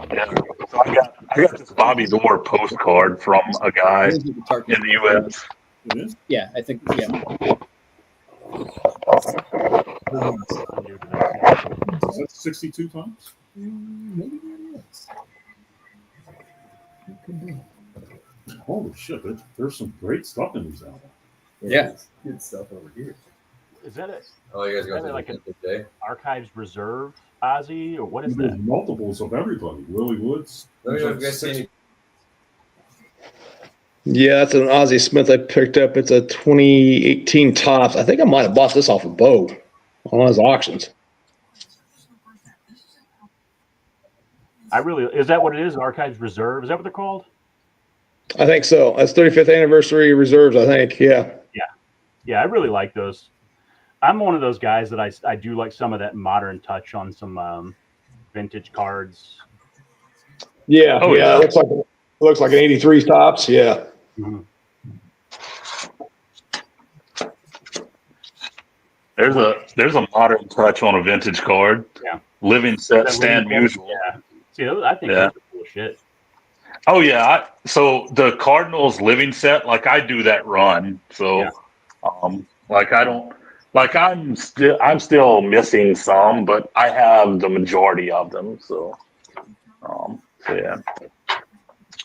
Yeah. So I got this Bobby Dorr postcard from a guy in the U.S. It is? Yeah, I think. Yeah. Is that 62 times? Maybe that is. It could be. Holy shit! There's some great stuff in these albums. Yeah. Good stuff over here. Is that it? Oh, you guys got like an Archives Reserve Ozzy, or what is There's that? multiples of everybody. Willie Woods. Let me know if you guys see any. Yeah, that's an Ozzie Smith I picked up. It's a 2018 Topps. I think I might have bought this off of Bo on one of his auctions. Is that what it is? Archives Reserve? Is that what they're called? I think so. That's 35th anniversary reserves, I think. Yeah. Yeah, I really like those. I'm one of those guys that I do like some of that modern touch on some vintage cards. Yeah. Oh, yeah. It looks like an 83 Topps. Yeah. Mm-hmm. There's a modern touch on a vintage card. Yeah. Living set Stan Musial. Yeah. See, I think that's cool shit. Oh yeah. So the Cardinals living set, I do that run. So, I'm still missing some, but I have the majority of them. So, yeah.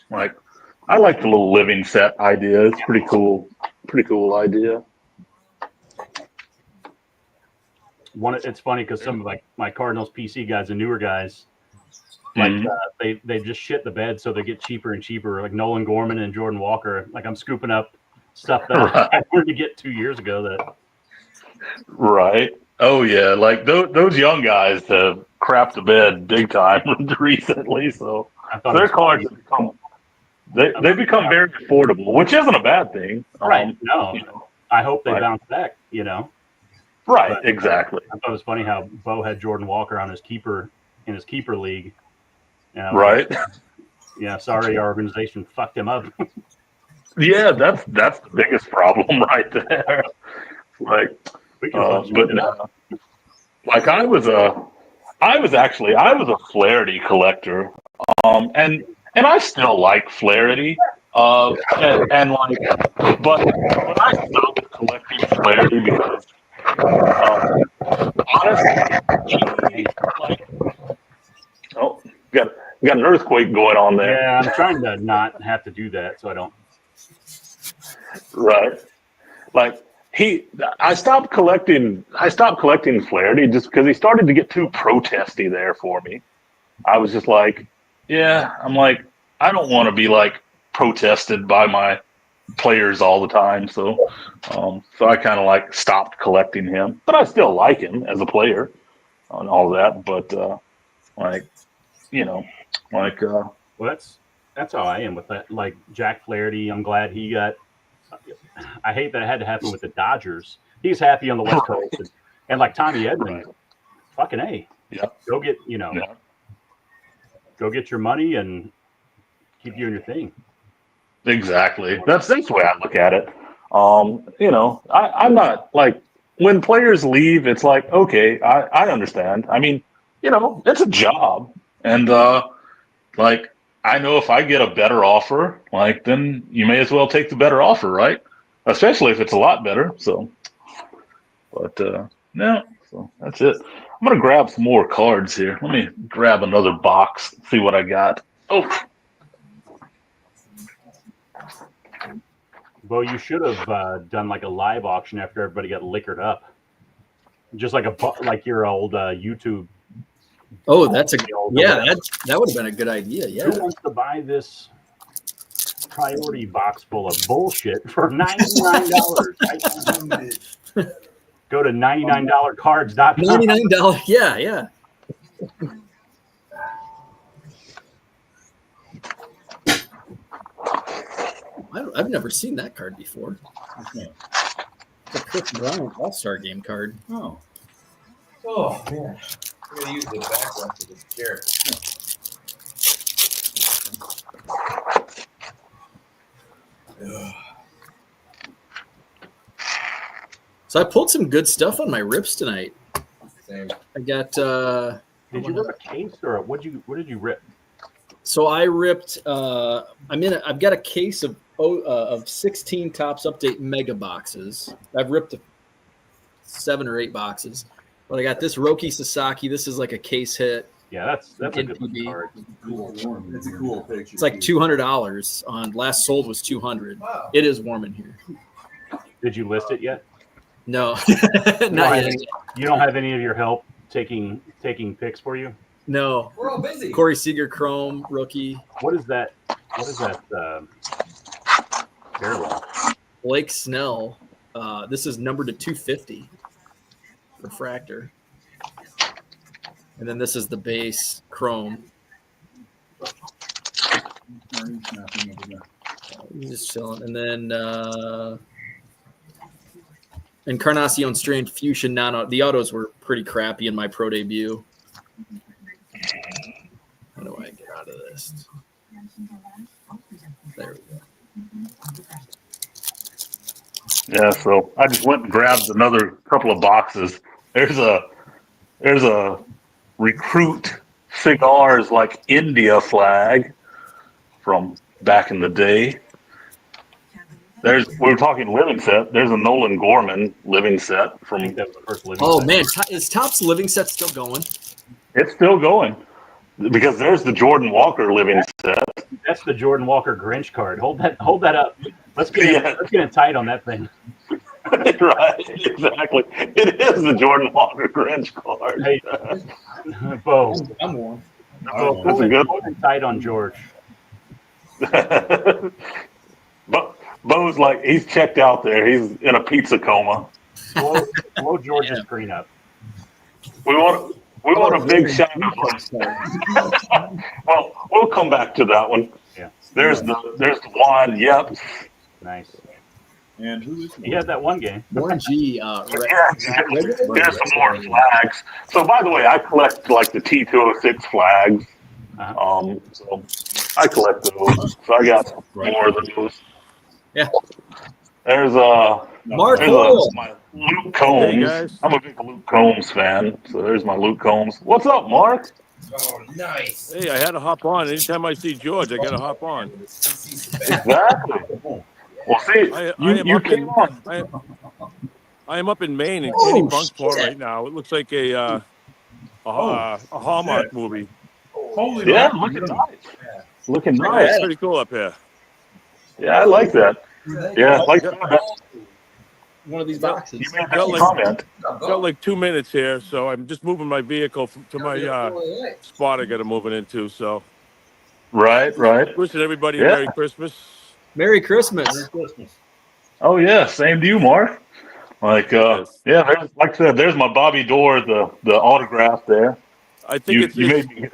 I like the little living set idea. It's pretty cool. Pretty cool idea. It's funny because some of my Cardinals PC guys, the newer guys, they just shit the bed so they get cheaper and cheaper. Like Nolan Gorman and Jordan Walker. Like I'm scooping up stuff that I wanted to get 2 years ago. Right. Oh yeah. Those young guys have crapped the bed big time recently. So their cards have become they become very affordable, which isn't a bad thing. Right. No. I hope they bounce back. Right. But, exactly. I thought it was funny how Bo had Jordan Walker on his keeper league. Right. Yeah. Sorry, our organization fucked him up. Yeah, that's the biggest problem right there. I was a Flaherty collector, and I still like Flaherty, but I stopped collecting Flaherty because honestly, got an earthquake going on there. Yeah, I'm trying to not have to do that so I don't. Right. I stopped collecting Flaherty just because he started to get too protesty there for me. I was just like, yeah, I'm like, I don't want to be like protested by my players all the time. So I kind of like stopped collecting him, but I still like him as a player and all that. But Well, that's how I am with that. Like Jack Flaherty, I'm glad he got. I hate that it had to happen with the Dodgers. He's happy on the West Coast, and like Tommy Edman, fucking A. Yeah. Go get go get your money and keep doing your thing. Exactly. That's the way I look at it. I'm not like when players leave, it's like, okay, I understand. I mean, it's a job. And like I know if I get a better offer, like then you may as well take the better offer, right? Especially if it's a lot better. So no, so that's it. I'm gonna grab some more cards here. Let me grab another box, see what I got. Oh. Well, you should have done like a live auction after everybody got liquored up, just like like your old YouTube. Oh, that would have been a good idea. Yeah. Who wants to buy this priority box full of bullshit for $99? Go to $99cards.com. $99. Yeah. I've never seen that card before. Okay. It's a Chris Bryant All-Star Game card. Oh. Oh man, I'm gonna use the backrest of this chair. So I pulled some good stuff on my rips tonight. Same. I got. Did you rip a case or what did you rip? So I ripped. I've got a case of 16 Topps Update mega boxes. I've ripped 7 or 8 boxes, but I got this Roki Sasaki. This is like a case hit. Yeah, that's a good card. It's a cool picture. It's like $200 on last sold was $200. Wow. It is warm in here. Did you list it yet? No, not yet. You don't have any of your help taking picks for you? No. We're all busy. Corey Seager Chrome rookie. What is that? Parallel. Blake Snell. This is numbered to 250. Refractor. And then this is the base Chrome. Just chilling. And then Encarnacion Strange Fusion Nano. The autos were pretty crappy in my pro debut. How do I get out of this? There we go. Yeah, so I just went and grabbed another couple of boxes. There's a Recruit Cigars like India flag from back in the day. We were talking living set. There's a Nolan Gorman living set from. I think that was the first living set. Man, is Topps living set still going? It's still going because there's the Jordan Walker living set. That's the Jordan Walker Grinch card. Hold that up. Let's get it tight on that thing. Right, exactly. It is the Jordan Walker Grinch card. Hey, Bo. I'm warm. That's a good one. Tight on George. Bo's like he's checked out there. He's in a pizza coma. Blow George's screen up. We want a big shot of well, we'll come back to that one. Yeah. There's the one. Yep. Nice. And who is he had that one game? Warren G. There's some more flags. So by the way, I collect like the T206 flags. So I collect those. So I got more of those. Yeah. There's Mark my Luke Combs. Hey, guys. I'm a big Luke Combs fan. So there's my Luke Combs. What's up, Mark? Oh, nice. Hey, I had to hop on. Anytime I see George, I got to hop on. Exactly. Well, see, you came on. I am up in Maine in Kenny Bunkport right now. It looks like a Hallmark movie. Holy looking nice. Looking nice. It's pretty cool up here. Yeah, I like that. Yeah, like one of these boxes. You made Got that like, comment. got like 2 minutes here, so I'm just moving my vehicle to my spot I got to move it into. So, Right. wishing everybody a Yeah. Merry Christmas. Merry Christmas. Merry Christmas. Oh yeah, same to you, Mark. Like Yes. yeah, there's, like I said, there's my Bobby Dorr, the autograph there. I think You made me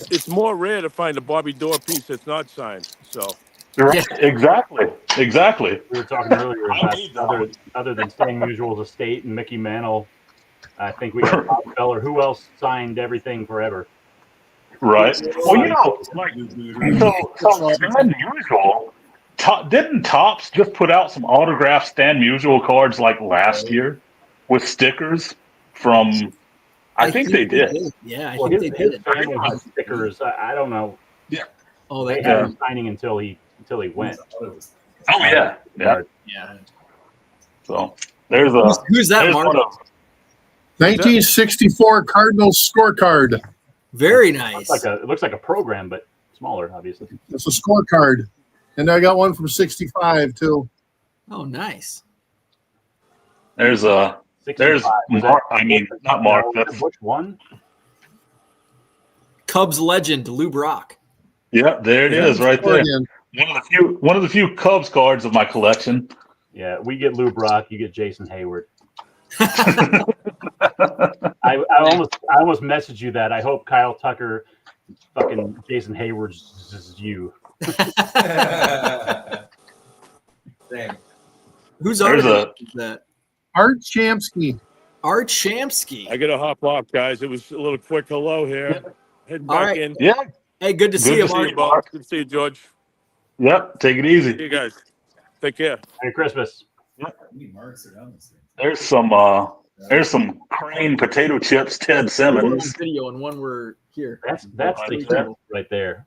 it's more rare to find a Bobby Dorr piece that's not signed. So, right. Exactly. We were talking earlier about other than Stan Musial's estate and Mickey Mantle. I think we got Bob Feller. Who else signed everything forever? Right. Well, you know, like so Stan Musial. Didn't Topps just put out some autographed Stan Musial cards like last year with stickers from? I think they did. Yeah, I Well, think his they did. family had stickers. I don't know. Yeah. Oh, They they had Yeah. him signing until he went. Oh yeah. Yeah. Yeah. So there's a Who's that, there's Mark? one of 1964 Cardinals scorecard. Very nice. It looks like a program, but smaller, obviously. It's a scorecard. And I got one from 65 too. Oh, nice. there's 65. Was Mark. that- I mean, not Mark. That's Which one? Cubs legend Lou Brock. yeah. There it is, right there. Oregon. One of the few Cubs cards of my collection. Yeah, we get Lou Brock. You get Jason Hayward. I almost messaged you that. I hope Kyle Tucker, fucking Jason Hayward's is you. Same. Who's There's autograph is that? Art Shamsky. Art Shamsky. I got to hop off, guys. It was a little quick hello here. Heading All back right. in. Yeah. Hey, good to see you, Mark. Bob. Good to see you, George. Yep. Take it easy. See you guys. Take care. Merry Christmas. There's some Crane potato chips, Ted One Simmons. was video and one were here. That's the heat right there.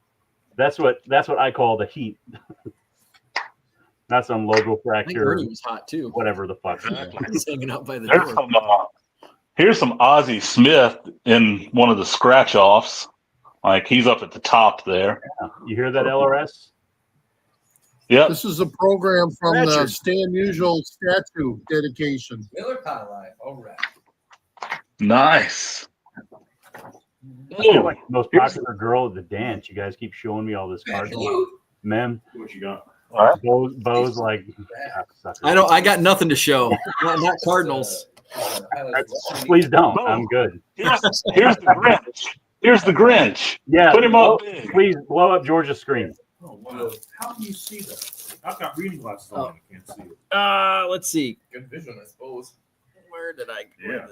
That's what I call the heat. Not some logo I think fracture. Ernie was hot too. Whatever the fuck. He's hanging out by the There's door. some here's some Ozzie Smith in one of the scratch offs. Like he's up at the top there. Yeah. You hear that, LRS? Yep. This is a program from the Richard. Stan Musial statue dedication. Miller Pie Life. All right. Nice. I feel like the most popular girl at the dance. You guys keep showing me all this card. Mem, What you got? Bo's like, I got nothing to show. Not Cardinals. please don't. I'm good. Here's the Grinch. Here's the Grinch. Yeah. Put him up big. Please blow up Georgia's screen. Oh, wow. How can you see that? I've got reading glasses on. I can't see it. Let's see. Good vision, I suppose. Where did that go?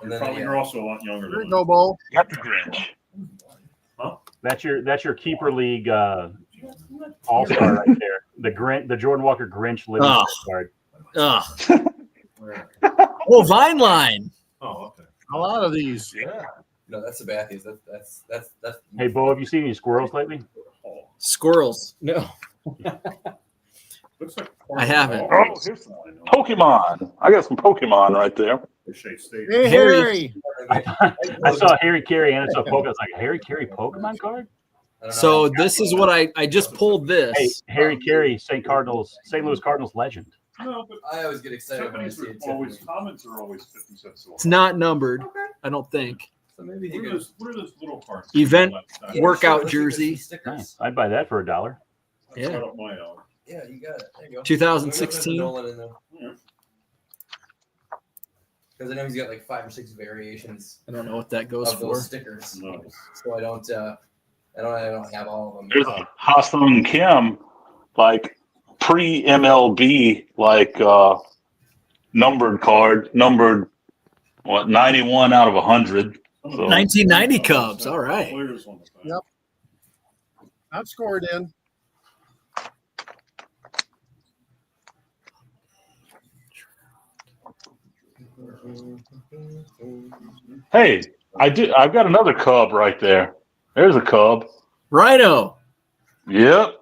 You're probably you're also a lot younger There than you go, Bo. Got the Grinch. That's your keeper league all-star right there. The Jordan Walker Grinch living Oh. card. Oh, Vine Line. Oh, okay. A lot of these. Yeah. No, that's Sabathia's. That's. Hey, Bo, have you seen any squirrels lately? Squirrels. No, Looks like I haven't. Oh, here's some Pokemon. I got some Pokemon right there. Hey, Harry. I saw Harry Carey and I saw Pokemon. I was like, Harry Carey Pokemon card? So this is what I just pulled this. Hey, Harry Carey, St. Louis Cardinals legend. No, but I always get excited when I see it. always comments are always 50 cents off. It's not numbered. I don't think. So maybe What are those little cards? Event Yeah, workout sure, jersey. Nice. I'd buy that for $1. Yeah. Right up my alley. Yeah, you got it. There you go. 2016. Because I know he's got like 5 or 6 variations I don't know what that goes of for. those stickers. No. So I don't have all of them. There's a Ha-Sung Kim, like pre-MLB, like numbered card, numbered 91 out of 100. So 1990 Cubs. All right. Yep. Not scored in. hey, I've got another Cub right there. There's a Cub. Rhino. Yep.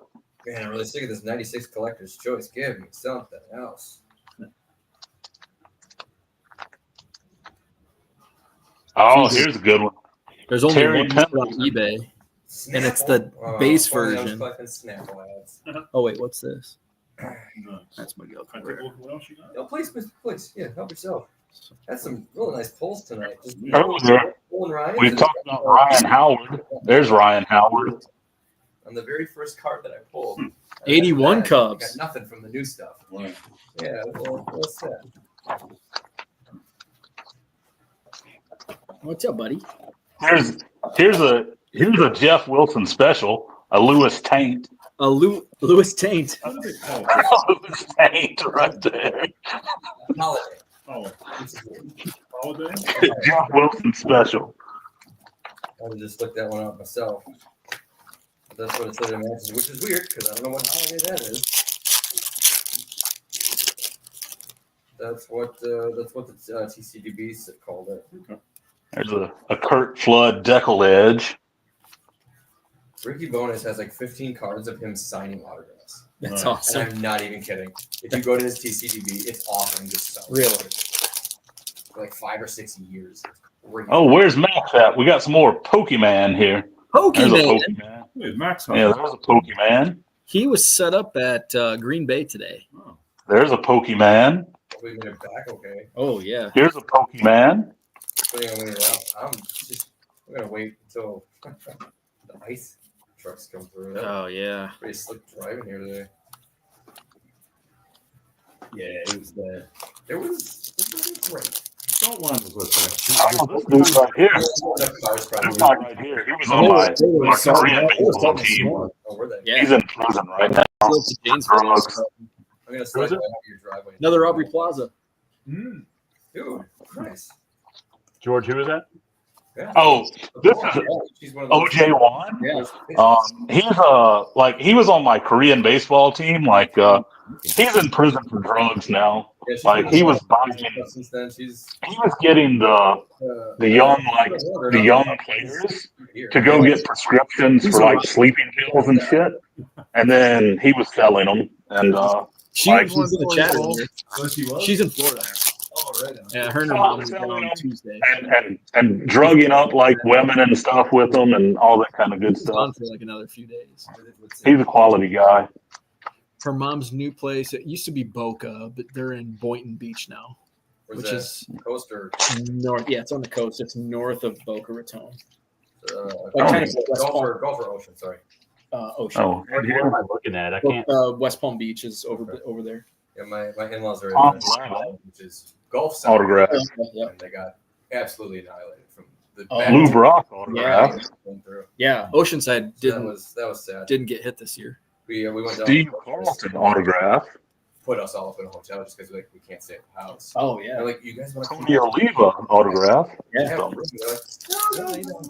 Man, I'm really sick of this 96 collector's choice. Give me something else. Oh, here's a good one. There's only Terry one Pember. on eBay, and it's the base version. Fucking Snapple ads. Oh wait, what's this? That's my go. What else you got? No, please. Yeah, help yourself. That's some really nice pulls tonight. Just Earlier, pulling Ryan's we and- talked about Ryan Howard. There's Ryan Howard. on the very first card that I pulled. 81 I Cubs. got nothing from the new stuff. Right. Yeah, well said. What's up, buddy? Here's a Jeff Wilson special, a Lewis Taint. A Lewis Taint. What do they call it? Lewis Taint right there. Holiday. Oh, holiday? Jeff Wilson special. I just looked that one up myself. That's what it said in matches, which is weird because I don't know what holiday that is. That's what the TCDB called it. Okay. There's a Kurt Flood decal edge. Ricky Bonas has like 15 cards of him signing autographs. That's Right. awesome. And I'm not even kidding. If you go to his TCDB, it's offering just so Really? for like 5 or 6 years. It's crazy. Oh, where's Max at? We got some more Pokemon here. There's a Pokemon. Pokemon. Hey, Max. Yeah, there's a Pokemon. He was set up at Green Bay today. Oh. There's a Pokemon. We made it back okay. Oh yeah. Here's a Pokemon. Putting on it up. I'm gonna wait until the ice trucks come through. That Oh yeah. pretty slick driving here today. Yeah, it was bad. It wasn't great. Don't line was okay. Oh, this dude right here. This guy right here. He was on my Korean baseball team. Oh, were they? Yeah. He's in prison right now. Still to Janesville. Drugs. I'm gonna slide by out your driveway. Another Aubrey Plaza. Dude, nice. George, who is that? Yeah. Oh, this is She's one of those- OJ Wan. Yeah. He was on my Korean baseball team. He's in prison for drugs now. Yeah, she's Like been he on was the- buying. Since then, she's He was getting the young players to go get prescriptions for like sleeping pills and shit, and then he was selling them. And She like, was in the chat earlier. She was? She's in Florida. Oh, right. Yeah, her and her mom was down on Tuesday. and drugging up like women and stuff with them and all that kind of good She's gone stuff. for like another few days. He's a quality guy. Her mom's new place. It used to be Boca, but they're in Boynton Beach now, where's which that? is Coaster. north. Yeah, it's on the coast. It's north of Boca Raton. Golf or Ocean, sorry. Ocean. Oh, What am I looking at? I can't. West Palm Beach is over there. Yeah, my in-laws are Oh, in wow. which is Gulf Center. Autograph. Yeah. And they got absolutely annihilated from the Oh, back Lou Brock Yeah. autograph. going through. Yeah, Oceanside That was sad. didn't get hit this year. We went down. Steve Carlton autograph. Put us all up in a hotel just because we can't stay at the house. Oh They're like, you guys want to Tony Oliva autograph. Yeah. have a room? They're like, no.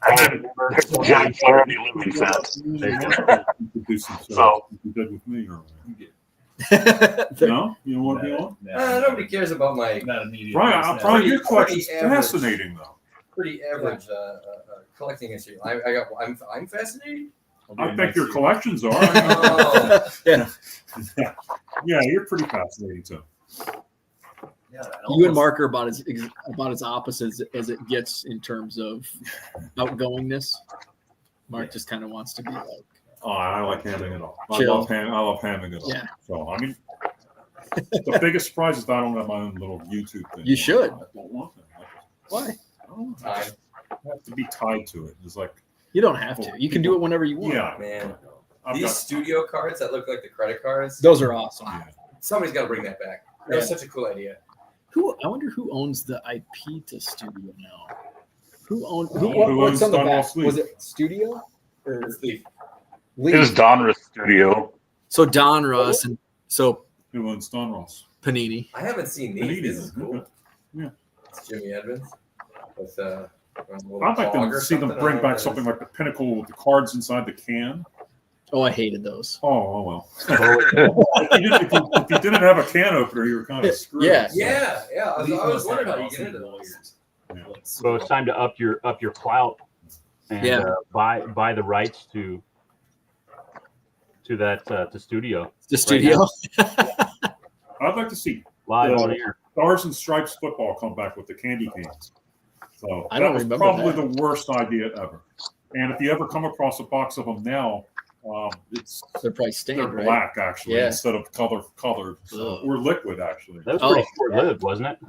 And then there's the Jack Flaherty living set. Introduce himself. So- You did with me earlier. The- No? You don't want to be on? Nobody cares about my Not immediately. Brian, your collection's Pretty average. fascinating, though. pretty average collecting history. I'm fascinated. I think your collections are. Oh. Yeah. Yeah, you're pretty fascinating, too. Yeah, You and Mark are about as opposite as it gets in terms of outgoingness. Mark just kind of wants to be like. Oh, I like having it all. I Chill. love having it all. Yeah. So, I mean, the biggest surprise is that I don't have my own little YouTube thing. You should. I don't want that. Why? I don't I have to be tied to it. It's like You don't have to. You can do it whenever you want. Yeah, Man, I've these got- studio cards that look like the credit cards. Those are awesome. Somebody's got to bring that back. That was Yeah. such a cool idea. I wonder who owns the IP to Studio now. Who owns? Who What's owns on the Don back? Ross Lee? Was it Studio or Lee? It was Donruss Studio. So Don Russ and so Who owns Don Ross? Panini. I haven't seen these. Panini, This is cool. Yeah. It's Jimmy Edmonds with a little I'd like dog to or see them something. I bring don't know back what something it like the pinnacle with the cards inside the can. Oh, I hated those. Oh well. if you didn't have a can opener, you were kind of screwed. Yeah. is. Yeah. I was wondering how you get into those. So it's time to up your clout and Yeah. buy the rights to that to studio. The Studio. I'd like to see Live on air. Stars and Stripes football come back with the candy cans. So I that don't was remember probably that. the worst idea ever. And if you ever come across a box of them now, It's They're probably stained, they're right? black actually Yeah. instead of colored or liquid actually. That was pretty short-lived, wasn't it?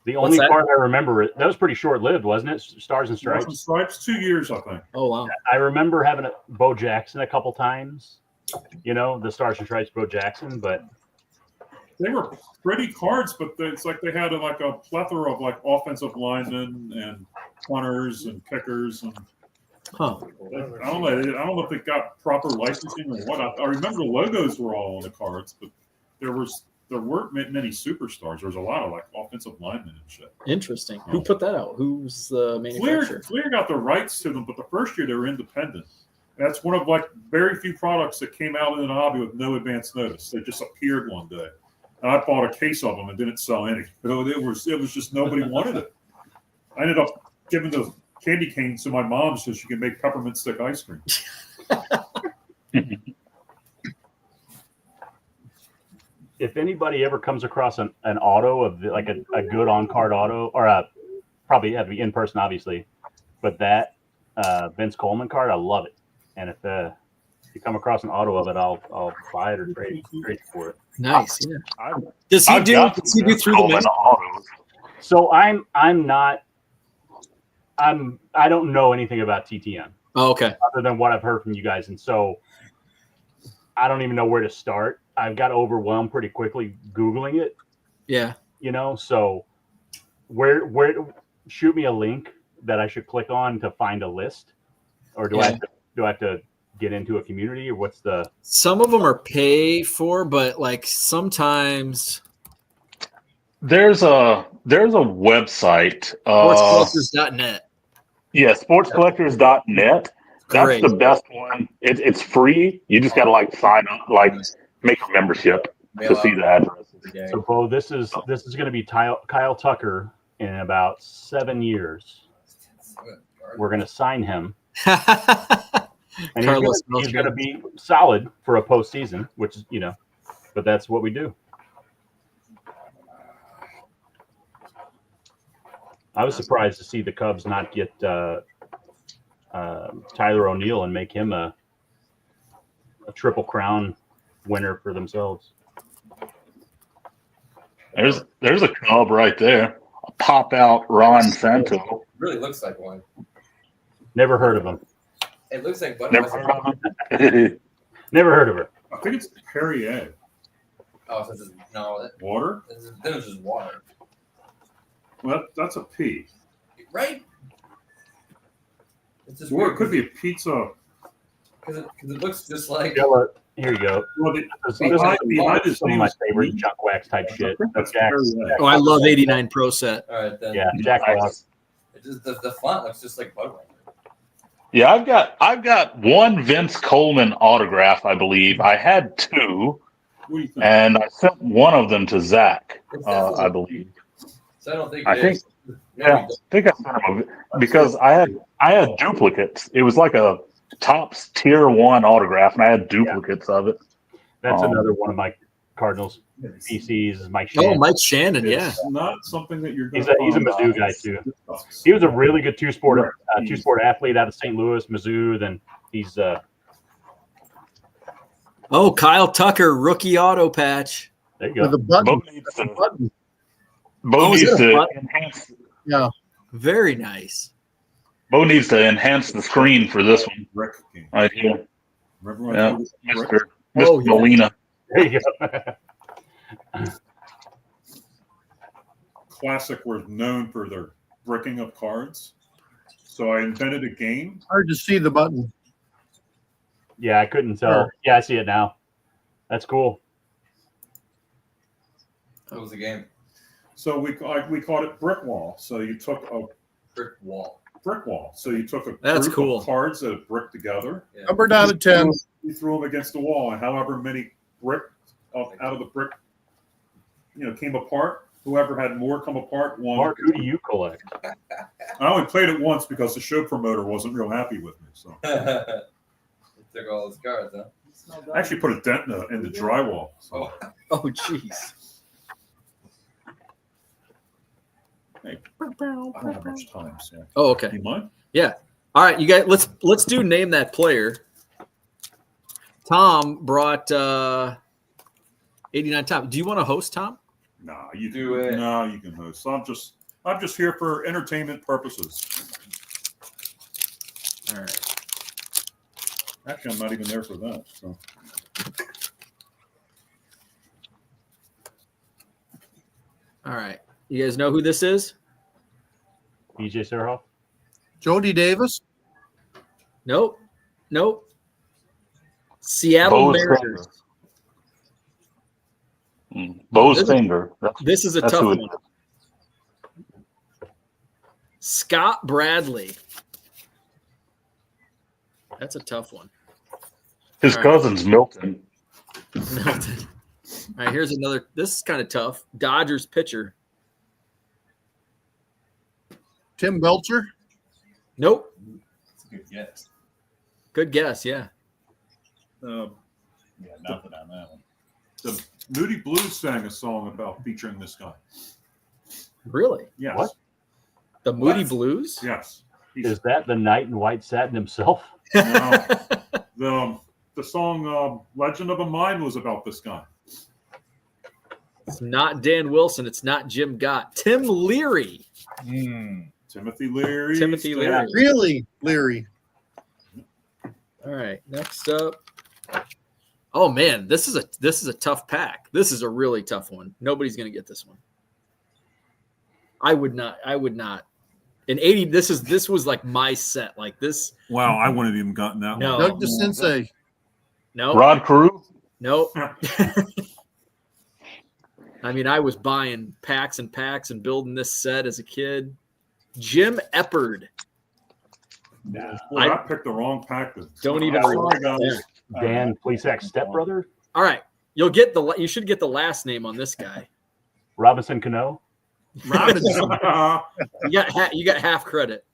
The What's only that? part I remember, that was pretty short-lived, wasn't it? Stars and Stars and Stripes. Stripes, 2 years I think. Oh wow. I remember having a Bo Jackson a couple times. You know, the Stars and Stripes Bo Jackson, but They were pretty cards, but it's like they had like a plethora of like offensive linemen and punters and kickers and. Huh. I don't know if they got proper licensing or what. I remember the logos were all on the cards, but there weren't many superstars. There was a lot of like offensive linemen and shit. Interesting. Who put that out? Who's the manufacturer? Fleer got the rights to them, but the first year they were independent. That's one of like very few products that came out in the hobby with no advance notice. They just appeared one day. And I bought a case of them and didn't sell any. It was just nobody wanted it. I ended up giving the candy canes to my mom so she could make peppermint stick ice cream. if anybody ever comes across an auto of like a good on-card auto, or probably have to be in person, obviously, but that Vince Coleman card, I love it. And if you come across an auto of it, I'll buy it or trade for it. Nice. Yeah. Does he do through the mail? So I don't know anything about TTM. Oh, okay. Other than what I've heard from you guys, and so I don't even know where to start. I've got overwhelmed pretty quickly Googling it. Yeah. You know, so where shoot me a link that I should click on to find a list, or do I have to get into a community, or what's the? Some of them are pay for, but like sometimes there's a website. Sportscollectors.net. Yeah, sportscollectors.net. That's Great. the best one. It's free. You just got to like sign up, like make a membership to see the addresses. So, Bo, this is going to be Kyle Tucker in about 7 years. We're going to sign him. And he's going to be solid for a postseason, which is, but that's what we do. I was surprised to see the Cubs not get Tyler O'Neill and make him a Triple Crown winner for themselves. There's a Cub right there. A pop out Ron Santo. Really looks like one. Never heard of him. It looks like Never heard of him. Never heard of her. I think it's Perrier. Oh, so it's no Water? Then it's just water. Well, that's a P. Right? It's just or it could be a pizza. Because it looks just like. Here you go. Well, this is some of my favorite junk wax type shit. Oh, I love 89 Pro Set. All right, then. Yeah, Jack Ross. It just the font looks just like Budweiser. Yeah, I've got one Vince Coleman autograph, I believe. I had two, and I sent one of them to Zach, I believe. So I don't think. I think I sent him because I had duplicates. It was like a Topps Tier 1 autograph, and I had duplicates of it. That's another one of my Cardinals PCs is Mike Shannon. Oh, Mike Shannon, yeah. It's not something that you're. He's a Mizzou guy too. He was a really good two-sport athlete out of St. Louis, Mizzou. Then he's. Oh, Kyle Tucker, rookie auto patch. There you go. With a button. Bo needs to enhance. Yeah. Very nice. Bo needs to enhance the screen for this one. Right here. Remember Mr. Molina. There you go. Classic were known for their bricking of cards. So I invented a game. Hard to see the button. Yeah, I couldn't tell. Yeah, I see it now. That's cool. What was the game? So we called it brick wall. So you took a brick wall. So you took a That's group cool. of cards that have bricked together. Yeah. Number down to 10. You threw them against the wall, and however many brick out of the brick, came apart. Whoever had more come apart won. Mark, who do you collect? I only played it once because the show promoter wasn't real happy with me. So He took all his cards, huh? I actually put a dent in the drywall. So. Oh, jeez. Hey, I don't have much time. So. Oh, okay. You mind? Yeah. All right, you guys. Let's do name that player. Tom brought 89 Tom. Do you want to host, Tom? Nah, you do it. No, you can host. I'm just here for entertainment purposes. All right. Actually, I'm not even there for that. So. All right. You guys know who this is? BJ Surhoff. Jody Davis. Nope. Seattle Bo's Mariners. Bo's finger. This is a that's tough who it one. is. Scott Bradley. That's a tough one. His All right. cousin's Milton. Milton. All right, here's another. This is kind of tough. Dodgers pitcher. Tim Belcher. Nope. That's a good guess. Good guess, yeah. Yeah, nothing on that one. The Moody Blues sang a song about featuring this guy. Really? Yes. What? The Moody Blues? Yes. Is that the knight in white satin himself? No. The song Legend of a Mind was about this guy. It's not Dan Wilson. It's not Jim Gott. Tim Leary. Timothy Leary. Timothy Leary. Really, Leary. All right. Next up. Oh man, this is a tough pack. This is a really tough one. Nobody's gonna get this one. I would not. In 80, this was like my set. Like this. Wow, I wouldn't have even gotten that No. one. Doug DeCinces. No. Rod Carew. Nope. I mean, I was buying packs and packs and building this set as a kid. Jim Eppard. Boy, I picked the wrong pack. Don't even. Sorry, guys. Dan Plesac's stepbrother. All right, you should get the last name on this guy. Robinson Cano. Robinson. you got half credit.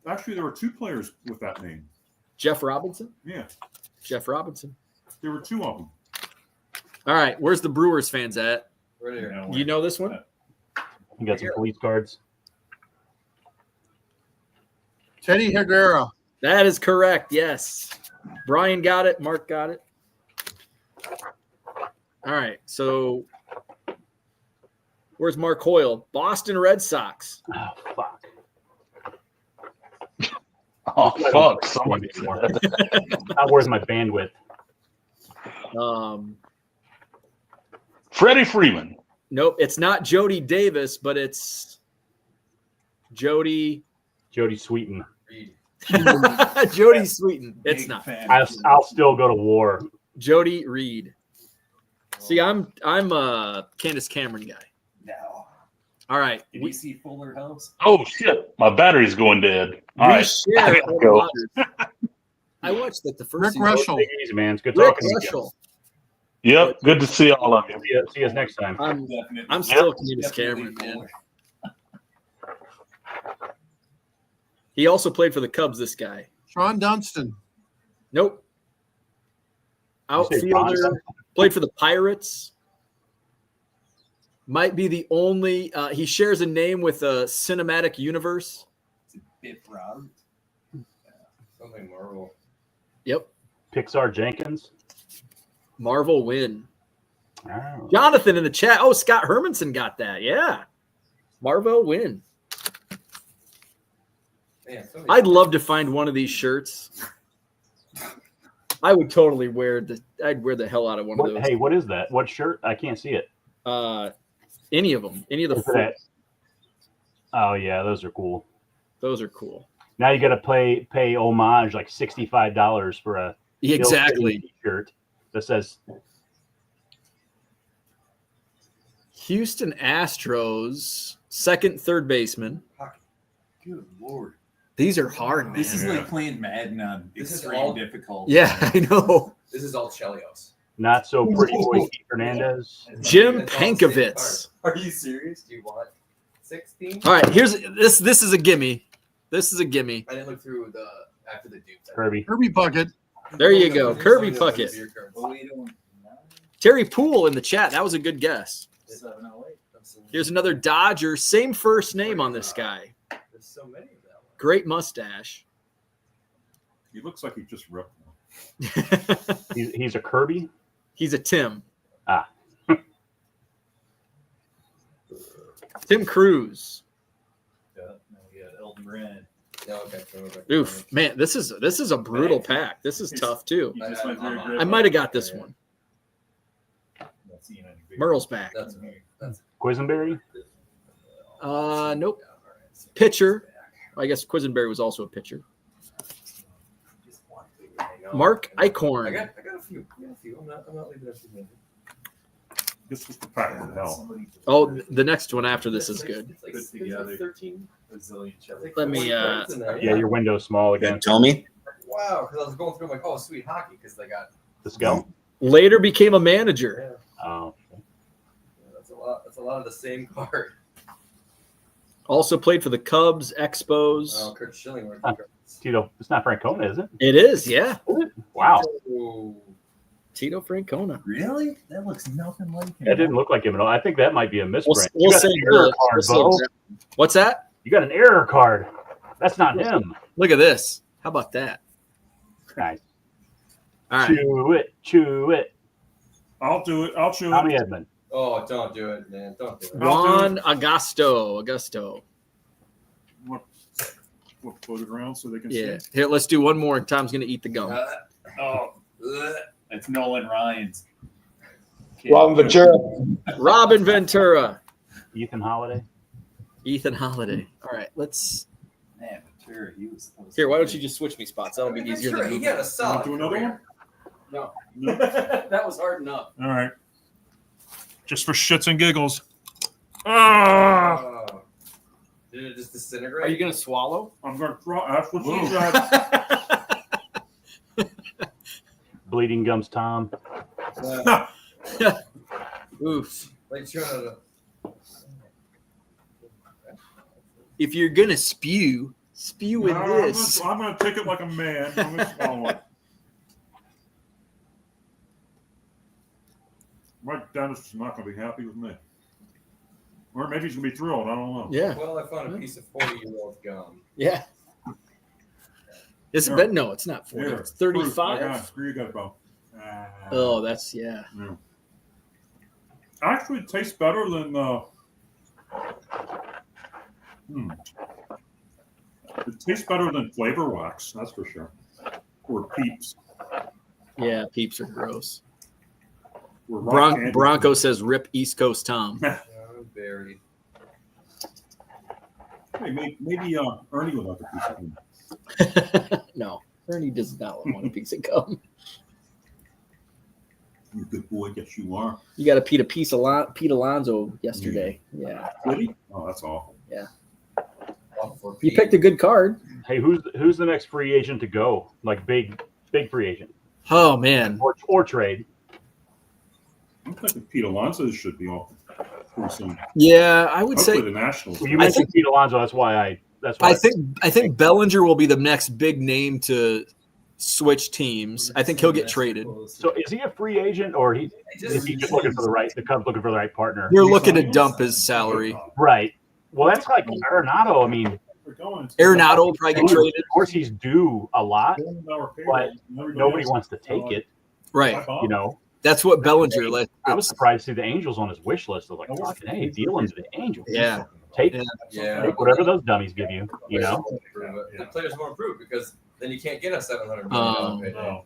Actually, there were two players with that name. Jeff Robinson. Yeah, Jeff Robinson. there were two of them. All right, where's the Brewers fans at? Right here. You know this one? You got some police cards. Teddy Higuera. That is correct. Yes. Brian got it. Mark got it. All right. So where's Mark Hoyle? Boston Red Sox. Oh, fuck. Oh, fuck. Somebody said that. Where's my bandwidth? Freddie Freeman. Nope. It's not Jody Davis, but it's Jody Sweeten. Jody Sweeten. It's not. I'll still go to war. Jody Reed. See, I'm a Candace Cameron guy. No. All right. Did you see Fuller House? Oh, shit. My battery's going dead. All We right. share I gotta go. I watched that the first Rick season. Russell. Take it easy, man. It's good Rick talking to you. Russell. Yep. Good to see all of you. See us next time. I'm still Candace Cameron, man. He also played for the Cubs, this guy. Sean Dunston. Nope. Outfielder. Played for the Pirates. Might be the only. He shares a name with a cinematic universe. Biff Roberts. Something Marvel. Yep. Pixar Jenkins. Marvel win. Oh. Jonathan in the chat. Oh, Scott Hermanson got that. Yeah. Marvel win. Man, I'd love to find one of these shirts. I would totally I'd wear the hell out of one of those. Hey, what is that? What shirt? I can't see it. Any of them. Any of the four. Oh yeah, those are cool. Those are cool. Now you got to pay homage like $65 for a exactly shirt that says Houston Astros second, third baseman. Good Lord. These are hard, man. This is like playing Madden on extreme difficult. Yeah, I know. This is all Chelios. not so pretty boy Keith Hernandez. Jim Pankovitz. Are you serious? Do you want 16? All right, here's this. This is a gimme. This is a gimme. I didn't look through the after the Duke. Kirby Puckett. There you go, Kirby Puckett. Terry Poole in the chat. That was a good guess. 708. Here's another Dodger. Same first name on this guy. There's so many of them. Great mustache. He looks like he just ripped one. He's a Kirby. He's a Tim. Ah. Tim Cruz. Yeah, now we got Elton Brand. Yeah, okay. Oof, man, this is a brutal pack. This is tough too. You just went through a grip I might have got this one. Not seeing any big- Merle's back. That's Quisenberry. Nope. Pitcher. I guess Quisenberry was also a pitcher. Mark Eichhorn. I got a few. I'm not leaving a few. This was the pack of hell. Oh, the next one after this is good. It's like, Put together. 13. Let me. Yeah, your window's small again. Tell me. Wow, because I was going through like, oh, sweet hockey, because they got. The scale. Later became a manager. Oh. Yeah, that's a lot. That's a lot of the same card. Also played for the Cubs, Expos. Oh, Kurt Schilling. Tito, it's not Francona, is it? It is, yeah. Wow. Tito Francona. Really? That looks nothing like him. That didn't look like him at all. I think that might be a misprint. We'll You got say an error the- card, we'll Bo. say- What's that? You got an error card. That's not him. Look at this. How about that? Nice. All right. Chew it. I'll do it. I'll chew Tommy it. Edmond. Oh, don't do it, man. Don't do it. Juan Augusto. We'll put it around so they can Yeah. see. Here, let's do one more, and Tom's gonna eat the gum. Oh, it's Nolan Ryan's. Robin Ventura. Robin Ventura. Ethan Holiday. All right, let's. Man, Ventura, he was. Here, why don't you just switch me spots? That'll be easier Sure, than he moving. got a solid. Do another career. one? No. That was hard enough. All right. Just for shits and giggles. Ah! Oh. Did it just disintegrate? Are you gonna swallow? I'm gonna throw. That's what she said. Bleeding Gums Tom. Oof. Like trying to. If you're gonna spew in No, this. I'm gonna take it like a man. I'm gonna swallow it. My dentist is not gonna be happy with me. Or maybe he's gonna be thrilled. I don't know. Yeah. Well, I found a piece of 40-year-old gum. Yeah. It's Here. been no, it's not 40. Here, It's proof. 35. Here you go, Bo. Oh, that's yeah. Yeah. Actually, it tastes better than. It tastes better than flavor wax. That's for sure. Or Peeps. Yeah, peeps are gross. Or rock candy. Bronco says rip East Coast Tom. I'm buried. Hey, maybe Ernie would like a piece of gum. No, Ernie does not want a piece of gum. You're a good boy. Yes, you are. You got a piece of Pete Alonso yesterday. Yeah. Did he? Oh, that's awful. Yeah. For You picked a good card. Hey, who's the next free agent to go? Like big free agent Oh man. or trade? I'm thinking Pete Alonso should be off pretty soon. Yeah, I would Hopefully say the Nationals. Well, you mentioned Pete Alonso. That's why I think Bellinger will be the next big name to switch teams. I think he'll get traded. So is he a free agent or is he just looking for the Cubs looking for the right partner? You're looking to dump his salary. Right. Well, that's like Arenado. I mean, Arenado will probably get traded. Of course, he's due a lot, but nobody wants to take it. Right. You know, That's what Bellinger like. I was surprised to see the Angels on his wish list. I was like, fucking hey, deal him to the Angels. Yeah. Take Yeah. take whatever those dummies give you. You know. The players won't improve because then you can't get a $700 million payday.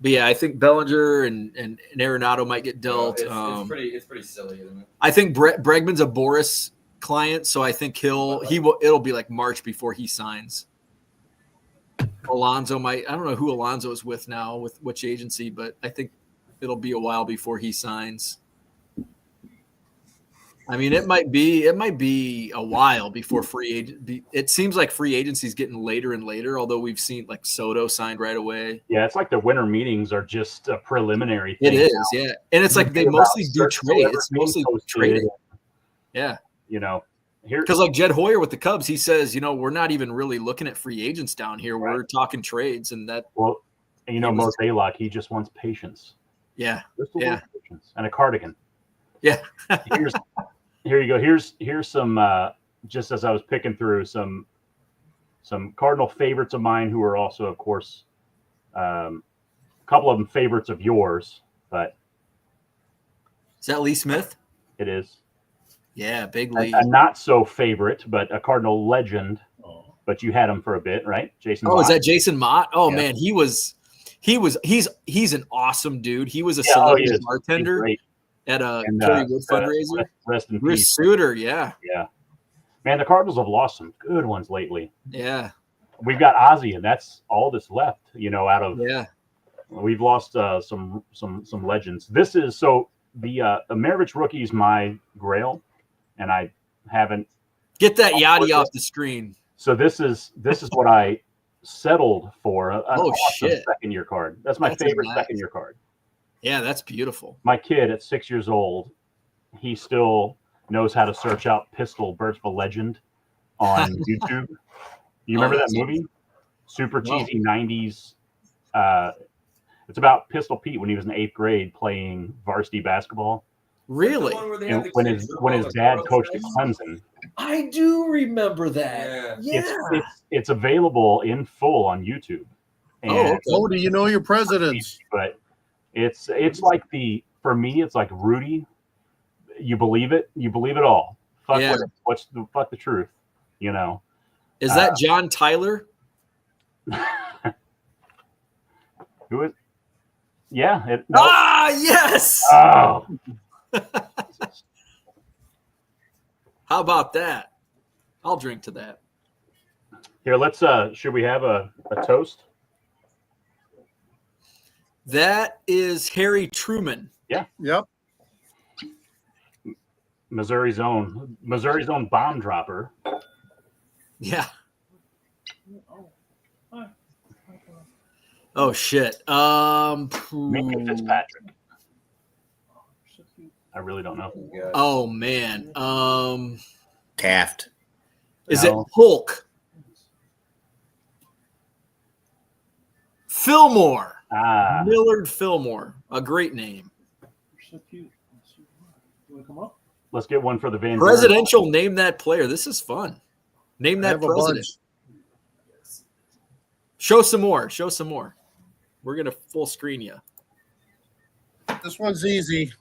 But yeah, I think Bellinger and Arenado might get dealt. It's pretty silly, isn't it? I think Bregman's a Boris client, so I think it'll be like March before he signs. Alonso might. I don't know who Alonso is with now, with which agency, but I think it'll be a while before he signs. I mean, it might be a while before free agent. It seems like free agency is getting later and later. Although we've seen like Soto signed right away. Yeah, it's like the winter meetings are just a preliminary thing. It is, now. yeah, and it's like they mostly do trade. It's mostly trading. Yeah, you know, here because like Jed Hoyer with the Cubs, he says, we're not even really looking at free agents down here. We're talking trades, and that. Well, and Mo Baylock, he just wants patience. Yeah, just a little patience and a cardigan. Yeah. Here you go. Here's some. Just as I was picking through some Cardinal favorites of mine who are also, of course, A couple of them favorites of yours, but Is that Lee Smith? it is Yeah, big Lee. a not so favorite, but a Cardinal legend. But you had him for a bit, right? Jason. Oh, Mott. is that Jason Mott? Oh Yeah. man, he's an awesome dude. He was a Yeah, celebrity he is. He's bartender great. at a And, Kerry Wood fundraiser. Rest in Bruce peace. Suter, yeah. Yeah. Man, the Cardinals have lost some good ones lately. Yeah. We've got Ozzie, and that's all that's left, out of we've lost some legends. This is so the Maravich rookie is my grail, and I haven't Get that Yachty off the screen. So this is what I settled for. An Oh, awesome shit. second year card. That's my favorite second year card. Yeah, that's beautiful. My kid at 6 years old, he still knows how to search out Pistol Birds of a Legend on YouTube. You remember that movie? Super cheesy 90s. It's about Pistol Pete when he was in 8th grade playing varsity basketball. Really? And when his dad coached at Clemson. I do remember that. Yeah. It's available in full on YouTube. And Oh, do you know your presidents? But it's like for me, it's like Rudy. You believe it. You believe it all. Fuck fuck the truth. Is that John Tyler? Who is? Yeah. Yes. Oh. How about that? I'll drink to that. Here, let's. Should we have a toast? That is Harry Truman. Yeah. Yep. Missouri's own bomb dropper. Yeah. Oh shit. Minka Fitzpatrick. I really don't know. Oh man. Taft. Is it Hulk? Fillmore. Millard Fillmore. A great name. So cute. You want to come up? Let's get one for the Van. Presidential name that player. This is fun. Name that president. Show some more. Show some more. We're gonna full screen you. This one's easy.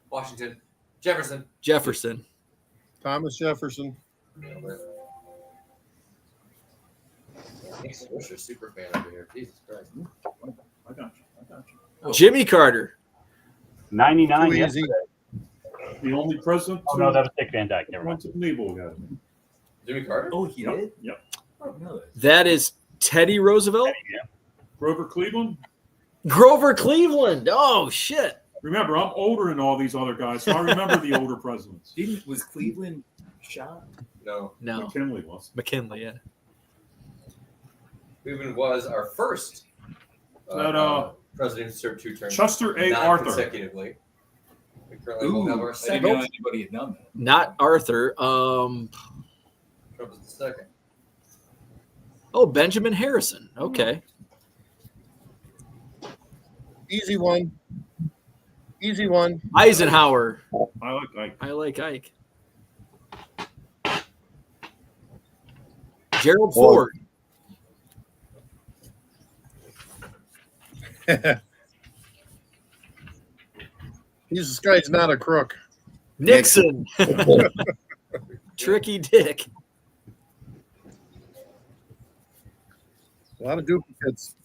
Washington. Jefferson. Jefferson. Thomas Jefferson. Nick Swisher, super fan over here. Jesus Christ. I got you. Jimmy Carter. 99 Too easy. yesterday. The only president. Oh no, that was Dick Van Dyke. Never mind. Went to the Naval Academy. Jimmy Carter? Oh, he did? Yep. I don't know that. That is Teddy Roosevelt. Grover Cleveland. Grover Cleveland. Oh shit. Remember, I'm older than all these other guys, so I remember the older presidents. Was Cleveland shot? No. McKinley was. McKinley, yeah. Cleveland was our first president who served 2 terms. Chester A. Arthur. Consecutively. We currently will have our I didn't second. know anybody had done that. Not Arthur. Trump is the second. Oh, Benjamin Harrison. Okay. Easy one. Easy one. Eisenhower. I like Ike. I like Ike. Gerald Ford. This guy's not a crook. Nixon. Tricky Dick. A lot of duplicates.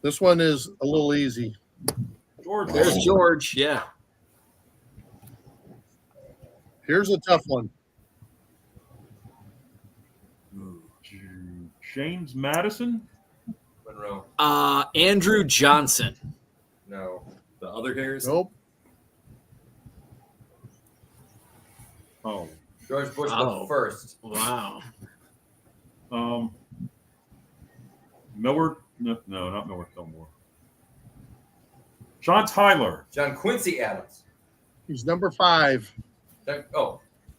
This one is a little easy. George. There's George. Yeah. Here's a tough one. James Madison. Monroe. Andrew Johnson. No. The other Harrison? Nope. Oh. George Bush Oh. the first. Wow. Millard. No, not Millard Fillmore. John Tyler. John Quincy Adams. He's number 5.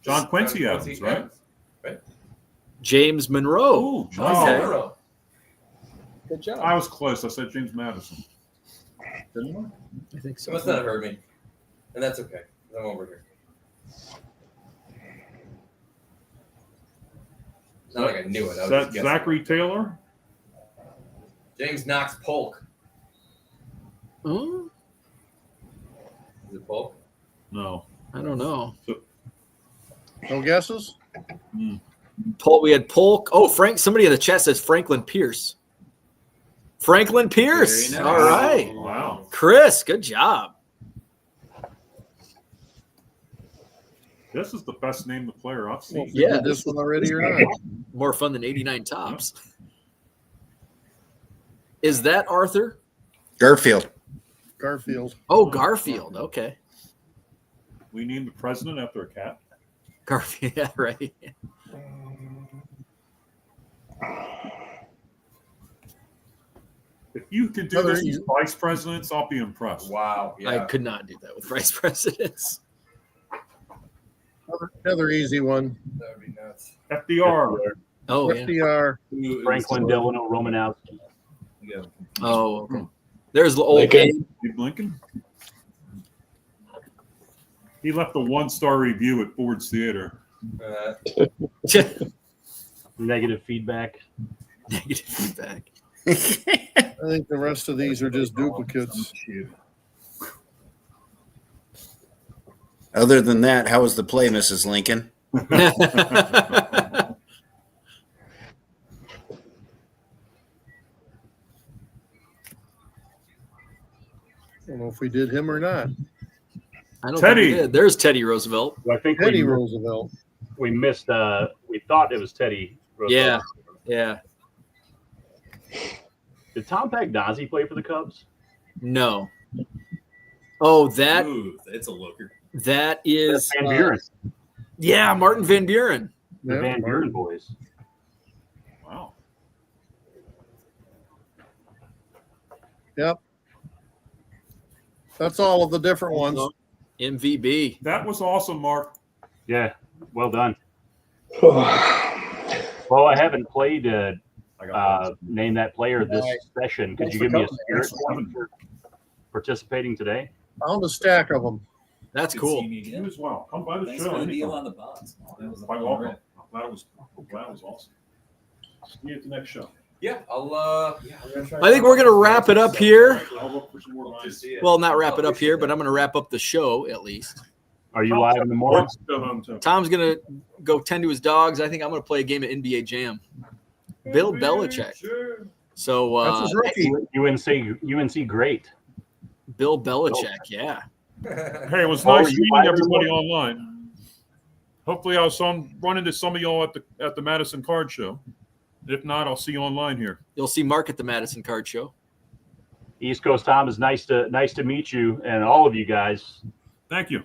John Quincy Adams, right? James Monroe. Ooh, John Okay. Monroe. Good job. I was close. I said James Madison. I think You must not have heard me. And that's okay. I'm over here. Not like I knew it. I was Is that just guessing. Zachary Taylor? James Knox Polk. Hmm? Is it Polk? No. I don't know. No guesses? Polk. We had Polk. Oh, Frank. Somebody in the chat says Franklin Pierce. Franklin Pierce. Very nice. All right. Wow. Chris, good job. This is the best name the player I've seen. Yeah, Did this one already or not? More fun than 89 tops. Is that Arthur? Garfield. Garfield. Oh, Garfield. Okay. We named the president after a cat. Garfield. Yeah, right. If you could do this with vice presidents, I'll be impressed. Wow. I could not do that with vice presidents. Another easy one. That would be nuts. FDR. Oh, yeah. FDR. Franklin Delano Romanowski. Oh, okay. There's the old Lincoln. Abe Lincoln. He left a 1-star review at Ford's Theater. Negative feedback. Negative feedback. I think the rest of these are just duplicates. Other than that, how was the play, Mrs. Lincoln? I don't know if we did him or not. I don't Teddy. think we did. There's Teddy Roosevelt. Well, I think Teddy we Roosevelt. missed. We thought it was Teddy Roosevelt. Yeah. Did Tom Pagnozzi play for the Cubs? No. Oh, that It's a looker. that is Van Buren. yeah, Martin Van Buren. The Yeah, Van Buren boys. Wow. Yep. That's all of the different ones. MVB. That was awesome, Mark. Yeah, well done. Well, I haven't played Name That Player this session. Could you give me a spirit point for participating today? Found a stack of them. That's Good cool. seeing you You again. as well. Come by the Thanks show. for the deal anytime. on the box. That was Quite welcome. I'm glad it was awesome. See you at the next show. Yeah, I'll. I think we're gonna wrap it up here. I'll look for some more lines. Well, not wrap it up here, but I'm gonna wrap up the show at least. Are you live in the morning? Tom's gonna go tend to his dogs. I think I'm gonna play a game of NBA Jam. Bill Belichick. So That's his rookie. UNC great. Bill Belichick, yeah. Hey, it was Oh, nice you meeting live everybody everybody? online. Hopefully, I'll run into some of y'all at the Madison Card Show. If not, I'll see you online here. You'll see Mark at the Madison Card Show. East Coast Tom, is nice to meet you and all of you guys. Thank you.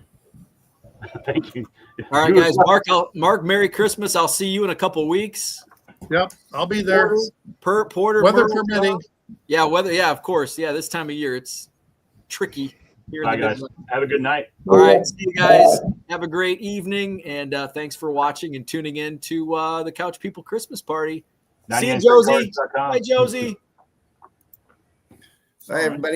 Thank you. All right, You guys. as well. Mark, Merry Christmas. I'll see you in a couple of weeks. Yep, I'll be there. Porter, Weather Myrtle, permitting. Yeah, weather. Yeah, of course. Yeah, this time of year it's tricky here. Bye, in the guys. Midwest. Have a good night. All right, see you guys. Have a great evening, and thanks for watching and tuning in to the Couch People Christmas Party. See you, Josie. 99centcards.com. Bye, Josie. Bye, everybody.